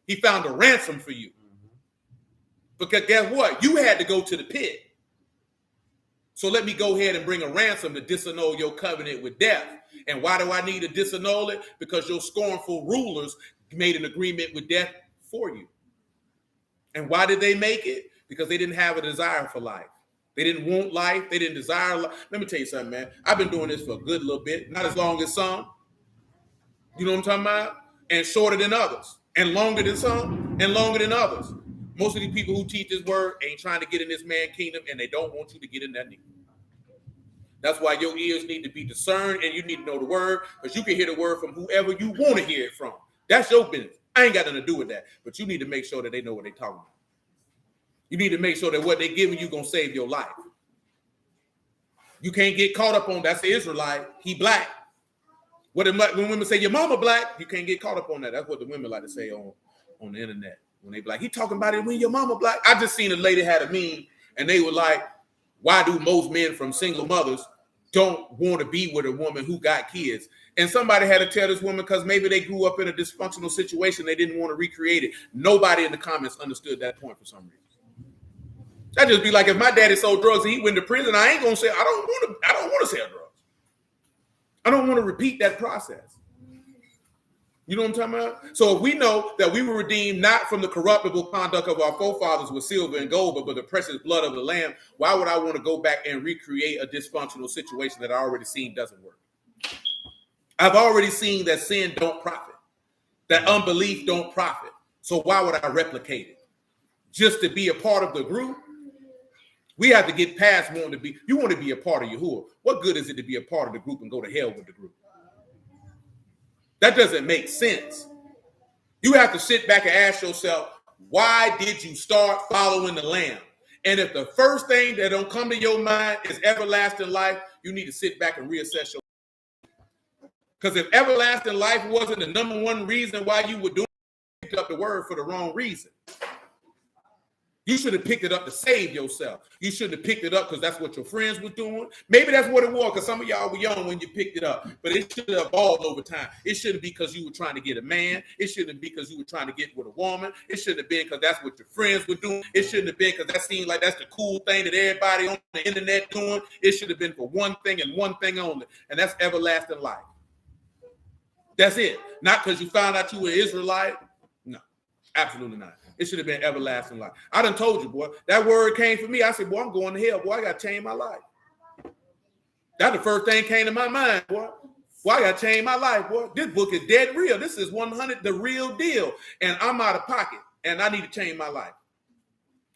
He found a ransom for you. Because guess what? You had to go to the pit. So let me go ahead and bring a ransom to disannul your covenant with death. And why do I need to disannul it? Because your scornful rulers made an agreement with death for you. And why did they make it? Because they didn't have a desire for life. They didn't want life. They didn't desire life. Let me tell you something, man. I've been doing this for a good little bit. Not as long as some. You know what I'm talking about? And shorter than others. And longer than some. And longer than others. Most of these people who teach this word ain't trying to get in this man's kingdom, and they don't want you to get in that neither. That's why your ears need to be discerned, and you need to know the word, because you can hear the word from whoever you want to hear it from. That's your business. I ain't got nothing to do with that. But you need to make sure that they know what they're talking about. You need to make sure that what they're giving you going to save your life. You can't get caught up on that's the Israelite. He black. When women say your mama black, you can't get caught up on that. That's what the women like to say on the internet. When they be like, he talking about it when your mama black. I just seen a lady had a meme, and they were like, why do most men from single mothers don't want to be with a woman who got kids? And somebody had to tell this woman because maybe they grew up in a dysfunctional situation. They didn't want to recreate it. Nobody in the comments understood that point for some reason. That'd just be like if my daddy sold drugs and he went to prison, I ain't gonna say I don't want to sell drugs. I don't want to repeat that process. You know what I'm talking about? So if we know that we were redeemed not from the corruptible conduct of our forefathers with silver and gold, but the precious blood of the Lamb, why would I want to go back and recreate a dysfunctional situation that I already seen doesn't work? I've already seen that sin don't profit, that unbelief don't profit. So why would I replicate it? Just to be a part of the group? We have to get past wanting to be. You want to be a part of Yahuah. What good is it to be a part of the group and go to hell with the group? That doesn't make sense. You have to sit back and ask yourself, why did you start following the Lamb? And if the first thing that don't come to your mind is everlasting life, you need to sit back and reassess your life. Because if everlasting life wasn't the number one reason why you were doing it, you picked up the word for the wrong reason. You should have picked it up to save yourself. You shouldn't have picked it up because that's what your friends were doing. Maybe that's what it was because some of y'all were young when you picked it up. But it should have evolved over time. It shouldn't be because you were trying to get a man. It shouldn't be because you were trying to get with a woman. It shouldn't have been because that's what your friends were doing. It shouldn't have been because that seemed like that's the cool thing that everybody on the internet doing. It should have been for one thing and one thing only, and that's everlasting life. That's it. Not because you found out you were Israelite. No, absolutely not. It should have been everlasting life. I done told you, boy. That word came for me. I said, boy, I'm going to hell. Boy, I got to change my life. That's the first thing came to my mind, boy. Boy, I got to change my life, boy. This book is dead real. This is 100, the real deal. And I'm out of pocket. And I need to change my life.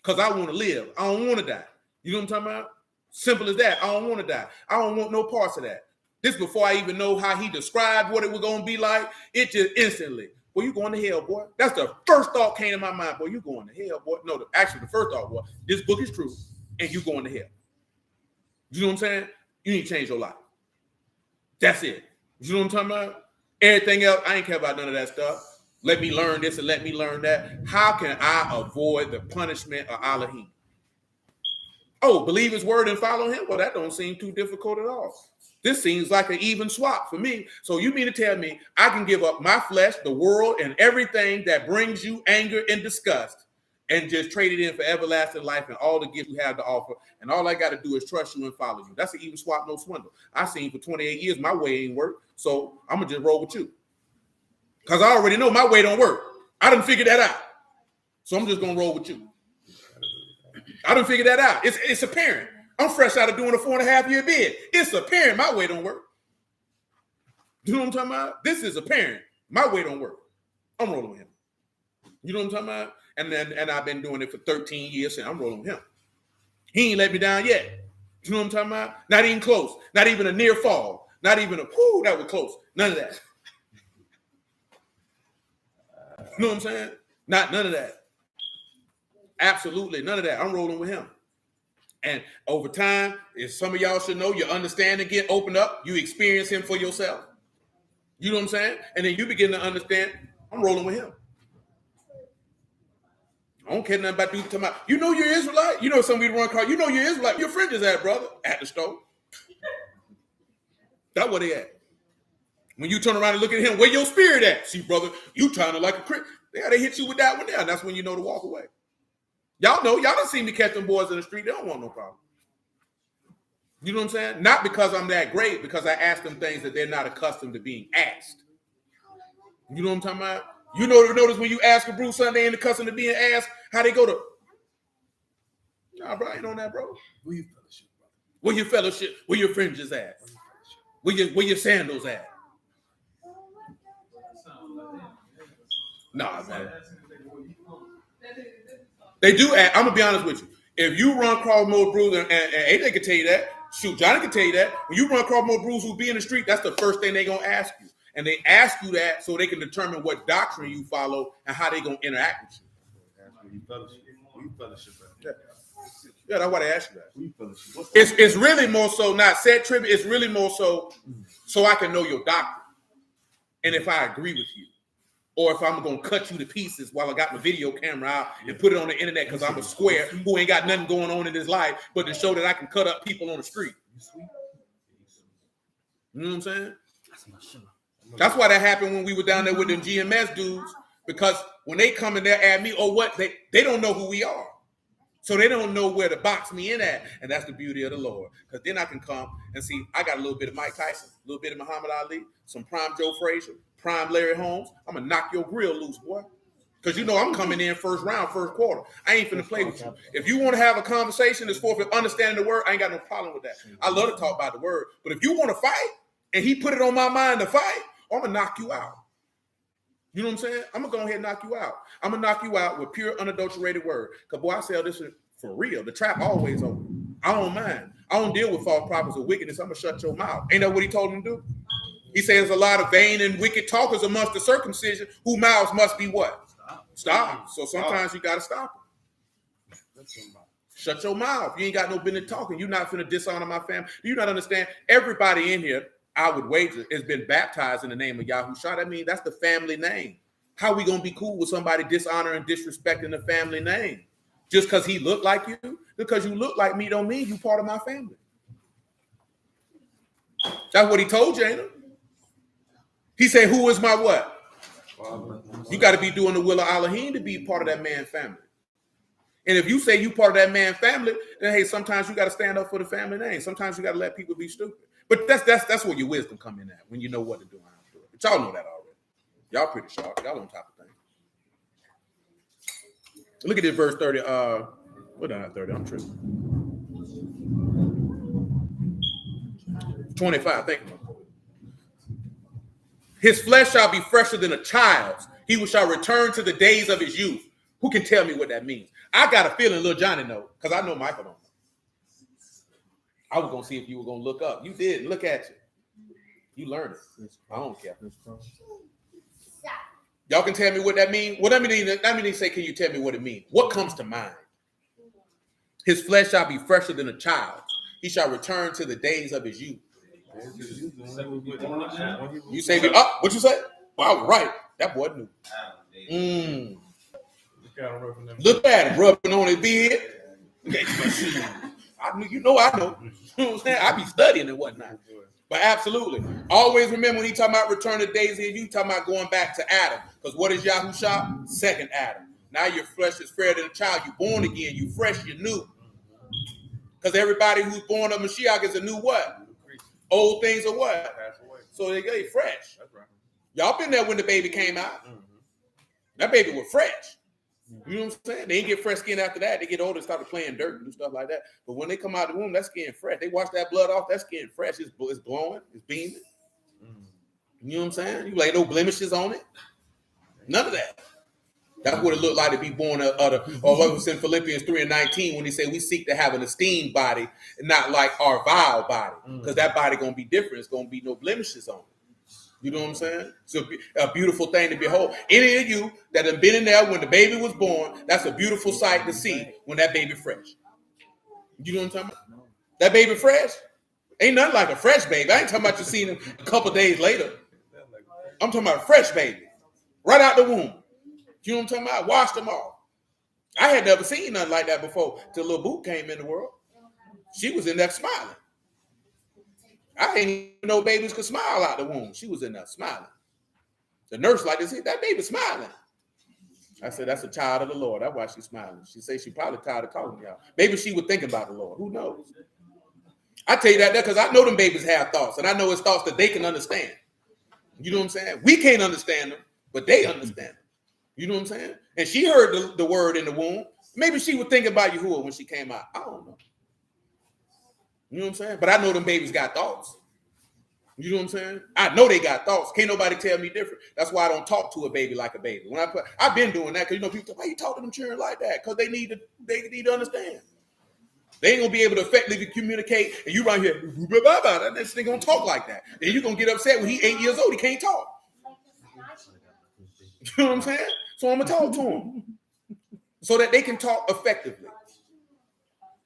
Because I want to live. I don't want to die. You know what I'm talking about? Simple as that. I don't want to die. I don't want no parts of that. This before I even know how he described what it was going to be like. It just instantly. Boy, you going to hell, boy. That's the first thought came to my mind. Boy, you going to hell, boy. No, actually, the first thought was, this book is true, and you going to hell. You know what I'm saying? You need to change your life. That's it. You know what I'm talking about? Everything else, I ain't care about none of that stuff. Let me learn this and let me learn that. How can I avoid the punishment of Elohim? Oh, believe his word and follow him? Well, that don't seem too difficult at all. This seems like an even swap for me. So you mean to tell me I can give up my flesh, the world, and everything that brings you anger and disgust and just trade it in for everlasting life and all the gifts you have to offer. And all I got to do is trust you and follow you. That's an even swap, no swindle. I seen for 28 years my way ain't work. So I'm going to just roll with you. Because I already know my way don't work. I done figured that out. So I'm just going to roll with you. I done figured that out. It's apparent. I'm fresh out of doing a 4.5-year bid. It's apparent my way don't work. You know what I'm talking about? This is apparent. My way don't work. I'm rolling with him. You know what I'm talking about? And I've been doing it for 13 years and I'm rolling with him. He ain't let me down yet. You know what I'm talking about? Not even close. Not even a near fall. Not even a whoo, that was close. None of that. You know what I'm saying? None of that. Absolutely none of that. I'm rolling with him. And over time, if some of y'all should know, your understanding get opened up. You experience him for yourself. You know what I'm saying? And then you begin to understand, I'm rolling with him. I don't care nothing about dudes talking about, you know you're Israelite? You know somebody run car, you know you're Israelite. Your friend is at, brother, at the store. That's where they at. When you turn around and look at him, where your spirit at? See, brother, you trying to like a Christian. They hit you with that one there. And that's when you know to walk away. Y'all know, y'all done seen me catch them boys in the street. They don't want no problem. You know what I'm saying? Not because I'm that great, because I ask them things that they're not accustomed to being asked. You know what I'm talking about? You know, notice when you ask a Bruce son, they ain't accustomed to being asked, how they go to, nah, bro, I ain't on that, bro. Where your fellowship, brother? Where your fellowship? Where your fringes at? Where your sandals at? Nah, man. They do act. I'm gonna be honest with you. If you run across more bruisers, and AJ can tell you that, shoot, Johnny can tell you that. When you run across more bruisers who be in the street, that's the first thing they gonna ask you. And they ask you that so they can determine what doctrine you follow and how they gonna interact with you. Yeah, that's why they ask you that. It's really more so not set trivia. It's really more so I can know your doctrine and if I agree with you. Or if I'm going to cut you to pieces while I got my video camera out and put it on the internet because I'm a square who ain't got nothing going on in his life, but to show that I can cut up people on the street. You know what I'm saying? That's why that happened when we were down there with them GMS dudes, because when they come in there at me or what, they don't know who we are. So they don't know where to box me in at. And that's the beauty of the Lord. Because then I can come and see, I got a little bit of Mike Tyson, a little bit of Muhammad Ali, some prime Joe Frazier, prime Larry Holmes. I'm going to knock your grill loose, boy. Because you know I'm coming in first round, first quarter. I ain't finna play with you. If you want to have a conversation that's for understanding the word, I ain't got no problem with that. I love to talk about the word. But if you want to fight, and he put it on my mind to fight, I'm going to knock you out. You know what I'm saying? I'm going to go ahead and knock you out. I'm going to knock you out with pure, unadulterated word. Because, boy, I sell this for real. The trap always open. I don't mind. I don't deal with false prophets or wickedness. I'm going to shut your mouth. Ain't that what he told him to do? He says a lot of vain and wicked talkers amongst the circumcision whose mouths must be what? Stop. So sometimes you got to stop them. Shut your mouth. You ain't got no business talking. You're not finna dishonor my family. Do you not understand? Everybody in here, I would wager, has been baptized in the name of Yahuah. I mean, that's the family name. How we gonna be cool with somebody dishonoring and disrespecting the family name? Just because he looked like you, because you look like me don't mean you part of my family. That's what he told you, ain't it? He said, who is my what? You got to be doing the will of Elohim to be part of that man's family. And if you say you part of that man's family, then hey, sometimes you got to stand up for the family name. Sometimes you got to let people be stupid. But that's where your wisdom come in at, when you know what to do and how to do it. But y'all know that already. Y'all pretty sharp. Y'all on top of things. Look at this verse 30. What not 30? I'm tripping. 25. Thank you. His flesh shall be fresher than a child's. He shall return to the days of his youth. Who can tell me what that means? I got a feeling little Johnny know, because I know Michael don't know. I was going to see if you were going to look up. You did. Look at you. You learned it. I don't care. Y'all can tell me what that means? Well, let me say, can you tell me what it means? What comes to mind? His flesh shall be fresher than a child. He shall return to the days of his youth. You say, what you say? Well, I was right. That boy knew. Look at him rubbing on his beard. I know. You know what I'm saying? I be studying and whatnot. But absolutely. Always remember when he talking about return to days of you, talking about going back to Adam. Because what is Yahuah? Second Adam. Now your flesh is fairer than a child. You're born again. You fresh. You're new. Because everybody who's born of Mashiach is a new what? Old things are what? So they get fresh. That's right. Y'all been there when the baby came out. Mm-hmm. That baby was fresh. You know what I'm saying? They didn't get fresh skin after that. They get older and start playing dirt and do stuff like that. But when they come out of the womb, that skin fresh. They wash that blood off, that skin fresh. It's glowing. It's beaming. You know what I'm saying? You like no blemishes on it. None of that. That's what it looked like to be born of or what was in Philippians 3:19 when he said we seek to have an esteemed body and not like our vile body. Because that body going to be different. It's going to be no blemishes on it. You know what I'm saying? It's a beautiful thing to behold. Any of you that have been in there when the baby was born, that's a beautiful sight to see when that baby fresh. You know what I'm talking about? That baby fresh? Ain't nothing like a fresh baby. I ain't talking about you seeing him a couple days later. I'm talking about a fresh baby. Right out the womb. You know what I'm talking about? Washed them off. I had never seen nothing like that before till little Boot came in the world. She was in there smiling. I didn't even know babies could smile out the womb. She was in there smiling. The nurse like to see that baby smiling. I said, that's a child of the Lord. That's why she's smiling. She said she probably tired of talking to y'all. Maybe she would think about the Lord. Who knows? I tell you that because I know them babies have thoughts, and I know it's thoughts that they can understand. You know what I'm saying? We can't understand them, but they understand them. You know what I'm saying? And she heard the word in the womb. Maybe she would think about Yahuah when she came out. I don't know. You know what I'm saying? But I know them babies got thoughts. You know what I'm saying? I know they got thoughts. Can't nobody tell me different. That's why I don't talk to a baby like a baby. I've been doing that because people say, why you talk to them children like that? Because they need to understand. They ain't gonna be able to effectively communicate, and you right here, that next nigga gonna talk like that. Then you gonna get upset when he 8 years old, he can't talk. You know what I'm saying? So I'm gonna talk to him so that they can talk effectively.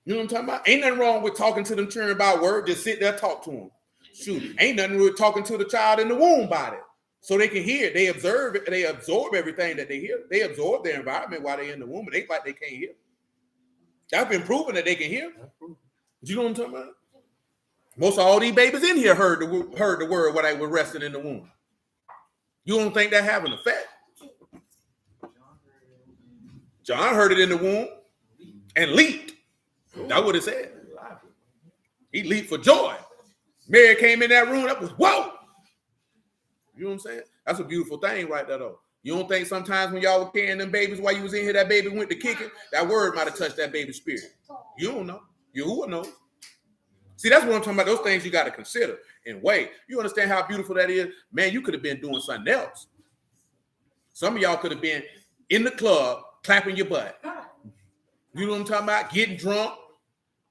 You know what I'm talking about? Ain't nothing wrong with talking to them children about word. Just sit there, talk to them. Shoot, ain't nothing with talking to the child in the womb about it, so they can hear. They observe it. They absorb everything that they hear. They absorb their environment while they're in the womb. But they like they can't hear. That's been proven that they can hear. You know what I'm talking about? Most of all these babies in here heard the word while they were resting in the womb. You don't think that have an effect? John heard it in the womb and leaped. That's what it said. He leaped for joy. Mary came in that room. That was whoa. You know what I'm saying? That's a beautiful thing right there, though. You don't think sometimes when y'all were carrying them babies while you was in here, that baby went to kicking? That word might have touched that baby's spirit. You don't know. Yahuah knows. See, that's what I'm talking about. Those things you got to consider and weigh. You understand how beautiful that is? Man, you could have been doing something else. Some of y'all could have been in the club clapping your butt. You know what I'm talking about? Getting drunk.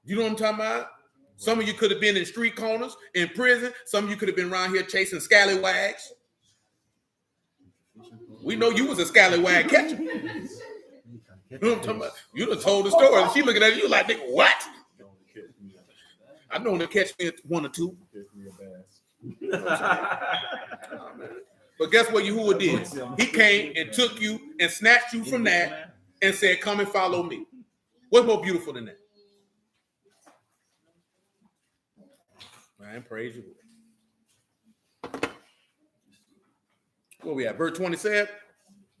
You know what I'm talking about? Some of you could have been in street corners, in prison. Some of you could have been around here chasing scallywags. We know you was a scallywag catcher. You know what I'm talking about? You done told the story. She looking at you like, nigga, what? I know to catch me one or two. But guess what Yahuah did? He came and took you and snatched you from that and said, come and follow me. What's more beautiful than that? Man, praise you. Where we at? Verse 27,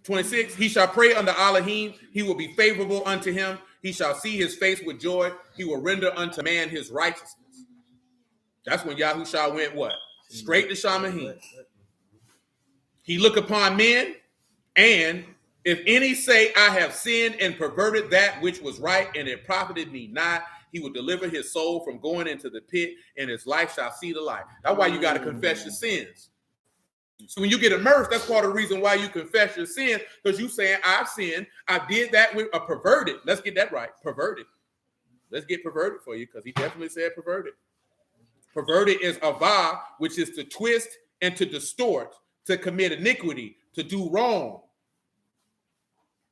26. He shall pray unto Elohim. He will be favorable unto him. He shall see his face with joy. He will render unto man his righteousness. That's when Yahushua went what? Straight to Shamahim. He look upon men, and if any say, I have sinned and perverted that which was right, and it profited me not, he will deliver his soul from going into the pit, and his life shall see the light. That's why you got to confess your sins. So when you get immersed, that's part of the reason why you confess your sins, because you saying, I've sinned, I did that with a perverted. Let's get that right. Perverted. Let's get perverted for you, because he definitely said perverted. Perverted is avah, which is to twist and to distort, to commit iniquity, to do wrong.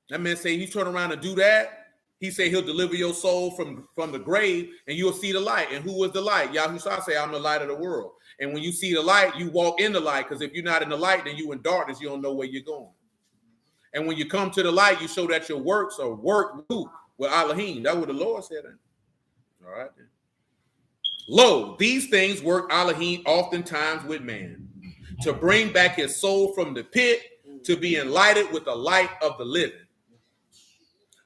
That man say he turn around and do that. He say he'll deliver your soul from the grave, and you'll see the light. And who is the light? Yahushua say, I'm the light of the world. And when you see the light, you walk in the light, because if you're not in the light, then you in darkness. You don't know where you're going. And when you come to the light, you show that your works are work with Elohim. That's what the Lord said. All right. Lo, these things work Elohim oftentimes with man, to bring back his soul from the pit, to be enlightened with the light of the living.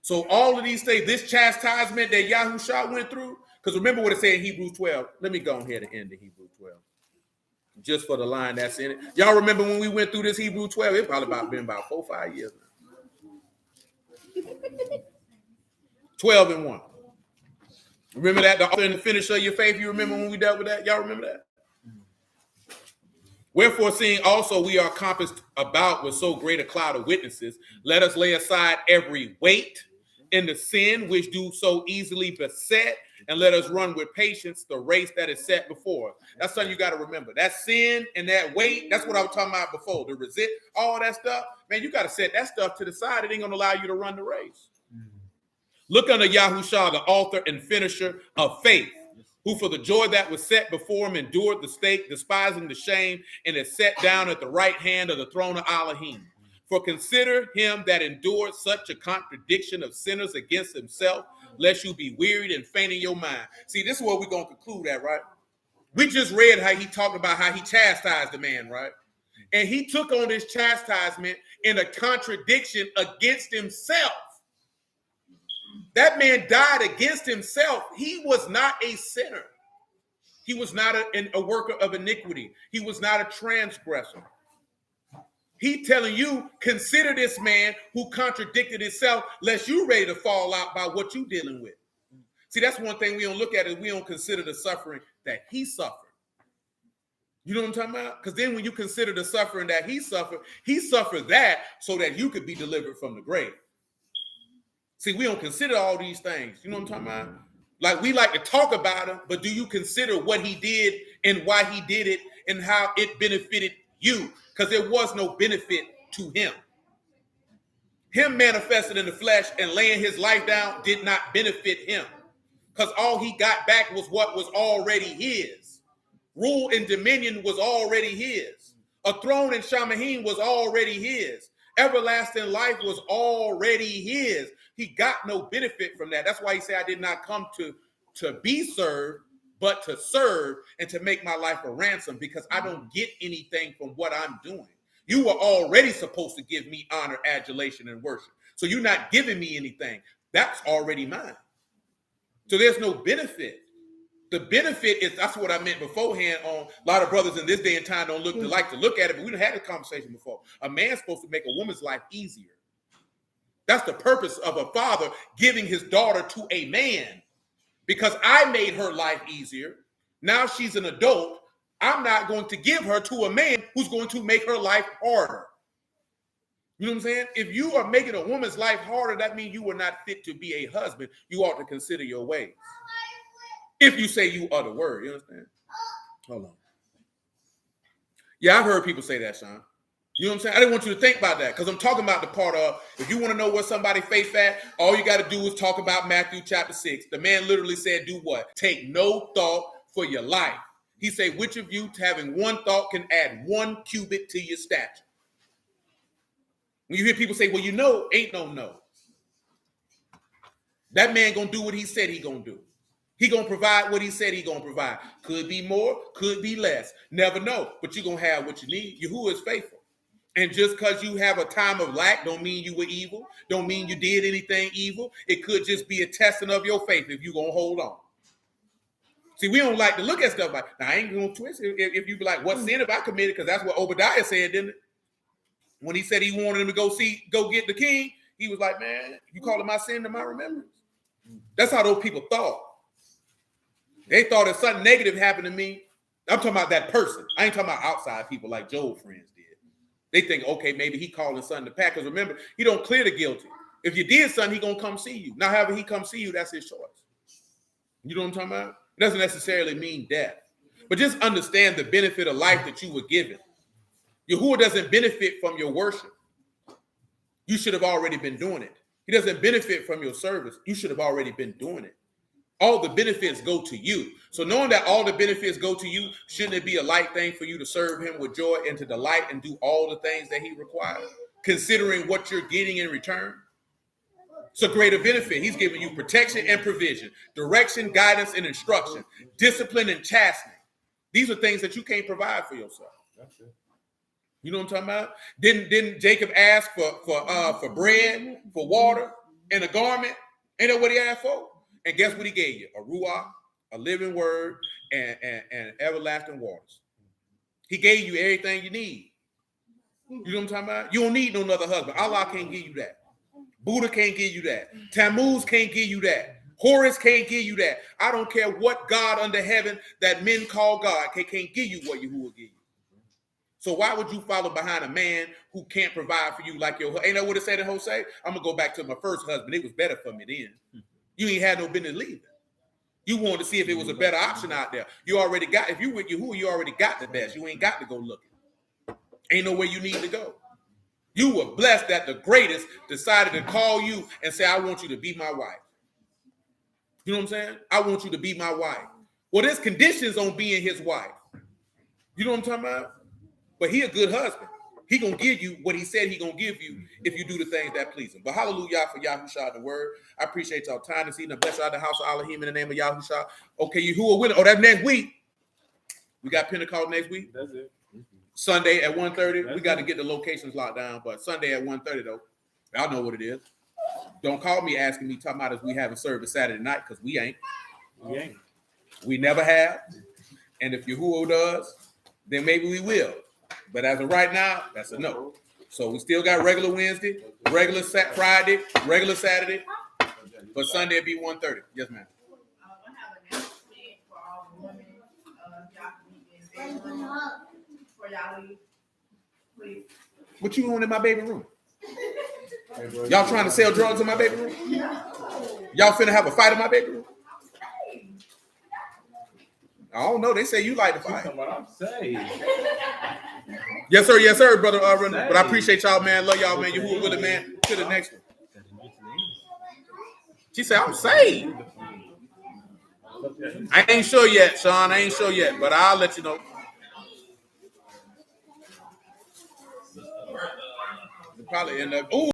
So all of these things, this chastisement that Yahushua went through, because remember what it said in Hebrews 12. Let me go ahead and end the Hebrews 12. Just for the line that's in it. Y'all remember when we went through this Hebrews 12? It's probably been about 4 or 5 years now. 12 and 1. Remember that? The author and the finisher of your faith. You remember when we dealt with that? Y'all remember that? Wherefore, seeing also we are compassed about with so great a cloud of witnesses, let us lay aside every weight and the sin which do so easily beset, and let us run with patience the race that is set before us. That's something you got to remember. That sin and that weight, that's what I was talking about before. The resist, all that stuff, man, you got to set that stuff to the side. It ain't going to allow you to run the race. Look unto Yahushua, the author and finisher of faith, who for the joy that was set before him endured the stake, despising the shame, and is set down at the right hand of the throne of Elohim. For consider him that endured such a contradiction of sinners against himself, lest you be wearied and faint in your mind. See, this is where we're going to conclude at, right? We just read how he talked about how he chastised the man, right? And he took on this chastisement in a contradiction against himself. That man died against himself. He was not a sinner. He was not a worker of iniquity. He was not a transgressor. He telling you, consider this man who contradicted himself, lest you ready to fall out by what you dealing with. See, that's one thing we don't look at is we don't consider the suffering that he suffered. You know what I'm talking about? Because then when you consider the suffering that he suffered that so that you could be delivered from the grave. See, we don't consider all these things. You know what I'm talking about? Like, we like to talk about him, but do you consider what he did and why he did it and how it benefited you? Because there was no benefit to him. Him manifested in the flesh and laying his life down did not benefit him. Because all he got back was what was already his. Rule and dominion was already his. A throne in Shamahim was already his. Everlasting life was already his. He got no benefit from that. That's why he said, I did not come to be served, but to serve and to make my life a ransom, because I don't get anything from what I'm doing. You were already supposed to give me honor, adulation, and worship. So you're not giving me anything. That's already mine. So there's no benefit. The benefit is, that's what I meant beforehand on a lot of brothers in this day and time don't like to look at it, but we done had a conversation before. A man's supposed to make a woman's life easier. That's the purpose of a father giving his daughter to a man. Because I made her life easier. Now she's an adult. I'm not going to give her to a man who's going to make her life harder. You know what I'm saying? If you are making a woman's life harder, that means you are not fit to be a husband. You ought to consider your ways. If you say you are the word, you understand? Hold on. Yeah, I've heard people say that, Sean. You know what I'm saying? I didn't want you to think about that because I'm talking about the part of, if you want to know what somebody faith at, all you got to do is talk about Matthew chapter 6. The man literally said, do what? Take no thought for your life. He said, which of you having one thought can add 1 cubit to your stature? When you hear people say, well, you know, ain't no. That man gonna do what he said he gonna do. He gonna provide what he said he gonna provide. Could be more, could be less. Never know, but you gonna have what you need. Yahuah is faithful. And just because you have a time of lack don't mean you were evil. Don't mean you did anything evil. It could just be a testing of your faith if you're gonna hold on. See, we don't like to look at stuff like, now I ain't gonna twist it. If you be like, what sin have I committed? Because that's what Obadiah said, didn't it? When he said he wanted him to go get the king, he was like, man, you calling my sin to my remembrance. That's how those people thought. They thought if something negative happened to me, I'm talking about that person. I ain't talking about outside people like Job's friends did. They think, okay, maybe he calling something to pack. Because remember, he don't clear the guilty. If you did something, he gonna come see you. Now, however he come see you, that's his choice. You know what I'm talking about? It doesn't necessarily mean death. But just understand the benefit of life that you were given. Yahuah doesn't benefit from your worship. You should have already been doing it. He doesn't benefit from your service. You should have already been doing it. All the benefits go to you. So knowing that all the benefits go to you, shouldn't it be a light thing for you to serve him with joy and to delight and do all the things that he requires, considering what you're getting in return? It's a greater benefit. He's giving you protection and provision, direction, guidance, and instruction, discipline and chastening. These are things that you can't provide for yourself. That's it. You know what I'm talking about? Didn't Jacob ask for bread, for water, and a garment? Ain't that what he asked for? And guess what he gave you? A ruach, a living word, and everlasting waters. He gave you everything you need. You know what I'm talking about? You don't need no other husband. Allah can't give you that. Buddha can't give you that. Tammuz can't give you that. Horus can't give you that. I don't care what God under heaven that men call God can't give you what Yahuah give you. So why would you follow behind a man who can't provide for you like your husband? Ain't that what it said in Hosea? I'm going to go back to my first husband. It was better for me then. You ain't had no business leaving. You wanted to see if it was a better option out there. You already got, if you with Yahuah, you already got the best. You ain't got to go looking. Ain't nowhere you need to go. You were blessed that the greatest decided to call you and say, I want you to be my wife. You know what I'm saying? I want you to be my wife. Well, there's conditions on being his wife. You know what I'm talking about? But he a good husband. He gonna give you what he said he gonna give you if you do the things that please him. But hallelujah for Yahushua the word. I appreciate y'all time this evening. Bless y'all the house of Elohim in the name of Yahushua. Okay, Yahuah winner. Oh, that's next week. We got Pentecost next week. That's it. Sunday at 1:30. We got to get the locations locked down, but Sunday at 1:30 though. Y'all know what it is. Don't call me asking me talking about if we haven't service Saturday night, because we ain't. We ain't. We never have. And if Yahuah does, then maybe we will. But as of right now, that's a no. So we still got regular Wednesday, regular Friday, regular Saturday, but Sunday it'll be 1:30. Yes, ma'am. I have an announcement for all the women. Y'all can meet in the bedroom before y'all leave. Please. What you doing in my baby room? Y'all trying to sell drugs in my baby room? Y'all finna have a fight in my baby room? I don't know. They say you like to fight. That's what I'm saying. Yes, sir, brother. But I appreciate y'all, man. Love y'all, man. Yahuah with it, man. To the next one. She said, I'm saved. I ain't sure yet, Sean. I ain't sure yet, but I'll let you know. Probably end up. Ooh.